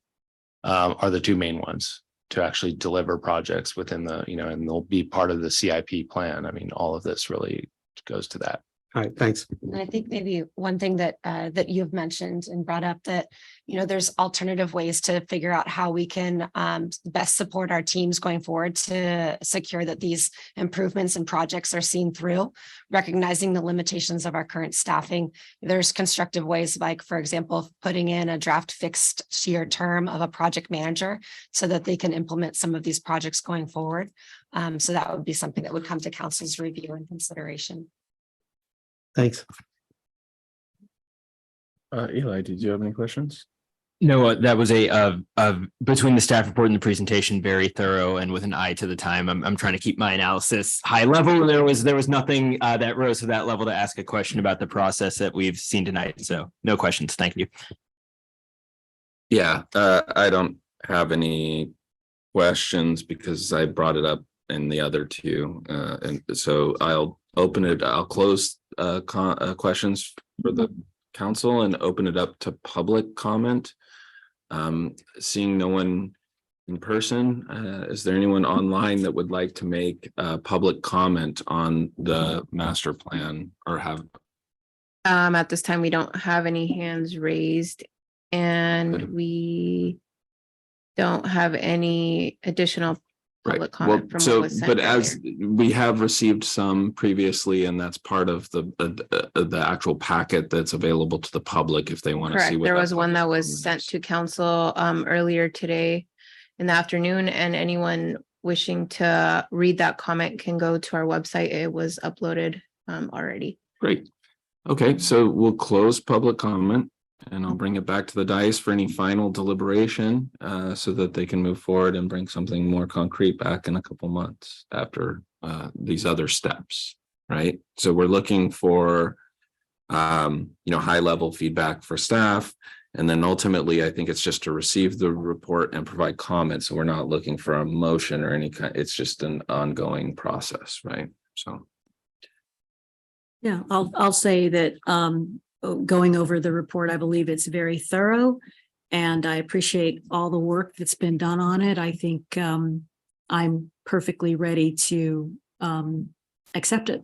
are the 2 main ones to actually deliver projects within the and they'll be part of the CIP plan. I mean, all of this really goes to that. All right, thanks. And I think maybe one thing that that you've mentioned and brought up that, there's alternative ways to figure out how we can best support our teams going forward to secure that these improvements and projects are seen through, recognizing the limitations of our current staffing. There's constructive ways, like, for example, putting in a draft fixed year term of a project manager so that they can implement some of these projects going forward. So that would be something that would come to council's review and consideration. Thanks. Eli, did you have any questions? No, that was between the staff report and the presentation, very thorough and with an eye to the time. I'm trying to keep my analysis high level. There was nothing that rose to that level to ask a question about the process that we've seen tonight. So no questions. Thank you. Yeah, I don't have any questions because I brought it up in the other two. And so I'll close questions for the council and open it up to public comment. Seeing no one in person, is there anyone online that would like to make a public comment on the master plan or have? At this time, we don't have any hands raised, and we don't have any additional public comment from what was sent But earlier. as we have received some previously, and that's part of the actual packet that's available to the public if they want to see. Correct. What There that was one that public was comment sent is. to council earlier today in the afternoon, and anyone wishing to read that comment can go to our website. It was uploaded already. Great. Okay, so we'll close public comment and I'll bring it back to the dais for any final deliberation so that they can move forward and bring something more concrete back in a couple months after these other steps, right? So we're looking for high level feedback for staff. And then ultimately, I think it's just to receive the report and provide comments. So we're not looking for a motion or any kind, it's just an ongoing process, right? So. Yeah, I'll say that going over the report, I believe it's very thorough, and I appreciate all the work that's been done on it. I think I'm perfectly ready to accept it.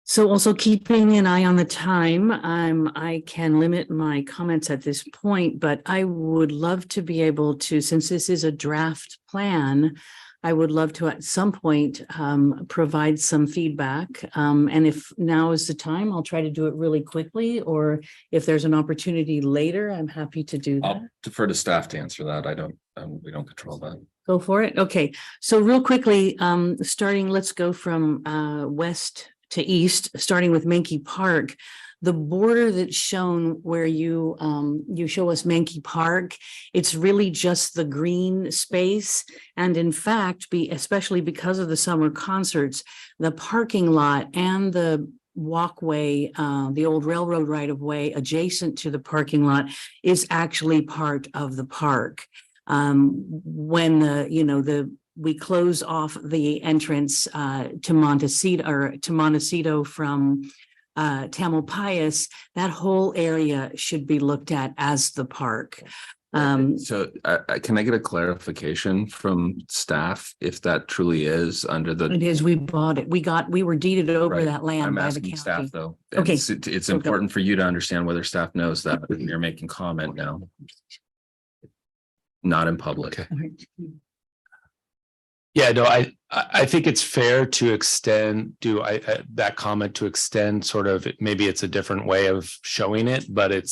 So also keeping an eye on the time, I can limit my comments at this point, but I would love to be able to, since this is a draft plan, I would love to at some point provide some feedback. And if now is the time, I'll try to do it really quickly, or if there's an opportunity later, I'm happy to do that. I'll defer to staff to answer that. We don't control that. Go for it. Okay. So real quickly, let's go from west to east, starting with Menke Park. The border that's shown where you show us Menke Park, it's really just the green space. And in fact, especially because of the summer concerts, the parking lot and the walkway, the old railroad right of way adjacent to the parking lot is actually part of the park. When we close off the entrance to Montecito from Tamalpais, that whole area should be looked at as the park. So can I get a clarification from staff if that truly is under the? It is, we bought it. We were deeded over Right. that land I'm by the asking county. staff though. Okay. It's important for you to understand whether staff knows that you're making comment now. Not in public. Yeah, no, I think it's fair to extend that comment to extend sort of, maybe it's a different way of showing it, but it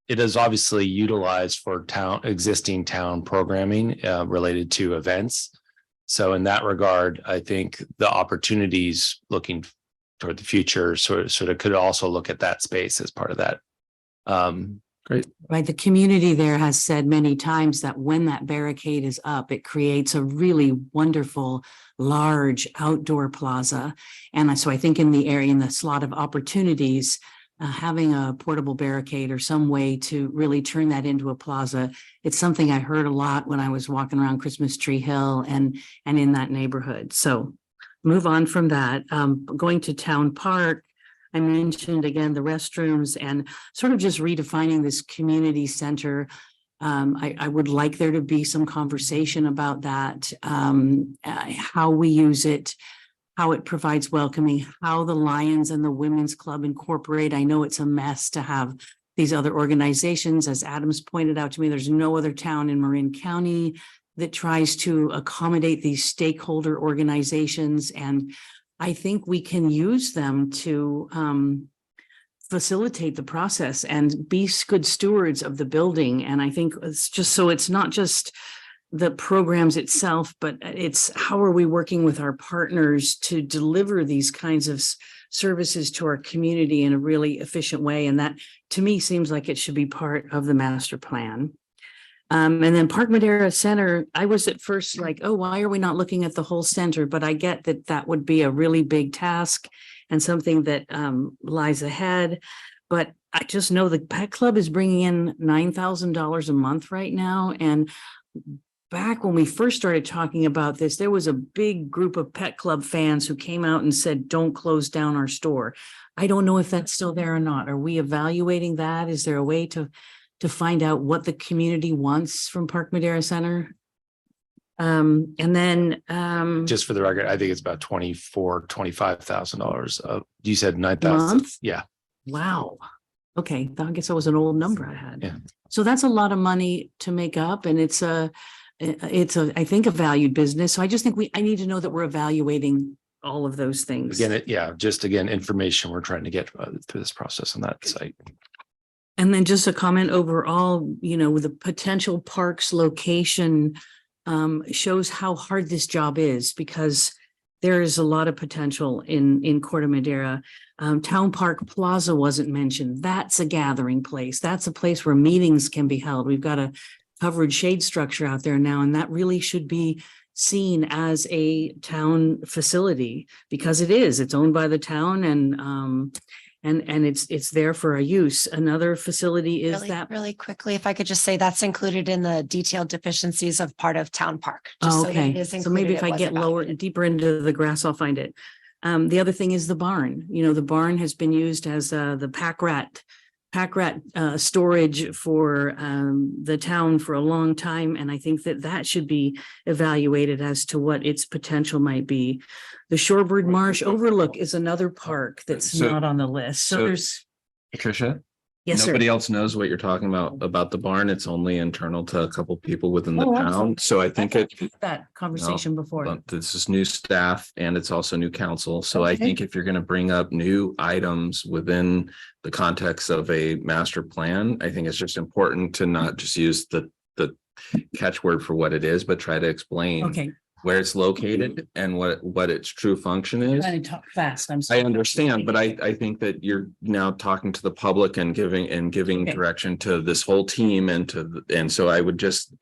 is obviously utilized for existing town programming related to events. So in that regard, I think the opportunities looking toward the future sort of could also look at that space as part of that. Great. Right. The community there has said many times that when that barricade is up, it creates a really wonderful, large outdoor plaza. And so I think in the slot of opportunities, having a portable barricade or some way to really turn that into a plaza, it's something I heard a lot when I was walking around Christmas Tree Hill and in that neighborhood. So move on from that. Going to Town Park, I mentioned again the restrooms and sort of just redefining this community center. I would like there to be some conversation about that, how we use it, how it provides welcoming, how the Lions and the Women's Club incorporate. I know it's a mess to have these other organizations. As Adams pointed out to me, there's no other town in Marin County that tries to accommodate these stakeholder organizations. And I think we can use them to facilitate the process and be good stewards of the building. And I think it's just so it's not just the programs itself, but it's how are we working with our partners to deliver these kinds of services to our community in a really efficient way. And that to me seems like it should be part of the master plan. And then Park Madera Center, I was at first like, oh, why are we not looking at the whole center? But I get that that would be a really big task and something that lies ahead. But I just know the Pet Club is bringing in $9,000 a month right now. And back when we first started talking about this, there was a big group of Pet Club fans who came out and said, don't close down our store. I don't know if that's still there or not. Are we evaluating that? Is there a way to find out what the community wants from Park Madera Center? And then Just for the record, I think it's about $25,000. You said 9,000. Month? Yeah. Wow. Okay, I guess that was an old number I had. Yeah. So that's a lot of money to make up, and it's I think a valued business. So I just think I need to know that we're evaluating all of those things. Again, just information we're trying to get through this process on that site. And then just a comment overall, with the potential parks location shows how hard this job is, because there is a lot of potential in Corte Madera. Town Park Plaza wasn't mentioned. That's a gathering place. That's a place where meetings can be held. We've got a covered shade structure out there now, and that really should be seen as a town facility, because it is. It's owned by the town, and it's there for a use. Another facility is Really quickly, if I could just say that's included in the detailed deficiencies of part of Town Park. Oh, that okay. it is So maybe included, if it I was get evaluated. deeper into the grass, I'll find it. The other thing is the barn. The barn has been used as the pack rat storage for the town for a long time. And I think that should be evaluated as to what its potential might be. The Shorebird Marsh Overlook is another park that's not on the list. So there's. Patricia? Yes, sir. Nobody else knows what you're talking about the barn. It's only internal to a couple people within the Oh, town. absolutely. So I think That conversation before. but this is new staff and it's also new council. So I Okay. think if you're going to bring up new items within the context of a master plan, I think it's just important to not just use the catchword for what it is, but try to explain Okay. where it's located and what its true function is. Trying to talk fast. I'm I sorry. understand, but I think that you're now talking to the public and giving Okay. direction to this whole team and so I would just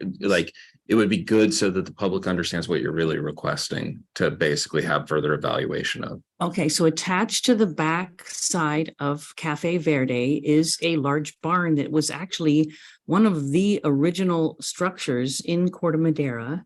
it would be good so that the public understands what you're really requesting to basically have further evaluation of. Okay, so attached to the back side of Cafe Verde is a large barn that was actually one of the original structures in Corte Madera.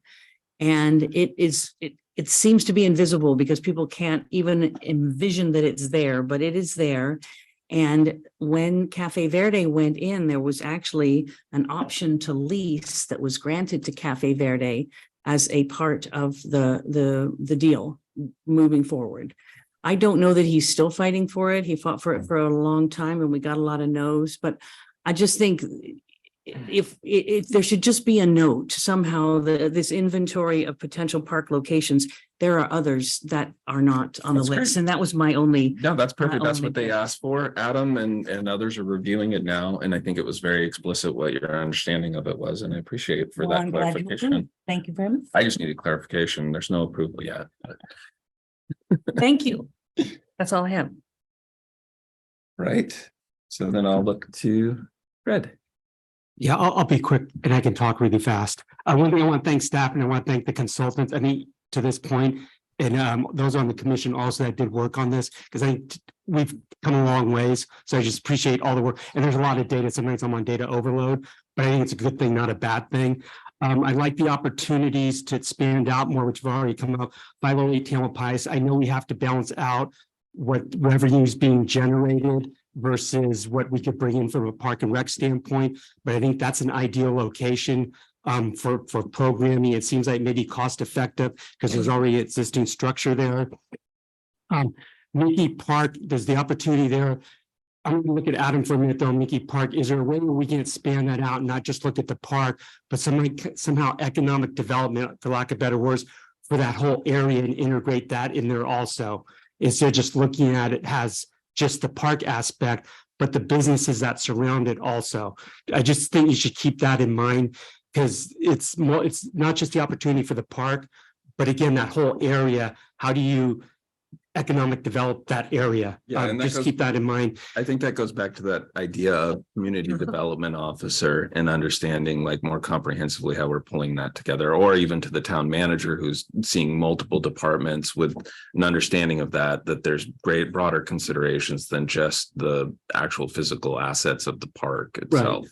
And it seems to be invisible because people can't even envision that it's there, but it is there. And when Cafe Verde went in, there was actually an option to lease that was granted to Cafe Verde as a part of the deal moving forward. I don't know that he's still fighting for it. He fought for it for a long time and we got a lot of no's, but I just think if there should just be a note somehow that this inventory of potential park locations, there are others that are not on the That's list. great. And that was my only. No, that's perfect. That's only what they asked for. Adam and others are reviewing it now. And I think it was very explicit what your understanding of it was. And I appreciate for Well, that I'm glad you clarification. approved. Thank you very much. I just needed clarification. There's no approval yet. Thank you. That's all I have. Right. So then I'll look to Fred. Yeah, I'll be quick and I can talk really fast. One thing I want to thank staff and I want to thank the consultants. I mean, to this point, and those on the commission also that did work on this, because I think we've come a long ways. So I just appreciate all the work. And there's a lot of data. Sometimes I'm on data overload, but I think it's a good thing, not a bad thing. I like the opportunities to expand out more, which have already come up. 508 Tamalpais. I know we have to balance out what revenue is being generated versus what we could bring in from a park and rec standpoint. But I think that's an ideal location for programming. It seems like maybe cost effective because there's already existing structure there. Mickey Park, there's the opportunity there. I'm gonna look at Adam for a minute though, Mickey Park. Is there a way where we can expand that out and not just look at the park, but somehow economic development, for lack of better words, for that whole area and integrate that in there also? Instead of just looking at it as just the park aspect, but the businesses that surround it also. I just think you should keep that in mind because it's not just the opportunity for the park, but again, that whole area, how do you economic develop that area? Yeah, and just keep that in mind. I think that goes back to that idea of community development officer and understanding like more comprehensively how we're pulling that together, or even to the town manager who's seeing multiple departments with an understanding of that there's great broader considerations than just the actual physical assets of the park itself.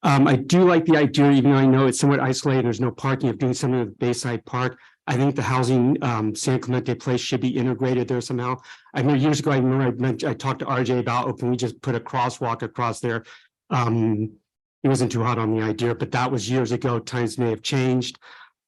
Right. I do like the idea, even though I know it's somewhat isolated, there's no parking, of doing something at the Bayside Park. I think the housing, San Clemente Place should be integrated there somehow. I know years ago, I talked to RJ about, oh, can we just put a crosswalk across there? He wasn't too hot on the idea, but that was years ago. Times may have changed.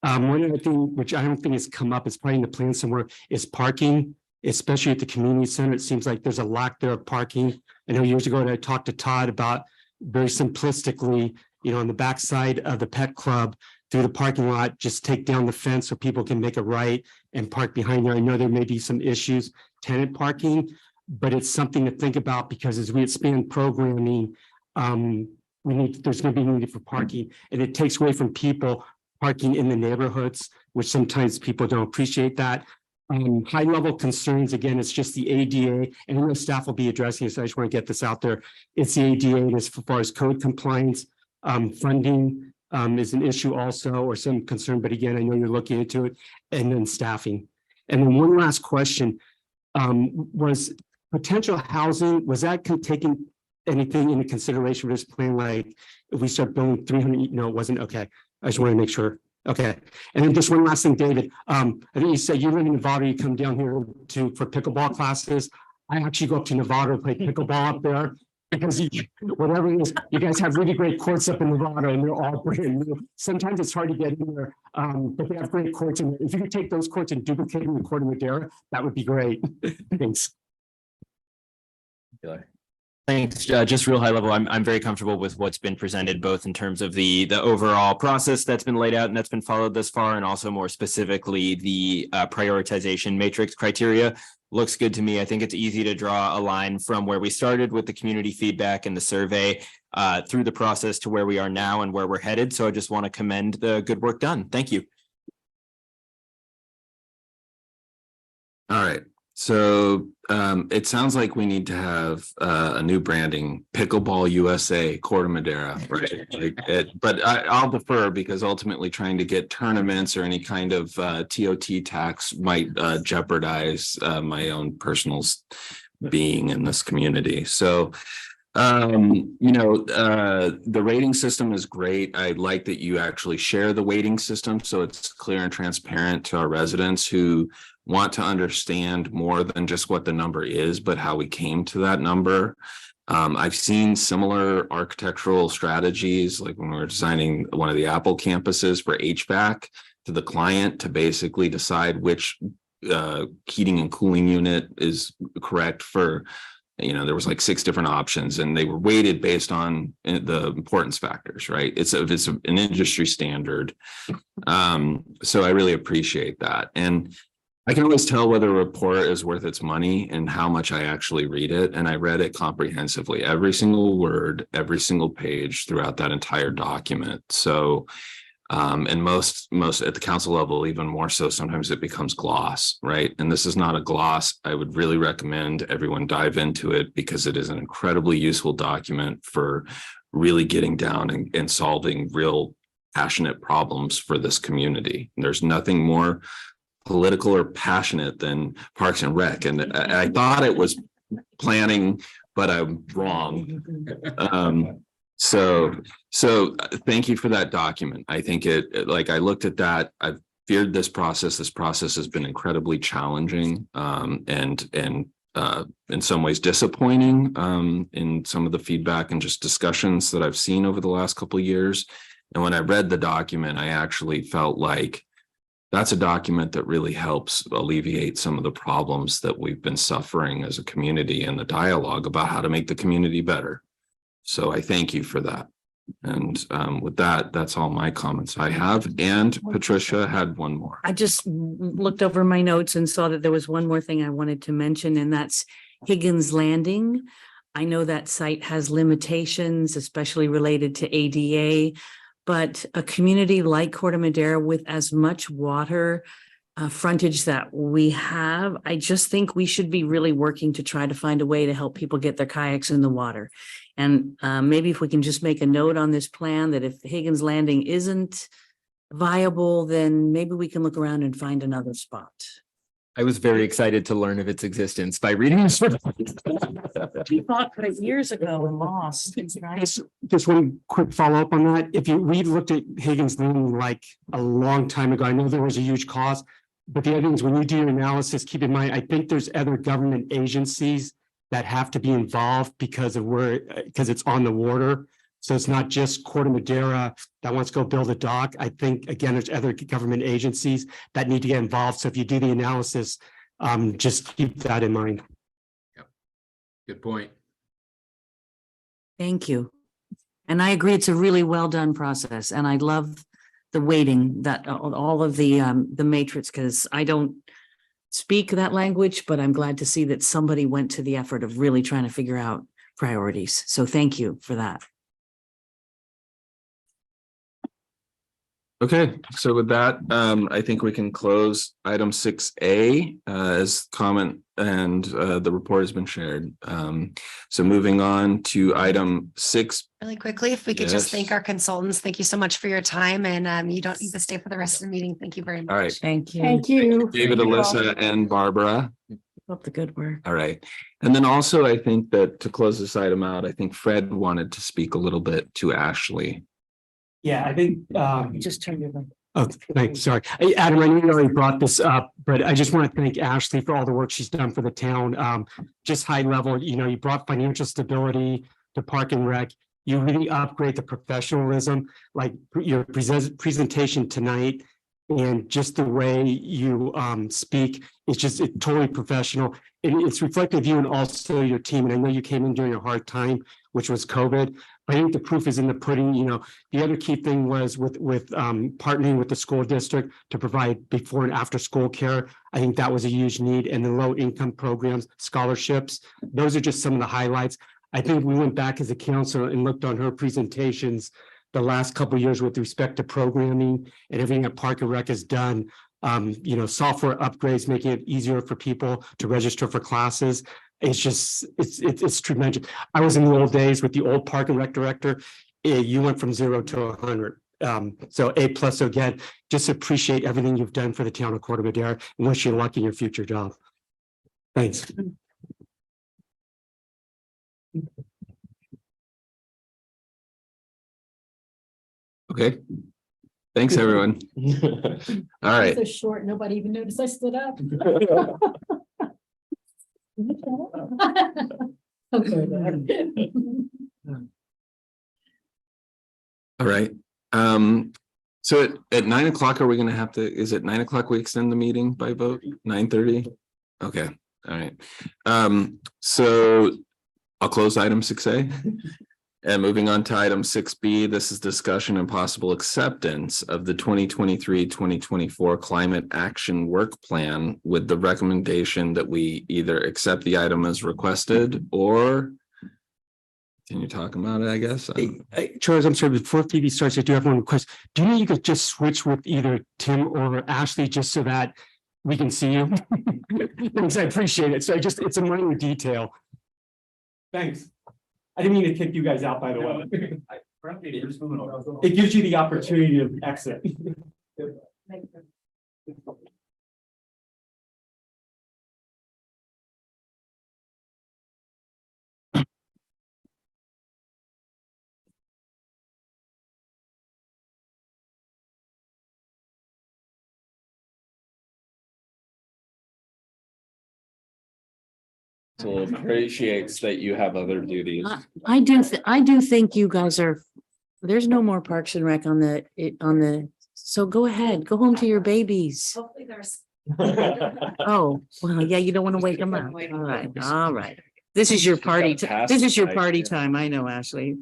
One other thing, which I don't think has come up, it's probably in the plan somewhere, is parking, especially at the community center. It seems like there's a lack there of parking. I know years ago I talked to Todd about very simplistically, on the backside of the pet club, through the parking lot, just take down the fence so people can make a right and park behind there. I know there may be some issues, tenant parking, but it's something to think about because as we expand programming, there's going to be need for parking, and it takes away from people parking in the neighborhoods, which sometimes people don't appreciate that. High level concerns, again, it's just the ADA, and I know staff will be addressing this. I just want to get this out there. It's the ADA, and as far as code compliance, funding is an issue also, or some concern, but again, I know you're looking into it, and then staffing. And then one last question, was potential housing, was that taking anything into consideration for this plan? Like if we start building 300, no, it wasn't. Okay. I just want to make sure. Okay. And then just one last thing, David, I think you said you live in Nevada, you come down here for pickleball classes. I actually go up to Nevada to play pickleball up there. Because whatever it is, you guys have really great courts up in Nevada and they're all brand new. Sometimes it's hard to get in there, but they have great courts in there. If you could take those courts and duplicate them in Corte Madera, that would be great. Thanks. Thanks. Just real high level, I'm very comfortable with what's been presented, both in terms of the overall process that's been laid out and that's been followed thus far, and also more specifically the prioritization matrix criteria. Looks good to me. I think it's easy to draw a line from where we started with the community feedback and the survey through the process to where we are now and where we're headed. So I just want to commend the good work done. Thank you. All right. So it sounds like we need to have a new branding, Pickleball USA, Corte Madera, right? But I'll defer because ultimately trying to get tournaments or any kind of TOT tax might jeopardize my own personal being in this community. So, the rating system is great. I like that you actually share the weighting system so it's clear and transparent to our residents who want to understand more than just what the number is, but how we came to that number. I've seen similar architectural strategies, like when we were designing one of the Apple campuses for HVAC to the client to basically decide which heating and cooling unit is correct for, there was like 6 different options and they were weighted based on the importance factors, right? It's an industry standard. So I really appreciate that. And I can always tell whether a report is worth its money and how much I actually read it. And I read it comprehensively, every single word, every single page throughout that entire document. So, and most at the council level, even more so, sometimes it becomes gloss, right? And this is not a gloss. I would really recommend everyone dive into it because it is an incredibly useful document for really getting down and solving real passionate problems for this community. There's nothing more political or passionate than Parks and Rec. And I thought it was planning, but I'm wrong. So thank you for that document. I think I looked at that. I've feared this process. This process has been incredibly challenging and in some ways disappointing in some of the feedback and just discussions that I've seen over the last couple of years. And when I read the document, I actually felt like that's a document that really helps alleviate some of the problems that we've been suffering as a community and the dialogue about how to make the community better. So I thank you for that. And with that, that's all my comments I have. And Patricia had one more. I just looked over my notes and saw that there was one more thing I wanted to mention, and that's Higgins Landing. I know that site has limitations, especially related to ADA, but a community like Corte Madera with as much water frontage that we have, I just think we should be really working to try to find a way to help people get their kayaks in the water. And maybe if we can just make a note on this plan that if Higgins Landing isn't viable, then maybe we can look around and find another spot. I was very excited to learn of its existence by reading this. We thought for years ago and lost. Just one quick follow-up on that. We looked at Higgins Landing like a long time ago. I know there was a huge cost, but the other thing is when you do your analysis, keep in mind, I think there's other government agencies that have to be involved because it's on the water. So it's not just Corte Madera that wants to go build a dock. I think, again, there's other government agencies that need to get involved. So if you do the analysis, just keep that in mind. Yep. Good point. Thank you. And I agree, it's a really well done process. And I love the weighting that all of the matrix, because I don't speak that language, but I'm glad to see that somebody went to the effort of really trying to figure out priorities. So thank you for that. Okay, so with that, I think we can close item 6A as comment, and the report has been shared. So moving on to item 6. Really quickly, if we could just Yes. thank our consultants. Thank you so much for your time, and you don't need to stay for the rest of the meeting. Thank you very much. All right. Thank you. Thank you. David, Alyssa, and Barbara. Keep up the good work. All right. And then also, I think that to close this item out, I think Fred wanted to speak a little bit to Ashley. Yeah, I think Just turn your. Oh, thanks. Sorry. Adam, I know you already brought this up, but I just want to thank Ashley for all the work she's done for the town. Just high level, you brought financial stability to Park and Rec. You really upgrade the professionalism, like your presentation tonight and just the way you speak. It's totally professional. And it's reflective of you and also your team. And I know you came in during a hard time, which was COVID. I think the proof is in the pudding. The other key thing was with partnering with the school district to provide before and after school care. I think that was a huge need, and the low income programs, scholarships. Those are just some of the highlights. I think we went back as a council and looked on her presentations the last couple of years with respect to programming and everything that Park and Rec has done. Software upgrades, making it easier for people to register for classes. It's tremendous. I was in the old days with the old Park and Rec director. You went from 0 to 100. So A+. So again, just appreciate everything you've done for the town of Corte Madera and wish you luck in your future job. Thanks. Okay. Thanks, everyone. All right. So short, nobody even noticed I stood up. All right. So at 9 o'clock, are we going to have to, is it 9 o'clock we extend the meeting by vote? 9:30? Okay. All right. So I'll close item 6A. And moving on to item 6B, this is discussion and possible acceptance of the 2023-2024 Climate Action Work Plan with the recommendation that we either accept the item as requested or continue talking about it, I guess. Charles, I'm sorry, before Phoebe starts, I do have one request. Do you know you could just switch with either Tim or Ashley just so that we can see you? Thanks, I appreciate it. So it's a minor detail. Thanks. I didn't mean to kick you guys out, by the way. It gives you the opportunity to exit. So appreciates that you have other duties. I do think you guys are, there's no more Parks and Rec on the So go ahead, go home to your babies. Hopefully there's. Oh, well, yeah, you don't want to wake them up. All right, all right. This is your party. This is your party time. I know, Ashley.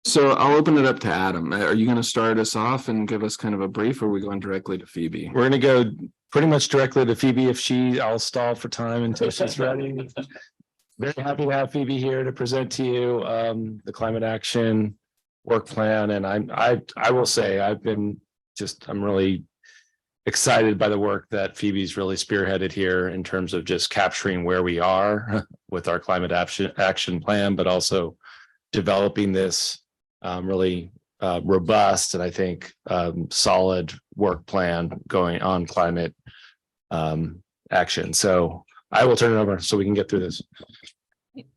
So I'll open it up to Adam. Are you going to start us off and give us kind of a brief, or are we going directly to Phoebe? We're gonna go pretty much directly to Phoebe I'll stall for time until she's ready. Very happy to have Phoebe here to present to you the climate action work plan. And I will say I'm really excited by the work that Phoebe's really spearheaded here in terms of just capturing where we are with our climate action plan, but also developing this really robust and I think solid work plan going on climate action. So I will turn it over so we can get through this.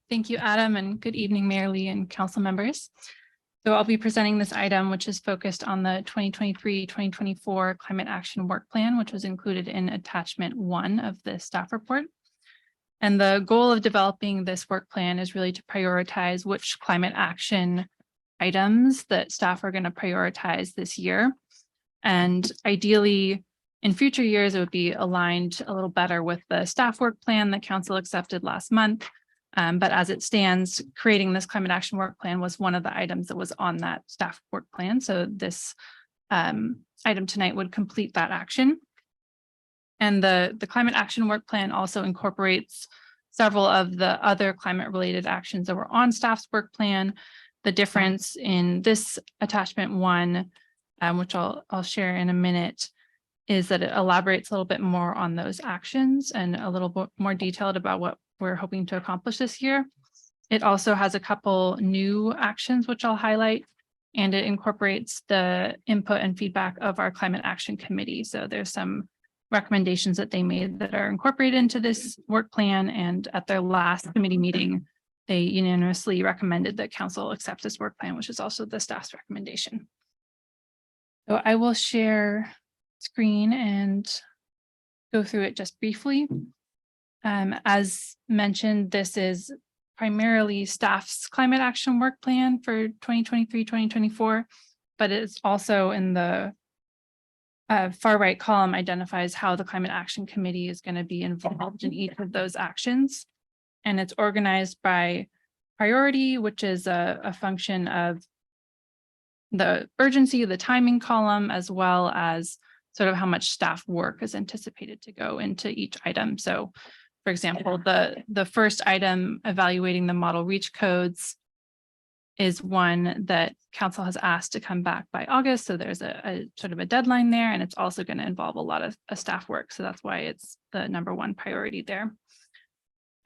Thank you, Adam, and good evening, Mayor Lee and council members. So I'll be presenting this item, which is focused on the 2023-2024 Climate Action Work Plan, which was included in attachment 1 of the staff report. And the goal of developing this work plan is really to prioritize which climate action items that staff are going to prioritize this year. And ideally, in future years, it would be aligned a little better with the staff work plan that council accepted last month. But as it stands, creating this climate action work plan was one of the items that was on that staff work plan. So this item tonight would complete that action. And the climate action work plan also incorporates several of the other climate related actions that were on staff's work plan. The difference in this attachment 1, which I'll share in a minute, is that it elaborates a little bit more on those actions and a little bit more detailed about what we're hoping to accomplish this year. It also has a couple new actions, which I'll highlight, and it incorporates the input and feedback of our climate action committee. So there's some recommendations that they made that are incorporated into this work plan. And at their last committee meeting, they unanimously recommended that council accept this work plan, which is also the staff's recommendation. So I will share screen and go through it just briefly. As mentioned, this is primarily staff's climate action work plan for 2023-2024, but it's also in the far right column identifies how the Climate Action Committee is going to be involved in each of those actions. And it's organized by priority, which is a function of the urgency, the timing column, as well as sort of how much staff work is anticipated to go into each item. So for example, the first item, evaluating the model reach codes, is one that council has asked to come back by August. So there's a sort of a deadline there, and it's also going to involve a lot of staff work. So that's why it's the #1 priority there.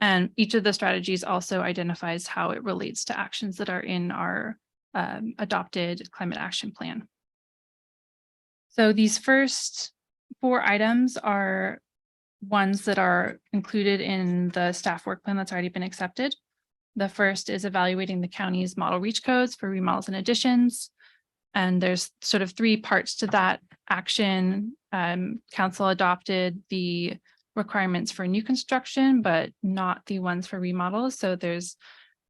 And each of the strategies also identifies how it relates to actions that are in our adopted climate action plan. So these first 4 items are ones that are included in the staff work plan that's already been accepted. The first is evaluating the county's model reach codes for remodels and additions. And there's sort of 3 parts to that action. Council adopted the requirements for new construction, but not the ones for remodels. So there's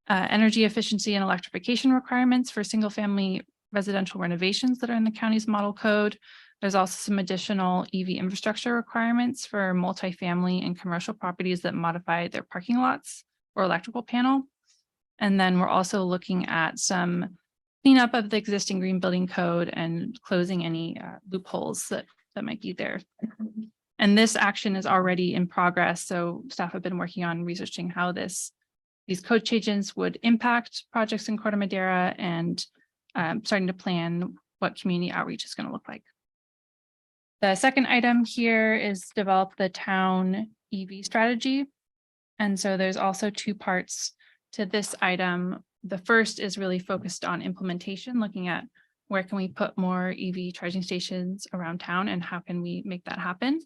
energy efficiency and electrification requirements for single family residential renovations that are in the county's model code. There's also some additional EV infrastructure requirements for multifamily and commercial properties that modify their parking lots or electrical panel. And then we're also looking at some cleanup of the existing green building code and closing any loopholes that might be there. And this action is already in progress. So staff have been working on researching how these code changes would impact projects in Corte Madera and starting to plan what community outreach is going to look like. The second item here is develop the town EV strategy. And so there's also 2 parts to this item. The first is really focused on implementation, looking at where can we put more EV charging stations around town and how can we make that happen.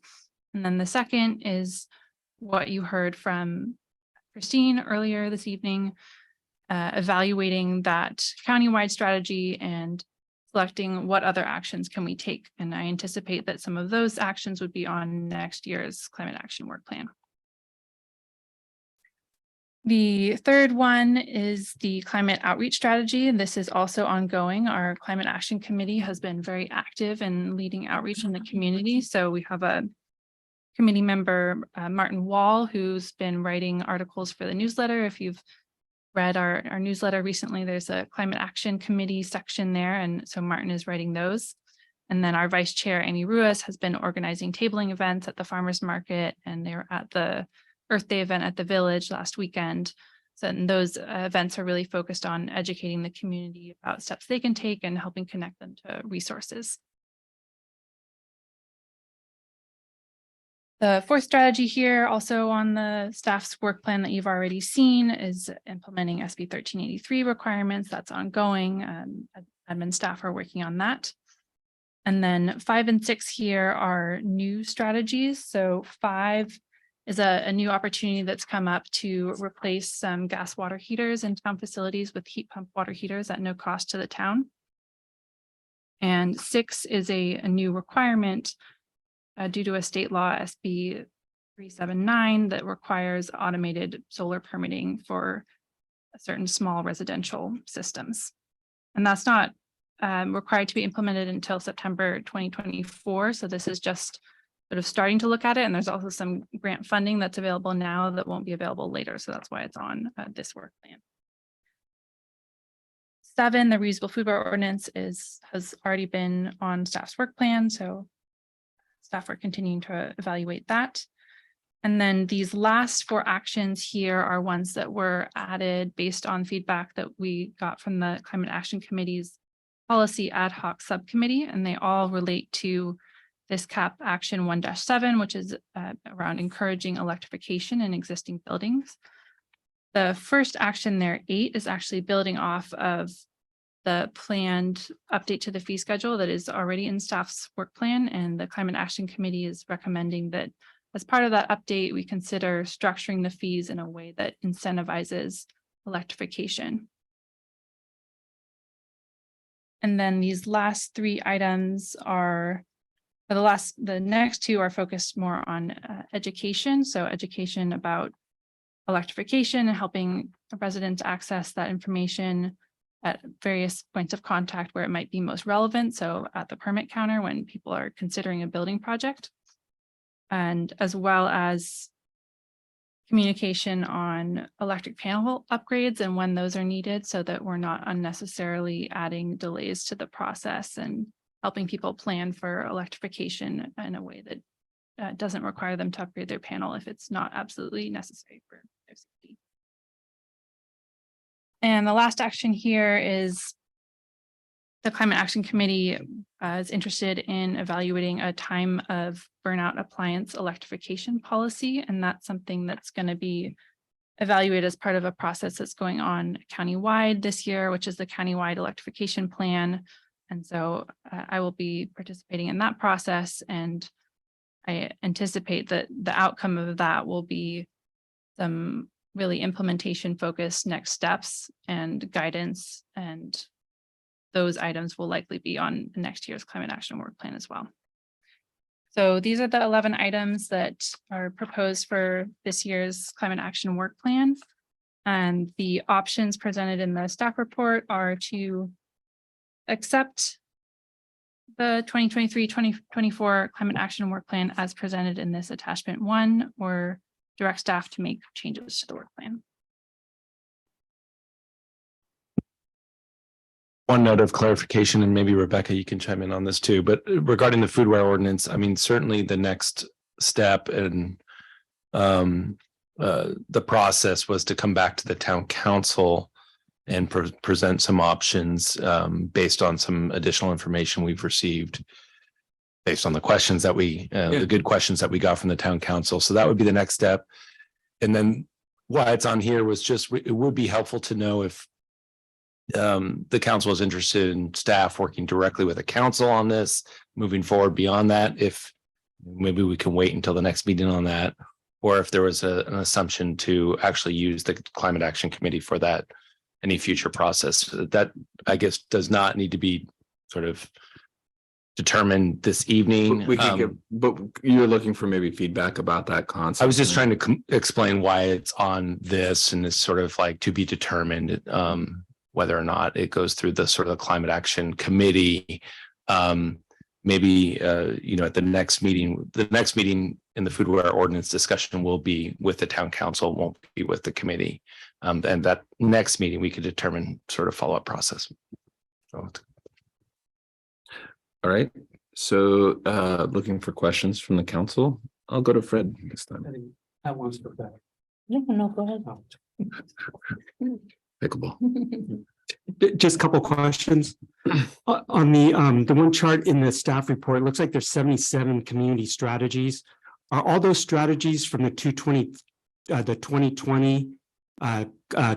And then the second is what you heard from Christine earlier this evening, evaluating that countywide strategy and selecting what other actions can we take. And I anticipate that some of those actions would be on next year's climate action work plan. The third one is the climate outreach strategy. This is also ongoing. Our climate action committee has been very active in leading outreach in the community. So we have a committee member, Martin Wall, who's been writing articles for the newsletter. If you've read our newsletter recently, there's a climate action committee section there. And so Martin is writing those. And then our vice chair, Amy Ruiz, has been organizing tabling events at the farmers market, and they were at the Earth Day event at the village last weekend. So and those events are really focused on educating the community about steps they can take and helping connect them to resources. The fourth strategy here, also on the staff's work plan that you've already seen, is implementing SB 1383 requirements. That's ongoing. Admin staff are working on that. And then 5 and 6 here are new strategies. So 5 is a new opportunity that's come up to replace some gas water heaters in town facilities with heat pump water heaters at no cost to the town. And 6 is a new requirement due to a state law, SB 379, that requires automated solar permitting for certain small residential systems. And that's not required to be implemented until September 2024. So this is just sort of starting to look at it. And there's also some grant funding that's available now that won't be available later. So that's why it's on this work plan. 7, the reusable foodware ordinance has already been on staff's work plan. So staff are continuing to evaluate that. And then these last 4 actions here are ones that were added based on feedback that we got from the Climate Action Committee's policy ad hoc subcommittee, and they all relate to this CAP action 1-7, which is around encouraging electrification in existing buildings. The first action there, 8, is actually building off of the planned update to the fee schedule that is already in staff's work plan, and the Climate Action Committee is recommending that as part of that update, we consider structuring the fees in a way that incentivizes electrification. And then these last 3 items are, the next 2 are focused more on education. So education about electrification and helping residents access that information at various points of contact where it might be most relevant. So at the permit counter when people are considering a building project, and as well as communication on electric panel upgrades and when those are needed, so that we're not unnecessarily adding delays to the process, and helping people plan for electrification in a way that doesn't require them to upgrade their panel if it's not absolutely necessary for their safety. And the last action here is the Climate Action Committee is interested in evaluating a time of burnout appliance electrification policy. And that's something that's going to be evaluated as part of a process that's going on countywide this year, which is the countywide electrification plan. And so I will be participating in that process. And I anticipate that the outcome of that will be some really implementation focused next steps and guidance, and those items will likely be on next year's climate action work plan as well. So these are the 11 items that are proposed for this year's climate action work plan. And the options presented in the staff report are to accept the 2023-2024 climate action work plan as presented in this attachment 1, or direct staff to make changes to the work plan. One note of clarification, and maybe Rebecca, you can chime in on this too, but regarding the foodware ordinance, I mean, certainly the next step in the process was to come back to the town council and present some options based on some additional information we've received based on the questions that the good questions that we got from the town council. So that would be the next step. And then why it's on here was just, it would be helpful to know if the council is interested in staff working directly with the council on this moving forward beyond that, if maybe we can wait until the next meeting on that, or if there was an assumption to actually use the Climate Action Committee for that, any future process that I guess does not need to be sort of determine this evening. We could get, but you're looking for maybe feedback about that concept. I was just trying to explain why it's on this and it's sort of like to be determined, whether or not it goes through the sort of the climate action committee. Maybe, at the next meeting in the foodware ordinance discussion will be with the town council, won't be with the committee. And that next meeting, we could determine sort of follow-up process. So. All right. So looking for questions from the council. I'll go to Fred this time. I want to go back. No, go ahead. Pickleball. Just a couple questions. On the one chart in the staff report, it looks like there's 77 community strategies. Are all those strategies from the 2020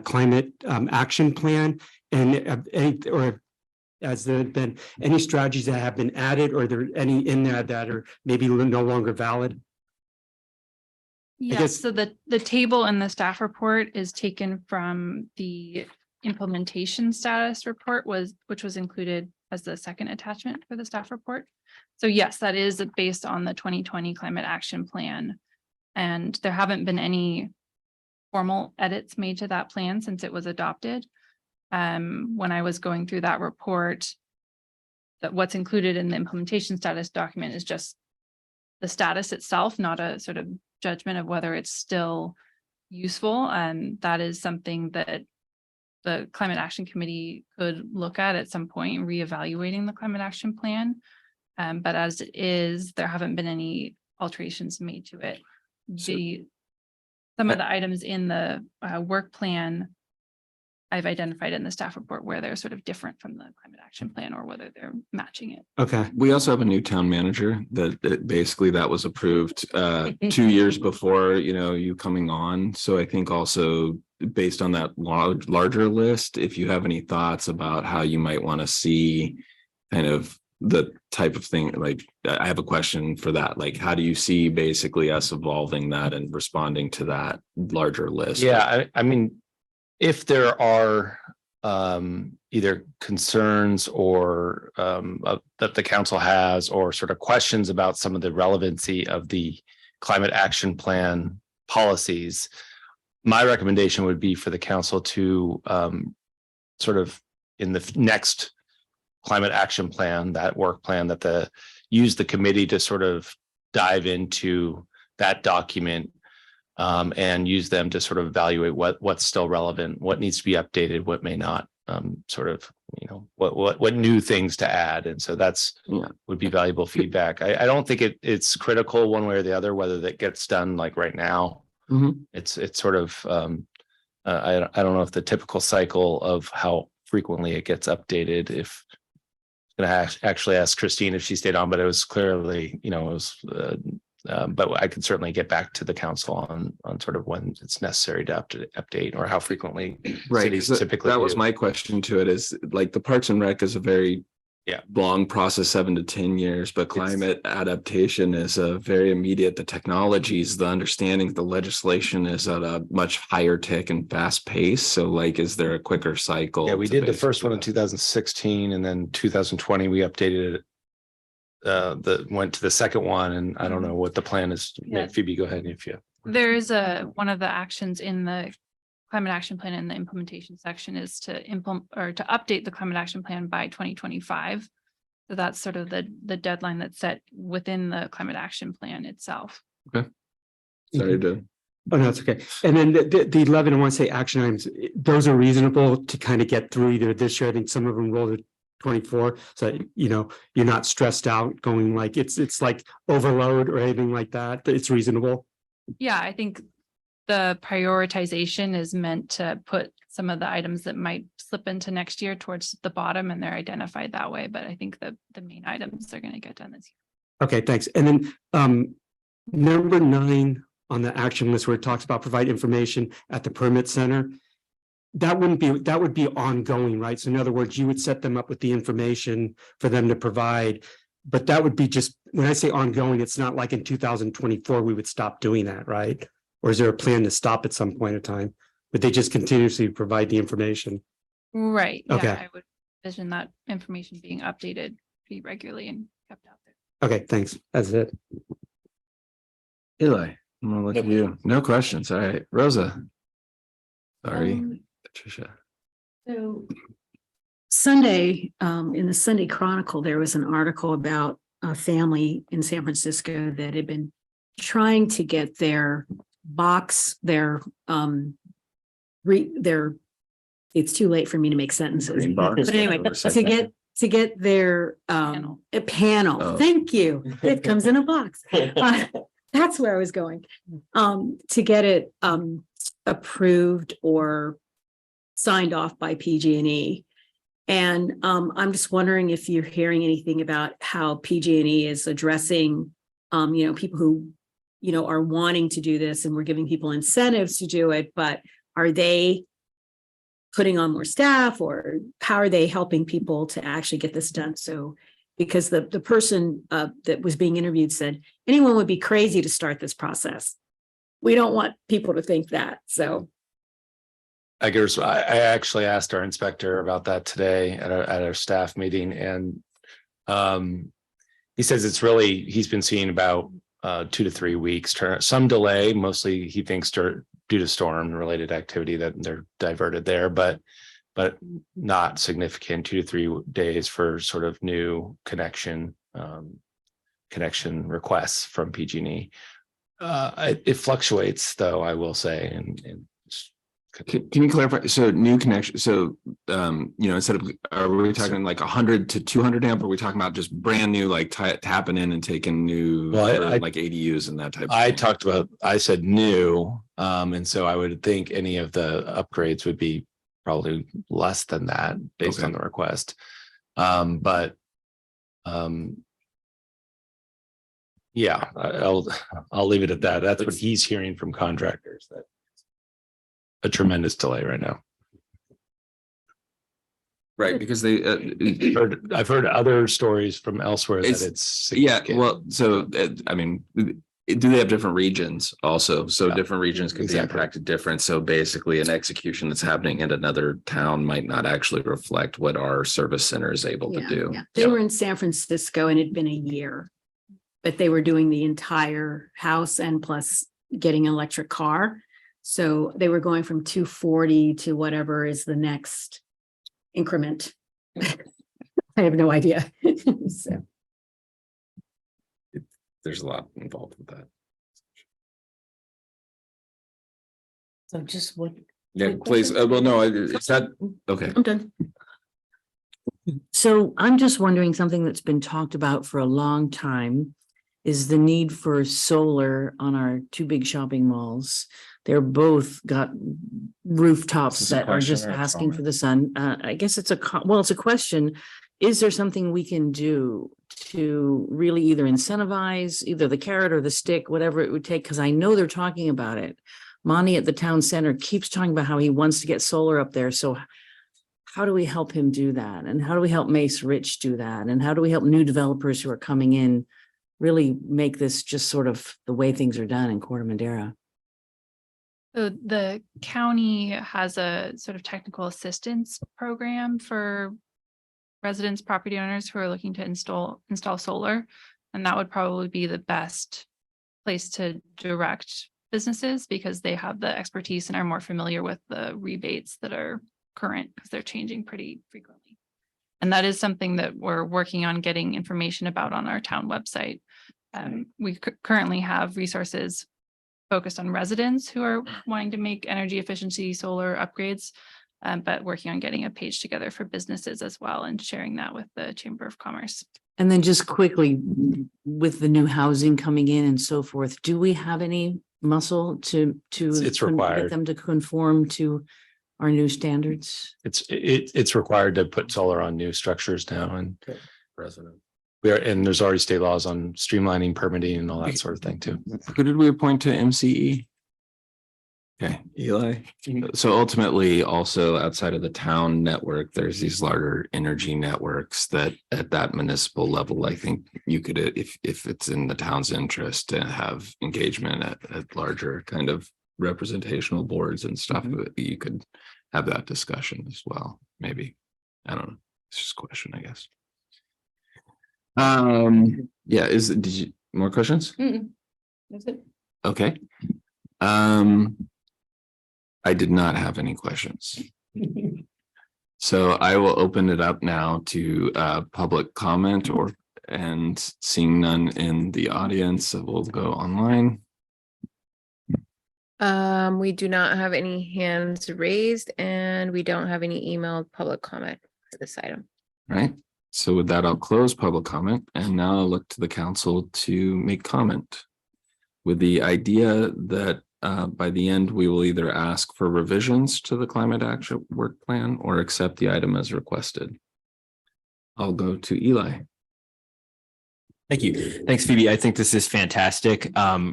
climate action plan? And or has there been any strategies that have been added, or are there any in there that are maybe no longer valid? Yes, so the table in the staff report is taken from the implementation status report which was included as the second attachment for the staff report. So yes, that is based on the 2020 climate action plan. And there haven't been any formal edits made to that plan since it was adopted. When I was going through that report, that what's included in the implementation status document is just the status itself, not a sort of judgment of whether it's still useful. And that is something that the Climate Action Committee could look at some point, reevaluating the climate action plan. But as it is, there haven't been any alterations made to it. Some of the items in the work plan I've identified in the staff report where they're sort of different from the climate action plan or whether they're matching it. Okay. We also have a new town manager that basically that was approved 2 years before, you coming on. So I think also based on that larger list, if you have any thoughts about how you might want to see kind of the type of thing, like I have a question for that. Like, how do you see basically us evolving that and responding to that larger list? Yeah, I mean, if there are either concerns or that the council has or sort of questions about some of the relevancy of the climate action plan policies, my recommendation would be for the council to sort of in the next climate action plan, that work plan, that use the committee to sort of dive into that document and use them to sort of evaluate what's still relevant, what needs to be updated, what may not, sort of, what new things to add. And so would be valuable feedback. I don't think it's critical one way or the other, whether that gets done like right now. Mm-hmm. It's sort of, I don't know if the typical cycle of how frequently it gets updated, if I'm going to actually ask Christine if she stayed on, but it was clearly, but I could certainly get back to the council on sort of when it's necessary to update or how frequently cities typically that was my question to it, is like the Parks and Rec is a very long process, 7 to 10 years, but climate adaptation is a very immediate. The technologies, the understanding, the legislation is at a much higher tech and fast pace. So like, is there a quicker cycle? Yeah, we did the first one in 2016 and then 2020 we updated it. Went to the second one, and I don't know what the plan is. Yeah. Phoebe, go ahead if you. There is one of the actions in the climate action plan in the implementation section is to implement or to update the climate action plan by 2025. So that's sort of the deadline that's set within the climate action plan itself. Okay. Sorry to. Oh, no, it's okay. And then the 11, I want to say action items, those are reasonable to kind of get through either this year. I think some of them roll to 24. So, you're not stressed out going like it's like overload or anything like that. It's reasonable. Yeah, I think the prioritization is meant to put some of the items that might slip into next year towards the bottom, and they're identified that way. But I think the main items are going to get done this year. Okay, thanks. And then number 9 on the action list where it talks about provide information at the permit center. That would be ongoing, right? So in other words, you would set them up with the information for them to provide, but that would be just, when I say ongoing, it's not like in 2024, we would stop doing that, right? Or is there a plan to stop at some point in time? Would they just continuously provide the information? Right. Okay. Yeah, I would envision that information being updated pretty regularly and kept out there. Okay, thanks. That's it. Eli, I'm gonna look at you. No questions. All right, Rosa. Sorry, Patricia. So Sunday, in the Sunday Chronicle, there was an article about a family in San Francisco that had been trying to get their it's too late for me to make sentences. Green box? But anyway, to get their a panel. Oh. Thank you. It comes in a box. That's where I was going. To get it approved or signed off by PG&E. And I'm just wondering if you're hearing anything about how PG&E is addressing people who are wanting to do this, and we're giving people incentives to do it, but are they putting on more staff, or how are they helping people to actually get this done? So, because the person that was being interviewed said anyone would be crazy to start this process. We don't want people to think that. So I guess I actually asked our inspector about that today at our staff meeting, and he says he's been seeing about 2 to 3 weeks, some delay, mostly he thinks due to storm related activity that they're diverted there, but not significant, 2 to 3 days for sort of new connection requests from PG&E. It fluctuates though, I will say, and can you clarify? So new connection. So, instead of, are we talking like 100 to 200 amp? Or are we talking about just brand new, like tapping in and taking new, like ADUs and that type of thing? I said new. And so I would think any of the upgrades would be probably less than that based on the request. Yeah, I'll leave it at that. That's what he's hearing from contractors, that a tremendous delay right now. Right, because I've heard other stories from elsewhere that it's well, so I mean, do they have different regions also? So different regions could be impacted different. So basically an execution that's happening in another town might not actually reflect what our service center is able to do. Yeah. They were in San Francisco and it'd been a year, but they were doing the entire house and plus getting an electric car. So they were going from 240 to whatever is the next increment. I have no idea. So. There's a lot involved with that. So just what? Yeah, please. Well, no, it's that. Okay. I'm done. So I'm just wondering, something that's been talked about for a long time is the need for solar on our 2 big shopping malls. They're both got rooftops that are just asking for the sun. I guess it's a question. Is there something we can do to really either incentivize either the carrot or the stick, whatever it would take? Because I know they're talking about it. Monty at the town center keeps talking about how he wants to get solar up there. So how do we help him do that? And how do we help Mace Rich do that? And how do we help new developers who are coming in really make this just sort of the way things are done in Corte Madera? So the county has a sort of technical assistance program for residents, property owners who are looking to install solar. And that would probably be the best place to direct businesses, because they have the expertise and are more familiar with the rebates that are current, because they're changing pretty frequently. And that is something that we're working on getting information about on our town website. We currently have resources focused on residents who are wanting to make energy efficiency solar upgrades, but working on getting a page together for businesses as well and sharing that with the Chamber of Commerce. And then just quickly, with the new housing coming in and so forth, do we have any muscle to It's required. get them to conform to our new standards? It's required to put solar on new structures now, and President. and there's already state laws on streamlining permitting and all that sort of thing too. Who did we appoint to MCE? Okay, Eli. So ultimately, also outside of the town network, there's these larger energy networks that at that municipal level, I think you could, if it's in the town's interest to have engagement at larger kind of representational boards and stuff, you could have that discussion as well. Maybe. I don't know. It's just a question, I guess. Yeah, did you, more questions? That's it. Okay. I did not have any questions. So I will open it up now to public comment and seeing none in the audience, we'll go online. We do not have any hands raised and we don't have any emailed public comment for this item. Right. So with that, I'll close public comment and now I'll look to the council to make comment with the idea that by the end, we will either ask for revisions to the climate action work plan or accept the item as requested. I'll go to Eli. Thank you. Thanks, Phoebe. I think this is fantastic.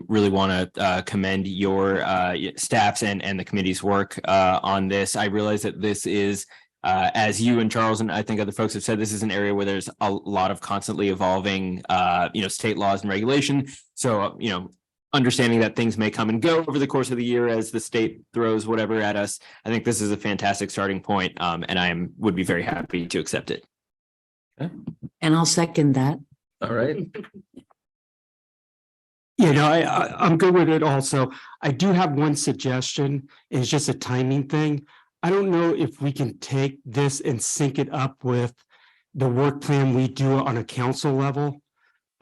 Really want to commend your staffs and the committee's work on this. I realize that this is, as you and Charles and I think other folks have said, this is an area where there's a lot of constantly evolving, state laws and regulation. So, understanding that things may come and go over the course of the year as the state throws whatever at us. I think this is a fantastic starting point, and I would be very happy to accept it. Okay. And I'll second that. All right. Yeah, no, I'm good with it also. I do have one suggestion. It's just a timing thing. I don't know if we can take this and sync it up with the work plan we do on a council level.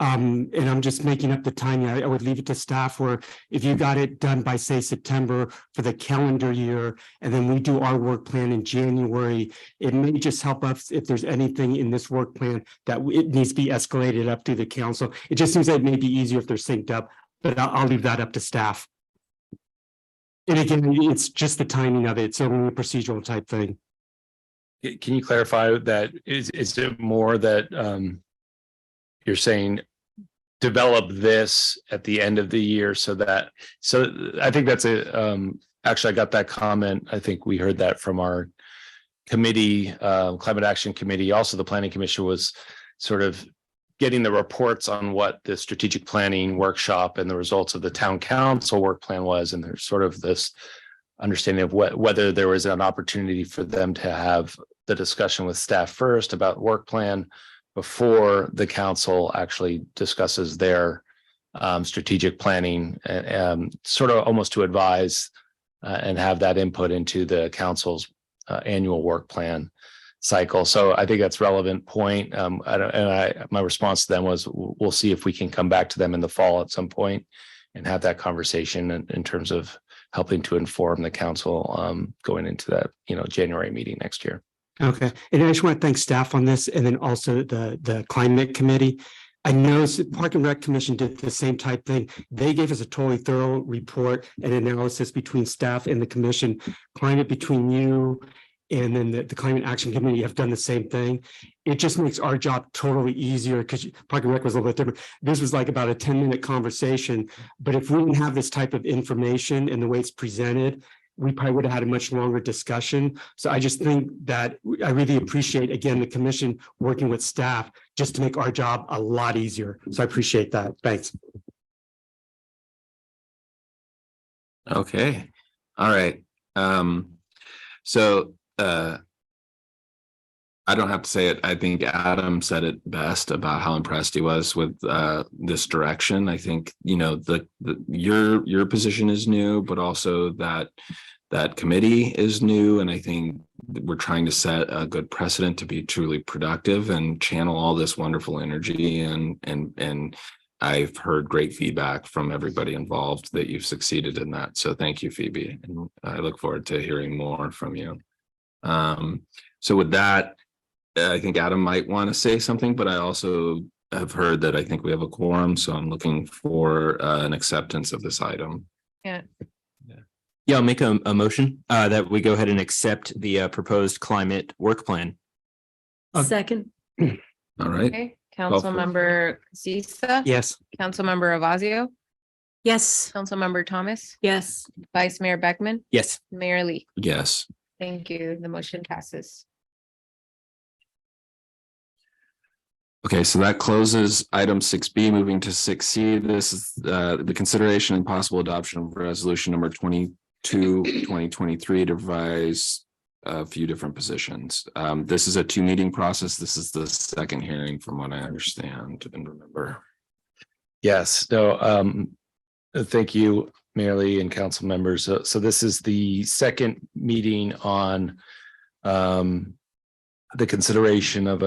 And I'm just making up the timing. I would leave it to staff where if you got it done by, say, September for the calendar year, and then we do our work plan in January, it may just help us if there's anything in this work plan that it needs to be escalated up to the council. It just seems like it may be easier if they're synced up, but I'll leave that up to staff. And again, it's just the timing of it. It's only a procedural type thing. Can you clarify that? Is it more that you're saying develop this at the end of the year so I think that's actually I got that comment. I think we heard that from our committee, climate action committee. Also, the planning commission was sort of getting the reports on what the strategic planning workshop and the results of the town council work plan was. And there's sort of this understanding of whether there was an opportunity for them to have the discussion with staff first about work plan before the council actually discusses their strategic planning, and sort of almost to advise and have that input into the council's annual work plan cycle. So I think that's a relevant point. My response to them was, we'll see if we can come back to them in the fall at some point and have that conversation in terms of helping to inform the council going into that, January meeting next year. Okay, and I just want to thank staff on this, and then also the climate committee. I know Park and Rec Commission did the same type thing. They gave us a totally thorough report and analysis between staff and the commission. Climate between you and then the Climate Action Committee have done the same thing. It just makes our job totally easier because Park and Rec was a little bit different. This was like about a 10-minute conversation, but if we didn't have this type of information and the way it's presented, we probably would have had a much longer discussion. So I just think that I really appreciate, again, the commission working with staff just to make our job a lot easier. So I appreciate that. Thanks. Okay. All right. So I don't have to say it. I think Adam said it best about how impressed he was with this direction. I think, your position is new, but also that committee is new. And I think we're trying to set a good precedent to be truly productive and channel all this wonderful energy. And I've heard great feedback from everybody involved that you've succeeded in that. So thank you, Phoebe. And I look forward to hearing more from you. So with that, I think Adam might want to say something, but I also have heard that I think we have a quorum. So I'm looking for an acceptance of this item. Yeah. Yeah, I'll make a motion that we go ahead and accept the proposed climate work plan. Second. All right. Okay, Councilmember Casissa. Yes. Councilmember Avazio. Yes. Councilmember Thomas. Yes. Vice Mayor Beckman. Yes. Mayor Lee. Yes. Thank you. The motion passes. Okay, so that closes item 6B. Moving to 6C. This is the consideration and possible adoption of resolution number 22/2023 to revise a few different positions. This is a 2 meeting process. This is the second hearing from what I understand and remember. Yes, no, thank you, Mayor Lee and council members. So this is the second meeting on the consideration of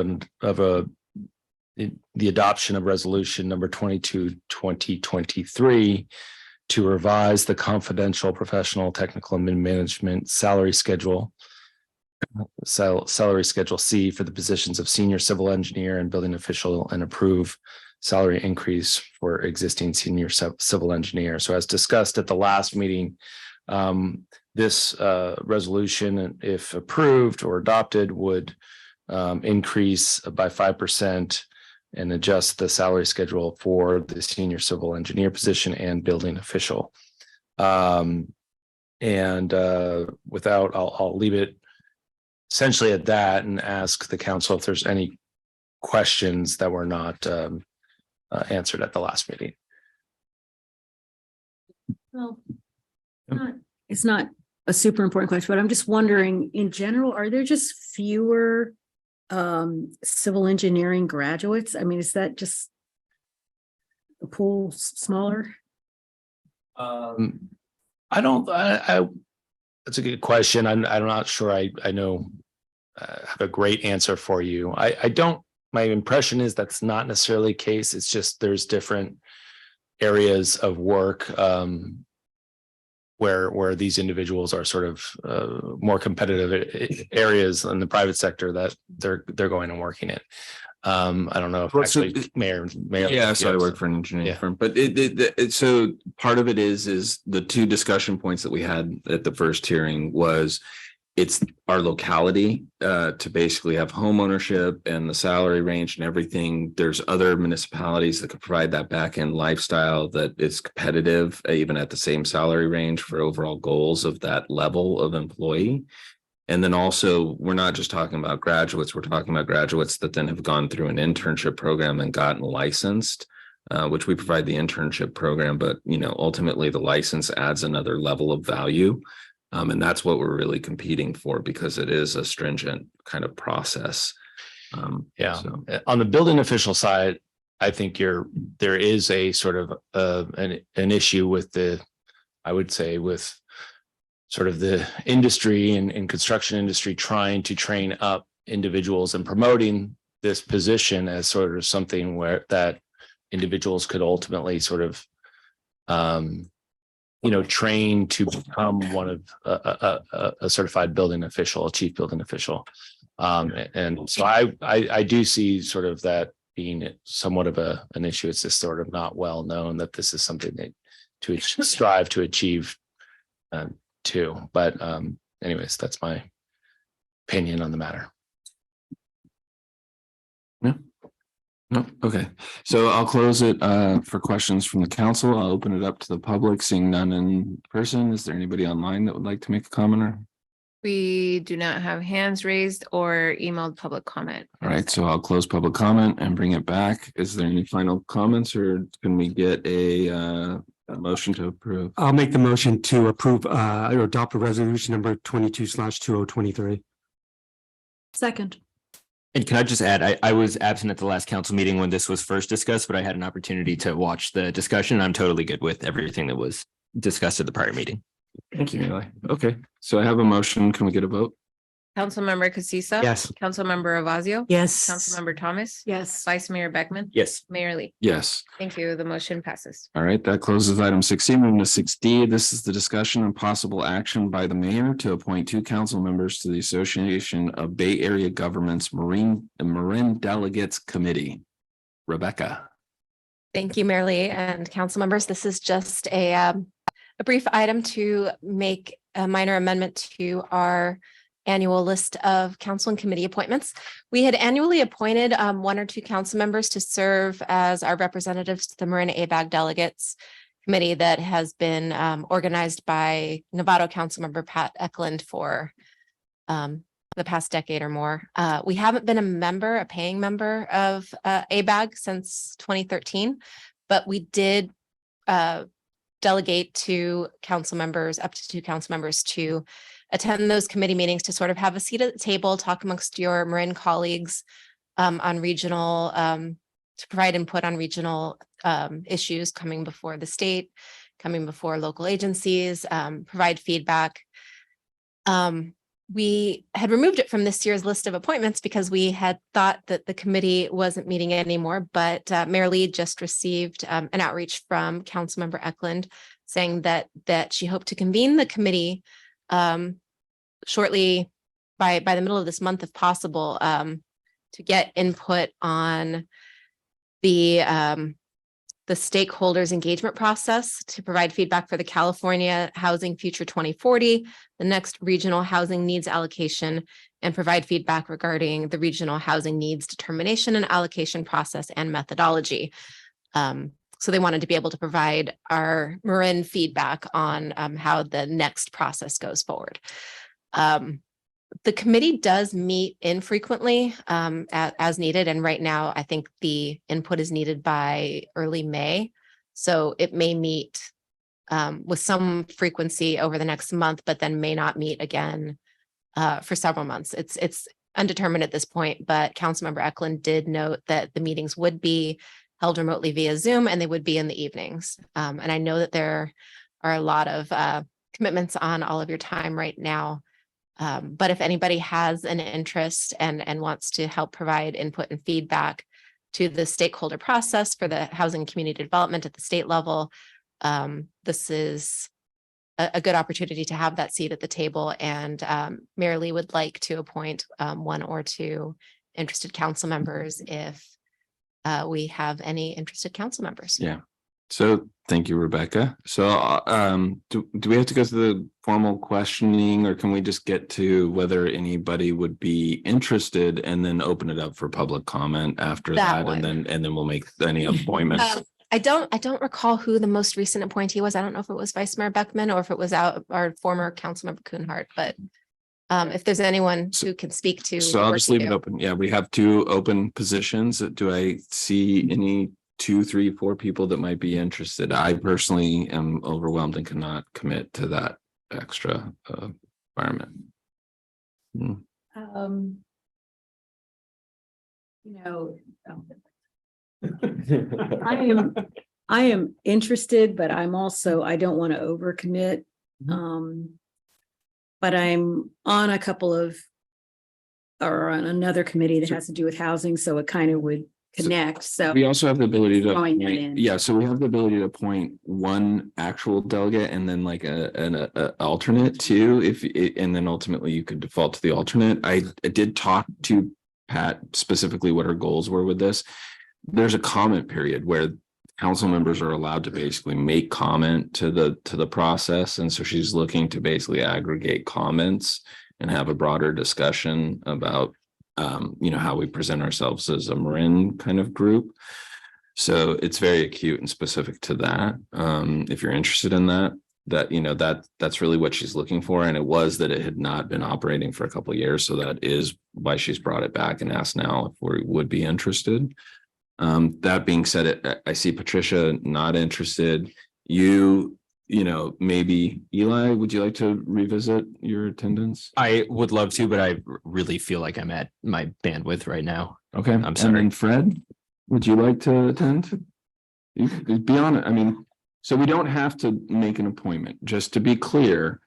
the adoption of resolution number 22, 2023 to revise the confidential professional technical and management salary schedule. Salary schedule C for the positions of senior civil engineer and building official, and approve salary increase for existing senior civil engineer. So as discussed at the last meeting, this resolution, if approved or adopted, would increase by 5% and adjust the salary schedule for the senior civil engineer position and building official. I'll leave it essentially at that and ask the council if there's any questions that were not answered at the last meeting. Well, it's not a super important question, but I'm just wondering, in general, are there just fewer civil engineering graduates? I mean, is that just the pool smaller? That's a good question. I'm not sure I know have a great answer for you. My impression is that's not necessarily the case. It's just there's different areas of work where these individuals are sort of more competitive areas in the private sector that they're going and working in. I don't know if actually Mayor. Yeah, so I work for an engineering firm, but so part of it is the two discussion points that we had at the first hearing was it's our locality to basically have home ownership and the salary range and everything. There's other municipalities that could provide that back end lifestyle that is competitive, even at the same salary range for overall goals of that level of employee. And then also, we're not just talking about graduates, we're talking about graduates that then have gone through an internship program and gotten licensed, which we provide the internship program, but ultimately the license adds another level of value. And that's what we're really competing for because it is a stringent kind of process. On the building official side, I think there is a sort of an issue with with sort of the industry and construction industry trying to train up individuals and promoting this position as sort of something where that individuals could ultimately sort of train to become one of a certified building official, a chief building official. And so I do see sort of that being somewhat of an issue. It's just sort of not well known that this is something that to strive to achieve too. But anyways, that's my opinion on the matter. No. Okay. So I'll close it for questions from the council. I'll open it up to the public, seeing none in person. Is there anybody online that would like to make a comment? Or? We do not have hands raised or emailed public comment. All right. So I'll close public comment and bring it back. Is there any final comments, or can we get a motion to approve? I'll make the motion to approve or adopt a resolution number 22/2023. Second. And can I just add, I was absent at the last council meeting when this was first discussed, but I had an opportunity to watch the discussion. I'm totally good with everything that was discussed at the prior meeting. Thank you, Eli. Okay, so I have a motion. Can we get a vote? Councilmember Casissa. Yes. Councilmember Avazio. Yes. Councilmember Thomas. Yes. Vice Mayor Beckman. Yes. Mayor Lee. Yes. Thank you. The motion passes. All right, that closes item 16. Moving to 6D. This is the discussion and possible action by the mayor to appoint 2 council members to the Association of Bay Area Governments Marin Delegates Committee. Rebecca. Thank you, Mayor Lee and council members. This is just a brief item to make a minor amendment to our annual list of council and committee appointments. We had annually appointed 1 or 2 council members to serve as our representatives to the Marin ABAG Delegates Committee that has been organized by Novato Councilmember Pat Eklund for the past decade or more. We haven't been a paying member of ABAG since 2013, but we did delegate to council members, up to 2 council members, to attend those committee meetings to sort of have a seat at the table, talk amongst your Marin colleagues on regional, to provide input on regional issues coming before the state, coming before local agencies, provide feedback. We had removed it from this year's list of appointments because we had thought that the committee wasn't meeting anymore, but Mayor Lee just received an outreach from Councilmember Eklund saying that she hoped to convene the committee shortly by the middle of this month, if possible, to get input on the stakeholders engagement process, to provide feedback for the California Housing Future 2040, the next regional housing needs allocation, and provide feedback regarding the regional housing needs determination and allocation process and methodology. So they wanted to be able to provide our Marin feedback on how the next process goes forward. The committee does meet infrequently as needed. And right now, I think the input is needed by early May. So it may meet with some frequency over the next month, but then may not meet again for several months. It's undetermined at this point, but Councilmember Eklund did note that the meetings would be held remotely via Zoom and they would be in the evenings. And I know that there are a lot of commitments on all of your time right now. But if anybody has an interest and wants to help provide input and feedback to the stakeholder process for the housing community development at the state level, this is a good opportunity to have that seat at the table. And Mayor Lee would like to appoint one or two interested council members if we have any interested council members. Yeah. So thank you, Rebecca. So do we have to go through the formal questioning, or can we just get to whether anybody would be interested and then open it up for public comment after that, and then we'll make any appointments? I don't recall who the most recent appointee was. I don't know if it was Vice Mayor Beckman or if it was our former Councilmember Kuhnhart, but if there's anyone who can speak to. So I'll just leave it open. Yeah, we have 2 open positions. Do I see any 2, 3, 4 people that might be interested? I personally am overwhelmed and cannot commit to that extra environment. I am interested, but I'm also, I don't want to overcommit. But I'm on a couple of, or on another committee that has to do with housing, so it kind of would connect. So we also have the ability to throwing that appoint, in. yeah, so we have the ability to appoint one actual delegate and then like an alternate too, and then ultimately you could default to the alternate. I did talk to Pat specifically what her goals were with this. There's a comment period where council members are allowed to basically make comment to the process, and so she's looking to basically aggregate comments and have a broader discussion about how we present ourselves as a Marin kind of group. So it's very acute and specific to that. If you're interested in that's really what she's looking for. And it was that it had not been operating for a couple of years. So that is why she's brought it back and asked now if we would be interested. That being said, I see Patricia not interested. Maybe Eli, would you like to revisit your attendance? I would love to, but I really feel like I'm at my bandwidth right now. Okay, I'm sorry. And then Fred, would you like to attend? You could be on it. I mean, so we don't have to make an appointment. Just to be clear,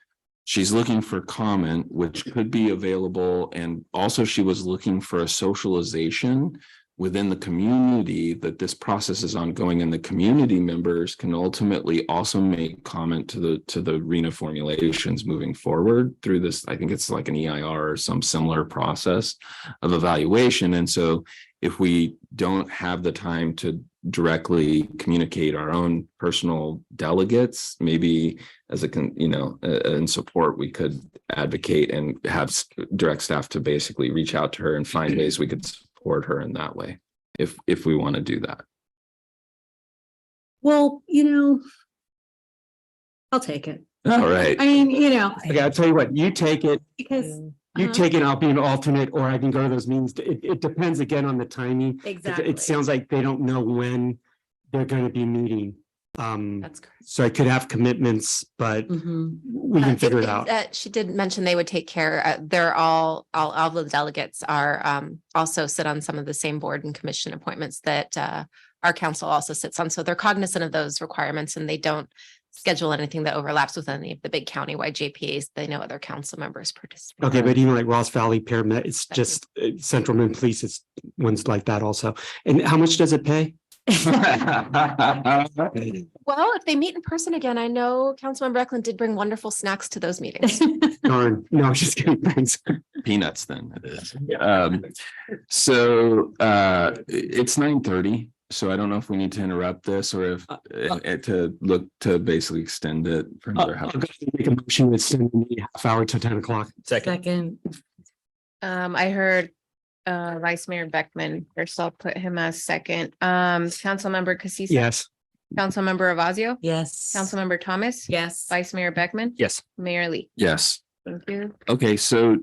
she's looking for comment, which could be available. And also she was looking for a socialization within the community that this process is ongoing, and the community members can ultimately also make comment to the RENA formulations moving forward through this. I think it's like an EIR or some similar process of evaluation. And so if we don't have the time to directly communicate our own personal delegates, maybe as in support, we could advocate and have direct staff to basically reach out to her and find ways we could support her in that way, if we want to do that. Well, I'll take it. All right. I mean, Okay, I'll tell you what, you take it. because You take it, I'll be an alternate, or I can go to those meetings. It depends again on the timing. exactly. It sounds like they don't know when they're going to be meeting. That's correct. So I could have commitments, but Mhm. we can figure it out. She did mention they would take care, they're all the delegates are also sit on some of the same board and commission appointments that our council also sits on. So they're cognizant of those requirements and they don't schedule anything that overlaps with any of the big countywide JPAs. They know other council members participate. Okay, but even like Ross Valley Paramedic, it's just Central Maine Police, it's ones like that also. And how much does it pay? Well, if they meet in person again, I know Councilmember Eklund did bring wonderful snacks to those meetings. Darn, no, I'm just kidding. Thanks. Peanuts then it is. It's 9:30, so I don't know if we need to interrupt this or if to look to basically extend it for another half. I'll go ahead and make a motion to extend the half hour to 10 o'clock. Second. I heard Vice Mayor Beckman, first I'll put him as second. Councilmember Casissa. Yes. Councilmember Avazio. Yes. Councilmember Thomas. Yes. Vice Mayor Beckman. Yes. Mayor Lee. Yes. Thank you. Okay, so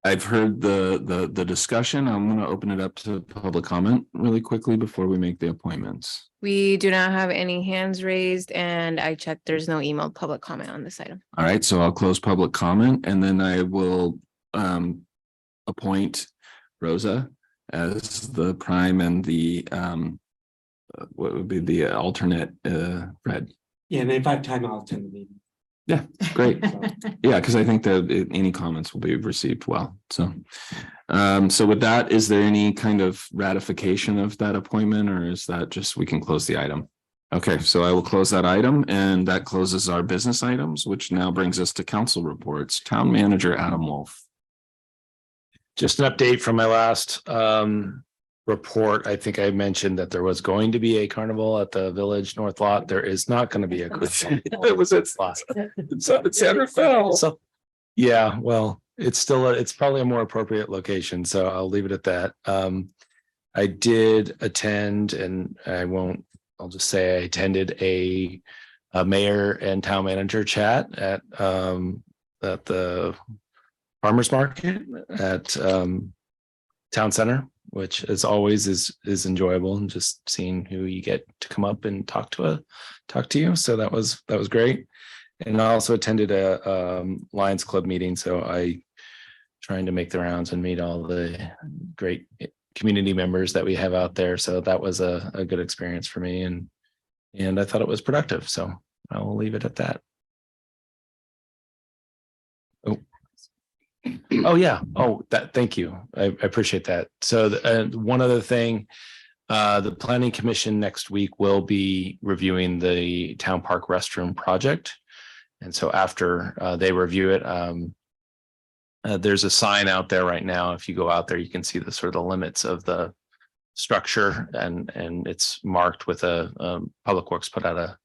I've heard the discussion. I'm going to open it up to public comment really quickly before we make the appointments. We do not have any hands raised and I checked, there's no emailed public comment on this item. All right, so I'll close public comment and then I will appoint Rosa as the prime and the what would be the alternate Fred. Yeah, and if I have time, I'll attend the meeting. Yeah, great. Yeah, because I think that any comments will be received well. So so with that, is there any kind of ratification of that appointment or is that just we can close the item? Okay, so I will close that item and that closes our business items, which now brings us to council reports. Town Manager Adam Wolf. Just an update from my last report. I think I mentioned that there was going to be a carnival at the Village North Lot. There is not going to be a carnival. It was at Santa Fe. So, yeah, well, it's probably a more appropriate location, so I'll leave it at that. I did attend, and I'll just say I attended a mayor and town manager chat at the farmers market at town center, which as always is enjoyable, and just seeing who you get to come up and talk to you. So that was great. And I also attended a Lions Club meeting. So I trying to make the rounds and meet all the great community members that we have out there. So that was a good experience for me, and I thought it was productive. So I will leave it at that. Oh yeah. Thank you. I appreciate that. So one other thing, the planning commission next week will be reviewing the town park restroom project. And so after they review it, there's a sign out there right now. If you go out there, you can see the sort of the limits of the structure, and it's marked with Public Works put out a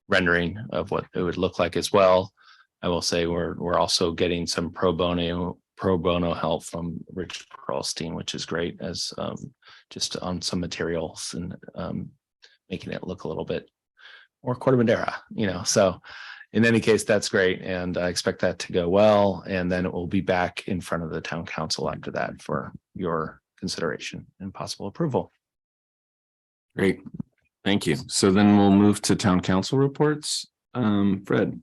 rendering of what it would look like as well. I will say we're also getting some pro bono help from Rich Perlstein, which is great, as just on some materials and making it look a little bit more Corte Madera, So in any case, that's great, and I expect that to go well. And then it will be back in front of the town council after that for your consideration and possible approval. Great, thank you. So then we'll move to town council reports. Fred.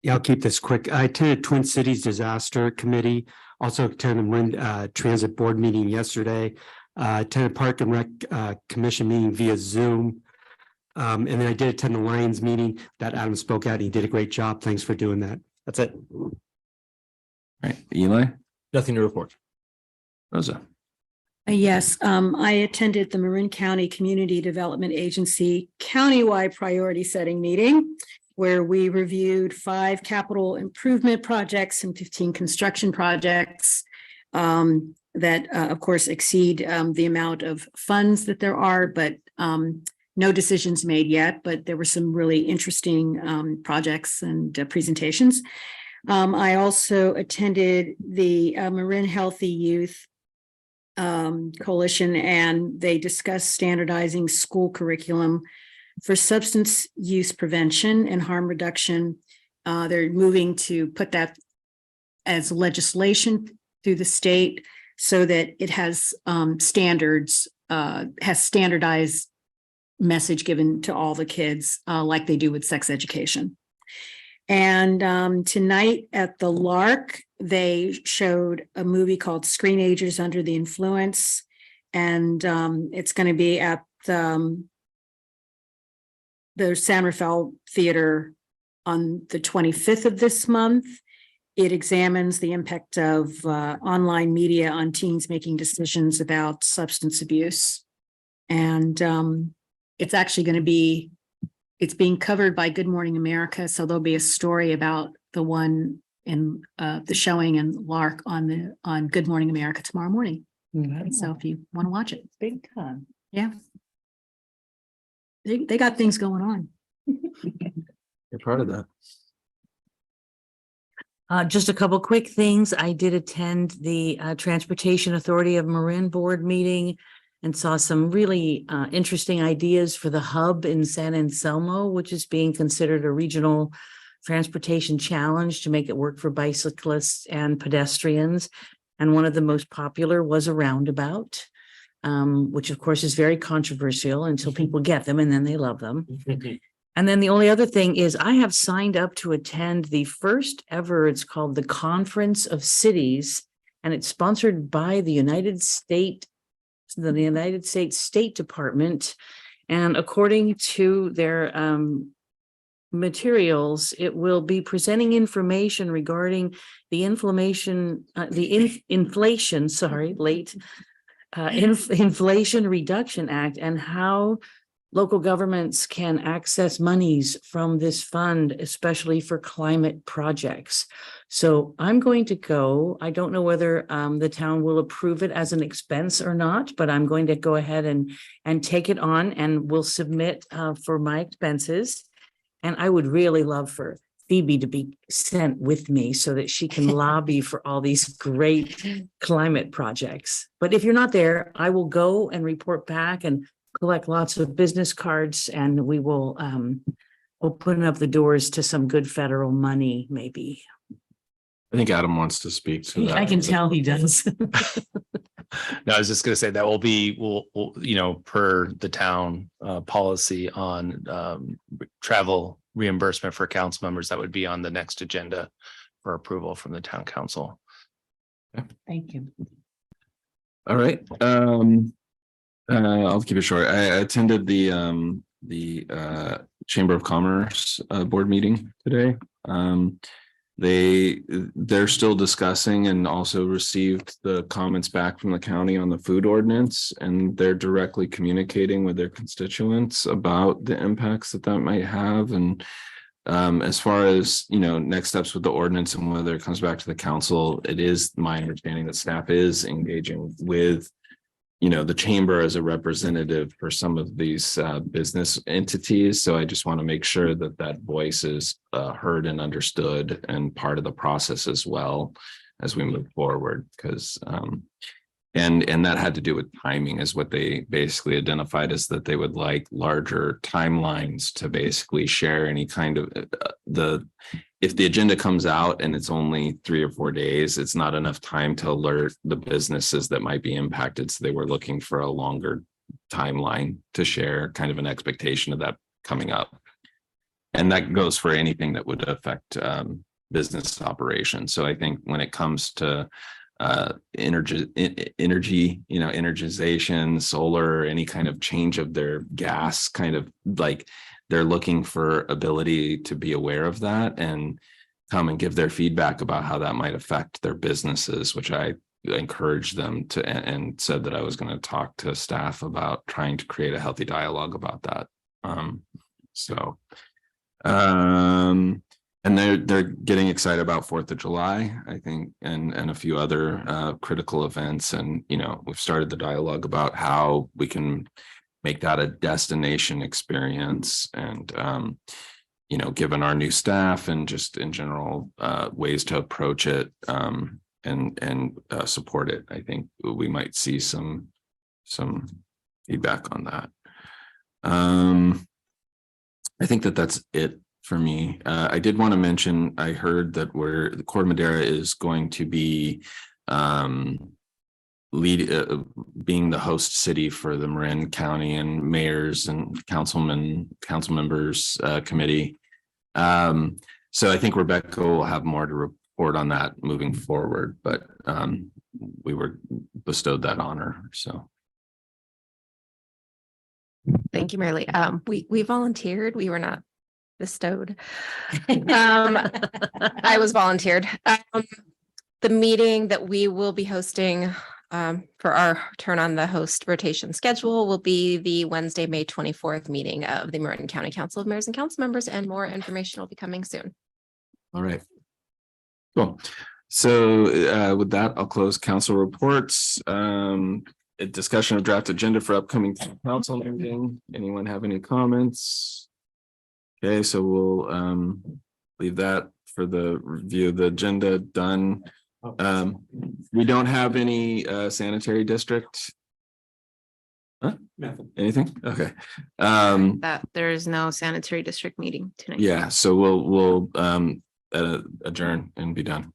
Yeah, I'll keep this quick. I attended Twin Cities Disaster Committee, also attended Transit Board meeting yesterday, attended Park and Rec Commission meeting via Zoom. And then I did attend the Lions meeting that Adam spoke at. He did a great job. Thanks for doing that. That's it. All right, Eli? Nothing to report. Rosa? Yes, I attended the Marin County Community Development Agency countywide priority setting meeting, where we reviewed 5 capital improvement projects and 15 construction projects that, of course, exceed the amount of funds that there are, but no decisions made yet. But there were some really interesting projects and presentations. I also attended the Marin Healthy Youth Coalition, and they discussed standardizing school curriculum for substance use prevention and harm reduction. They're moving to put that as legislation through the state so that it has standards, has standardized message given to all the kids, like they do with sex education. And tonight at the Lark, they showed a movie called Screenagers Under the Influence. And it's going to be at the San Rafael Theater on the 25th of this month. It examines the impact of online media on teens making decisions about substance abuse. And it's actually going to be, it's being covered by Good Morning America. So there'll be a story about the one in the showing in Lark on Good Morning America tomorrow morning. So if you want to watch it. Big time. Yeah. They got things going on. You're part of that. Just a couple quick things. I did attend the Transportation Authority of Marin Board meeting and saw some really interesting ideas for the hub in San Anselmo, which is being considered a regional transportation challenge to make it work for bicyclists and pedestrians. And one of the most popular was a roundabout, which of course is very controversial until people get them and then they love them. And then the only other thing is I have signed up to attend the first ever, it's called the Conference of Cities, and it's sponsored by the United States State Department. And according to their materials, it will be presenting information regarding the Inflation Reduction Act and how local governments can access monies from this fund, especially for climate projects. So I'm going to go. I don't know whether the town will approve it as an expense or not, but I'm going to go ahead and take it on and will submit for my expenses. And I would really love for Phoebe to be sent with me so that she can lobby for all these great climate projects. But if you're not there, I will go and report back and collect lots of business cards, and we will open up the doors to some good federal money, maybe. I think Adam wants to speak to that. I can tell he does. No, I was just going to say that will be, per the town policy on travel reimbursement for council members, that would be on the next agenda for approval from the town council. Thank you. All right. I'll keep it short. I attended the Chamber of Commerce board meeting today. They're still discussing and also received the comments back from the county on the food ordinance, and they're directly communicating with their constituents about the impacts that might have. And as far as, next steps with the ordinance and whether it comes back to the council, it is my understanding that staff is engaging with the chamber as a representative for some of these business entities. So I just want to make sure that voice is heard and understood and part of the process as well as we move forward. Because and that had to do with timing, is what they basically identified as, that they would like larger timelines to basically share any kind of if the agenda comes out and it's only 3 or 4 days, it's not enough time to alert the businesses that might be impacted. So they were looking for a longer timeline to share kind of an expectation of that coming up. And that goes for anything that would affect business operations. So I think when it comes to energy, energization, solar, any kind of change of their gas, kind of like, they're looking for ability to be aware of that and come and give their feedback about how that might affect their businesses, which I encouraged them to, and said that I was going to talk to staff about trying to create a healthy dialogue about that. And they're getting excited about 4th of July, I think, and a few other critical events. And, we've started the dialogue about how we can make that a destination experience, and given our new staff and just in general ways to approach it and support it, I think we might see some feedback on that. I think that's it for me. I did want to mention, I heard that the Corte Madera is going to be being the host city for the Marin County and mayors and council members committee. So I think Rebecca will have more to report on that moving forward, but we were bestowed that honor, so. Thank you, Mary Lee. We volunteered. We were not bestowed. I was volunteered. The meeting that we will be hosting for our turn on the host rotation schedule will be the Wednesday, May 24th meeting of the Marin County Council of Mayors and Council Members, and more information will be coming soon. All right. Cool. So with that, I'll close council reports. A discussion of draft agenda for upcoming council meeting. Anyone have any comments? Okay, so we'll leave that for the review of the agenda done. We don't have any sanitary district. Huh? Nothing. Anything? Okay. That there is no sanitary district meeting tonight. Yeah, so we'll adjourn and be done.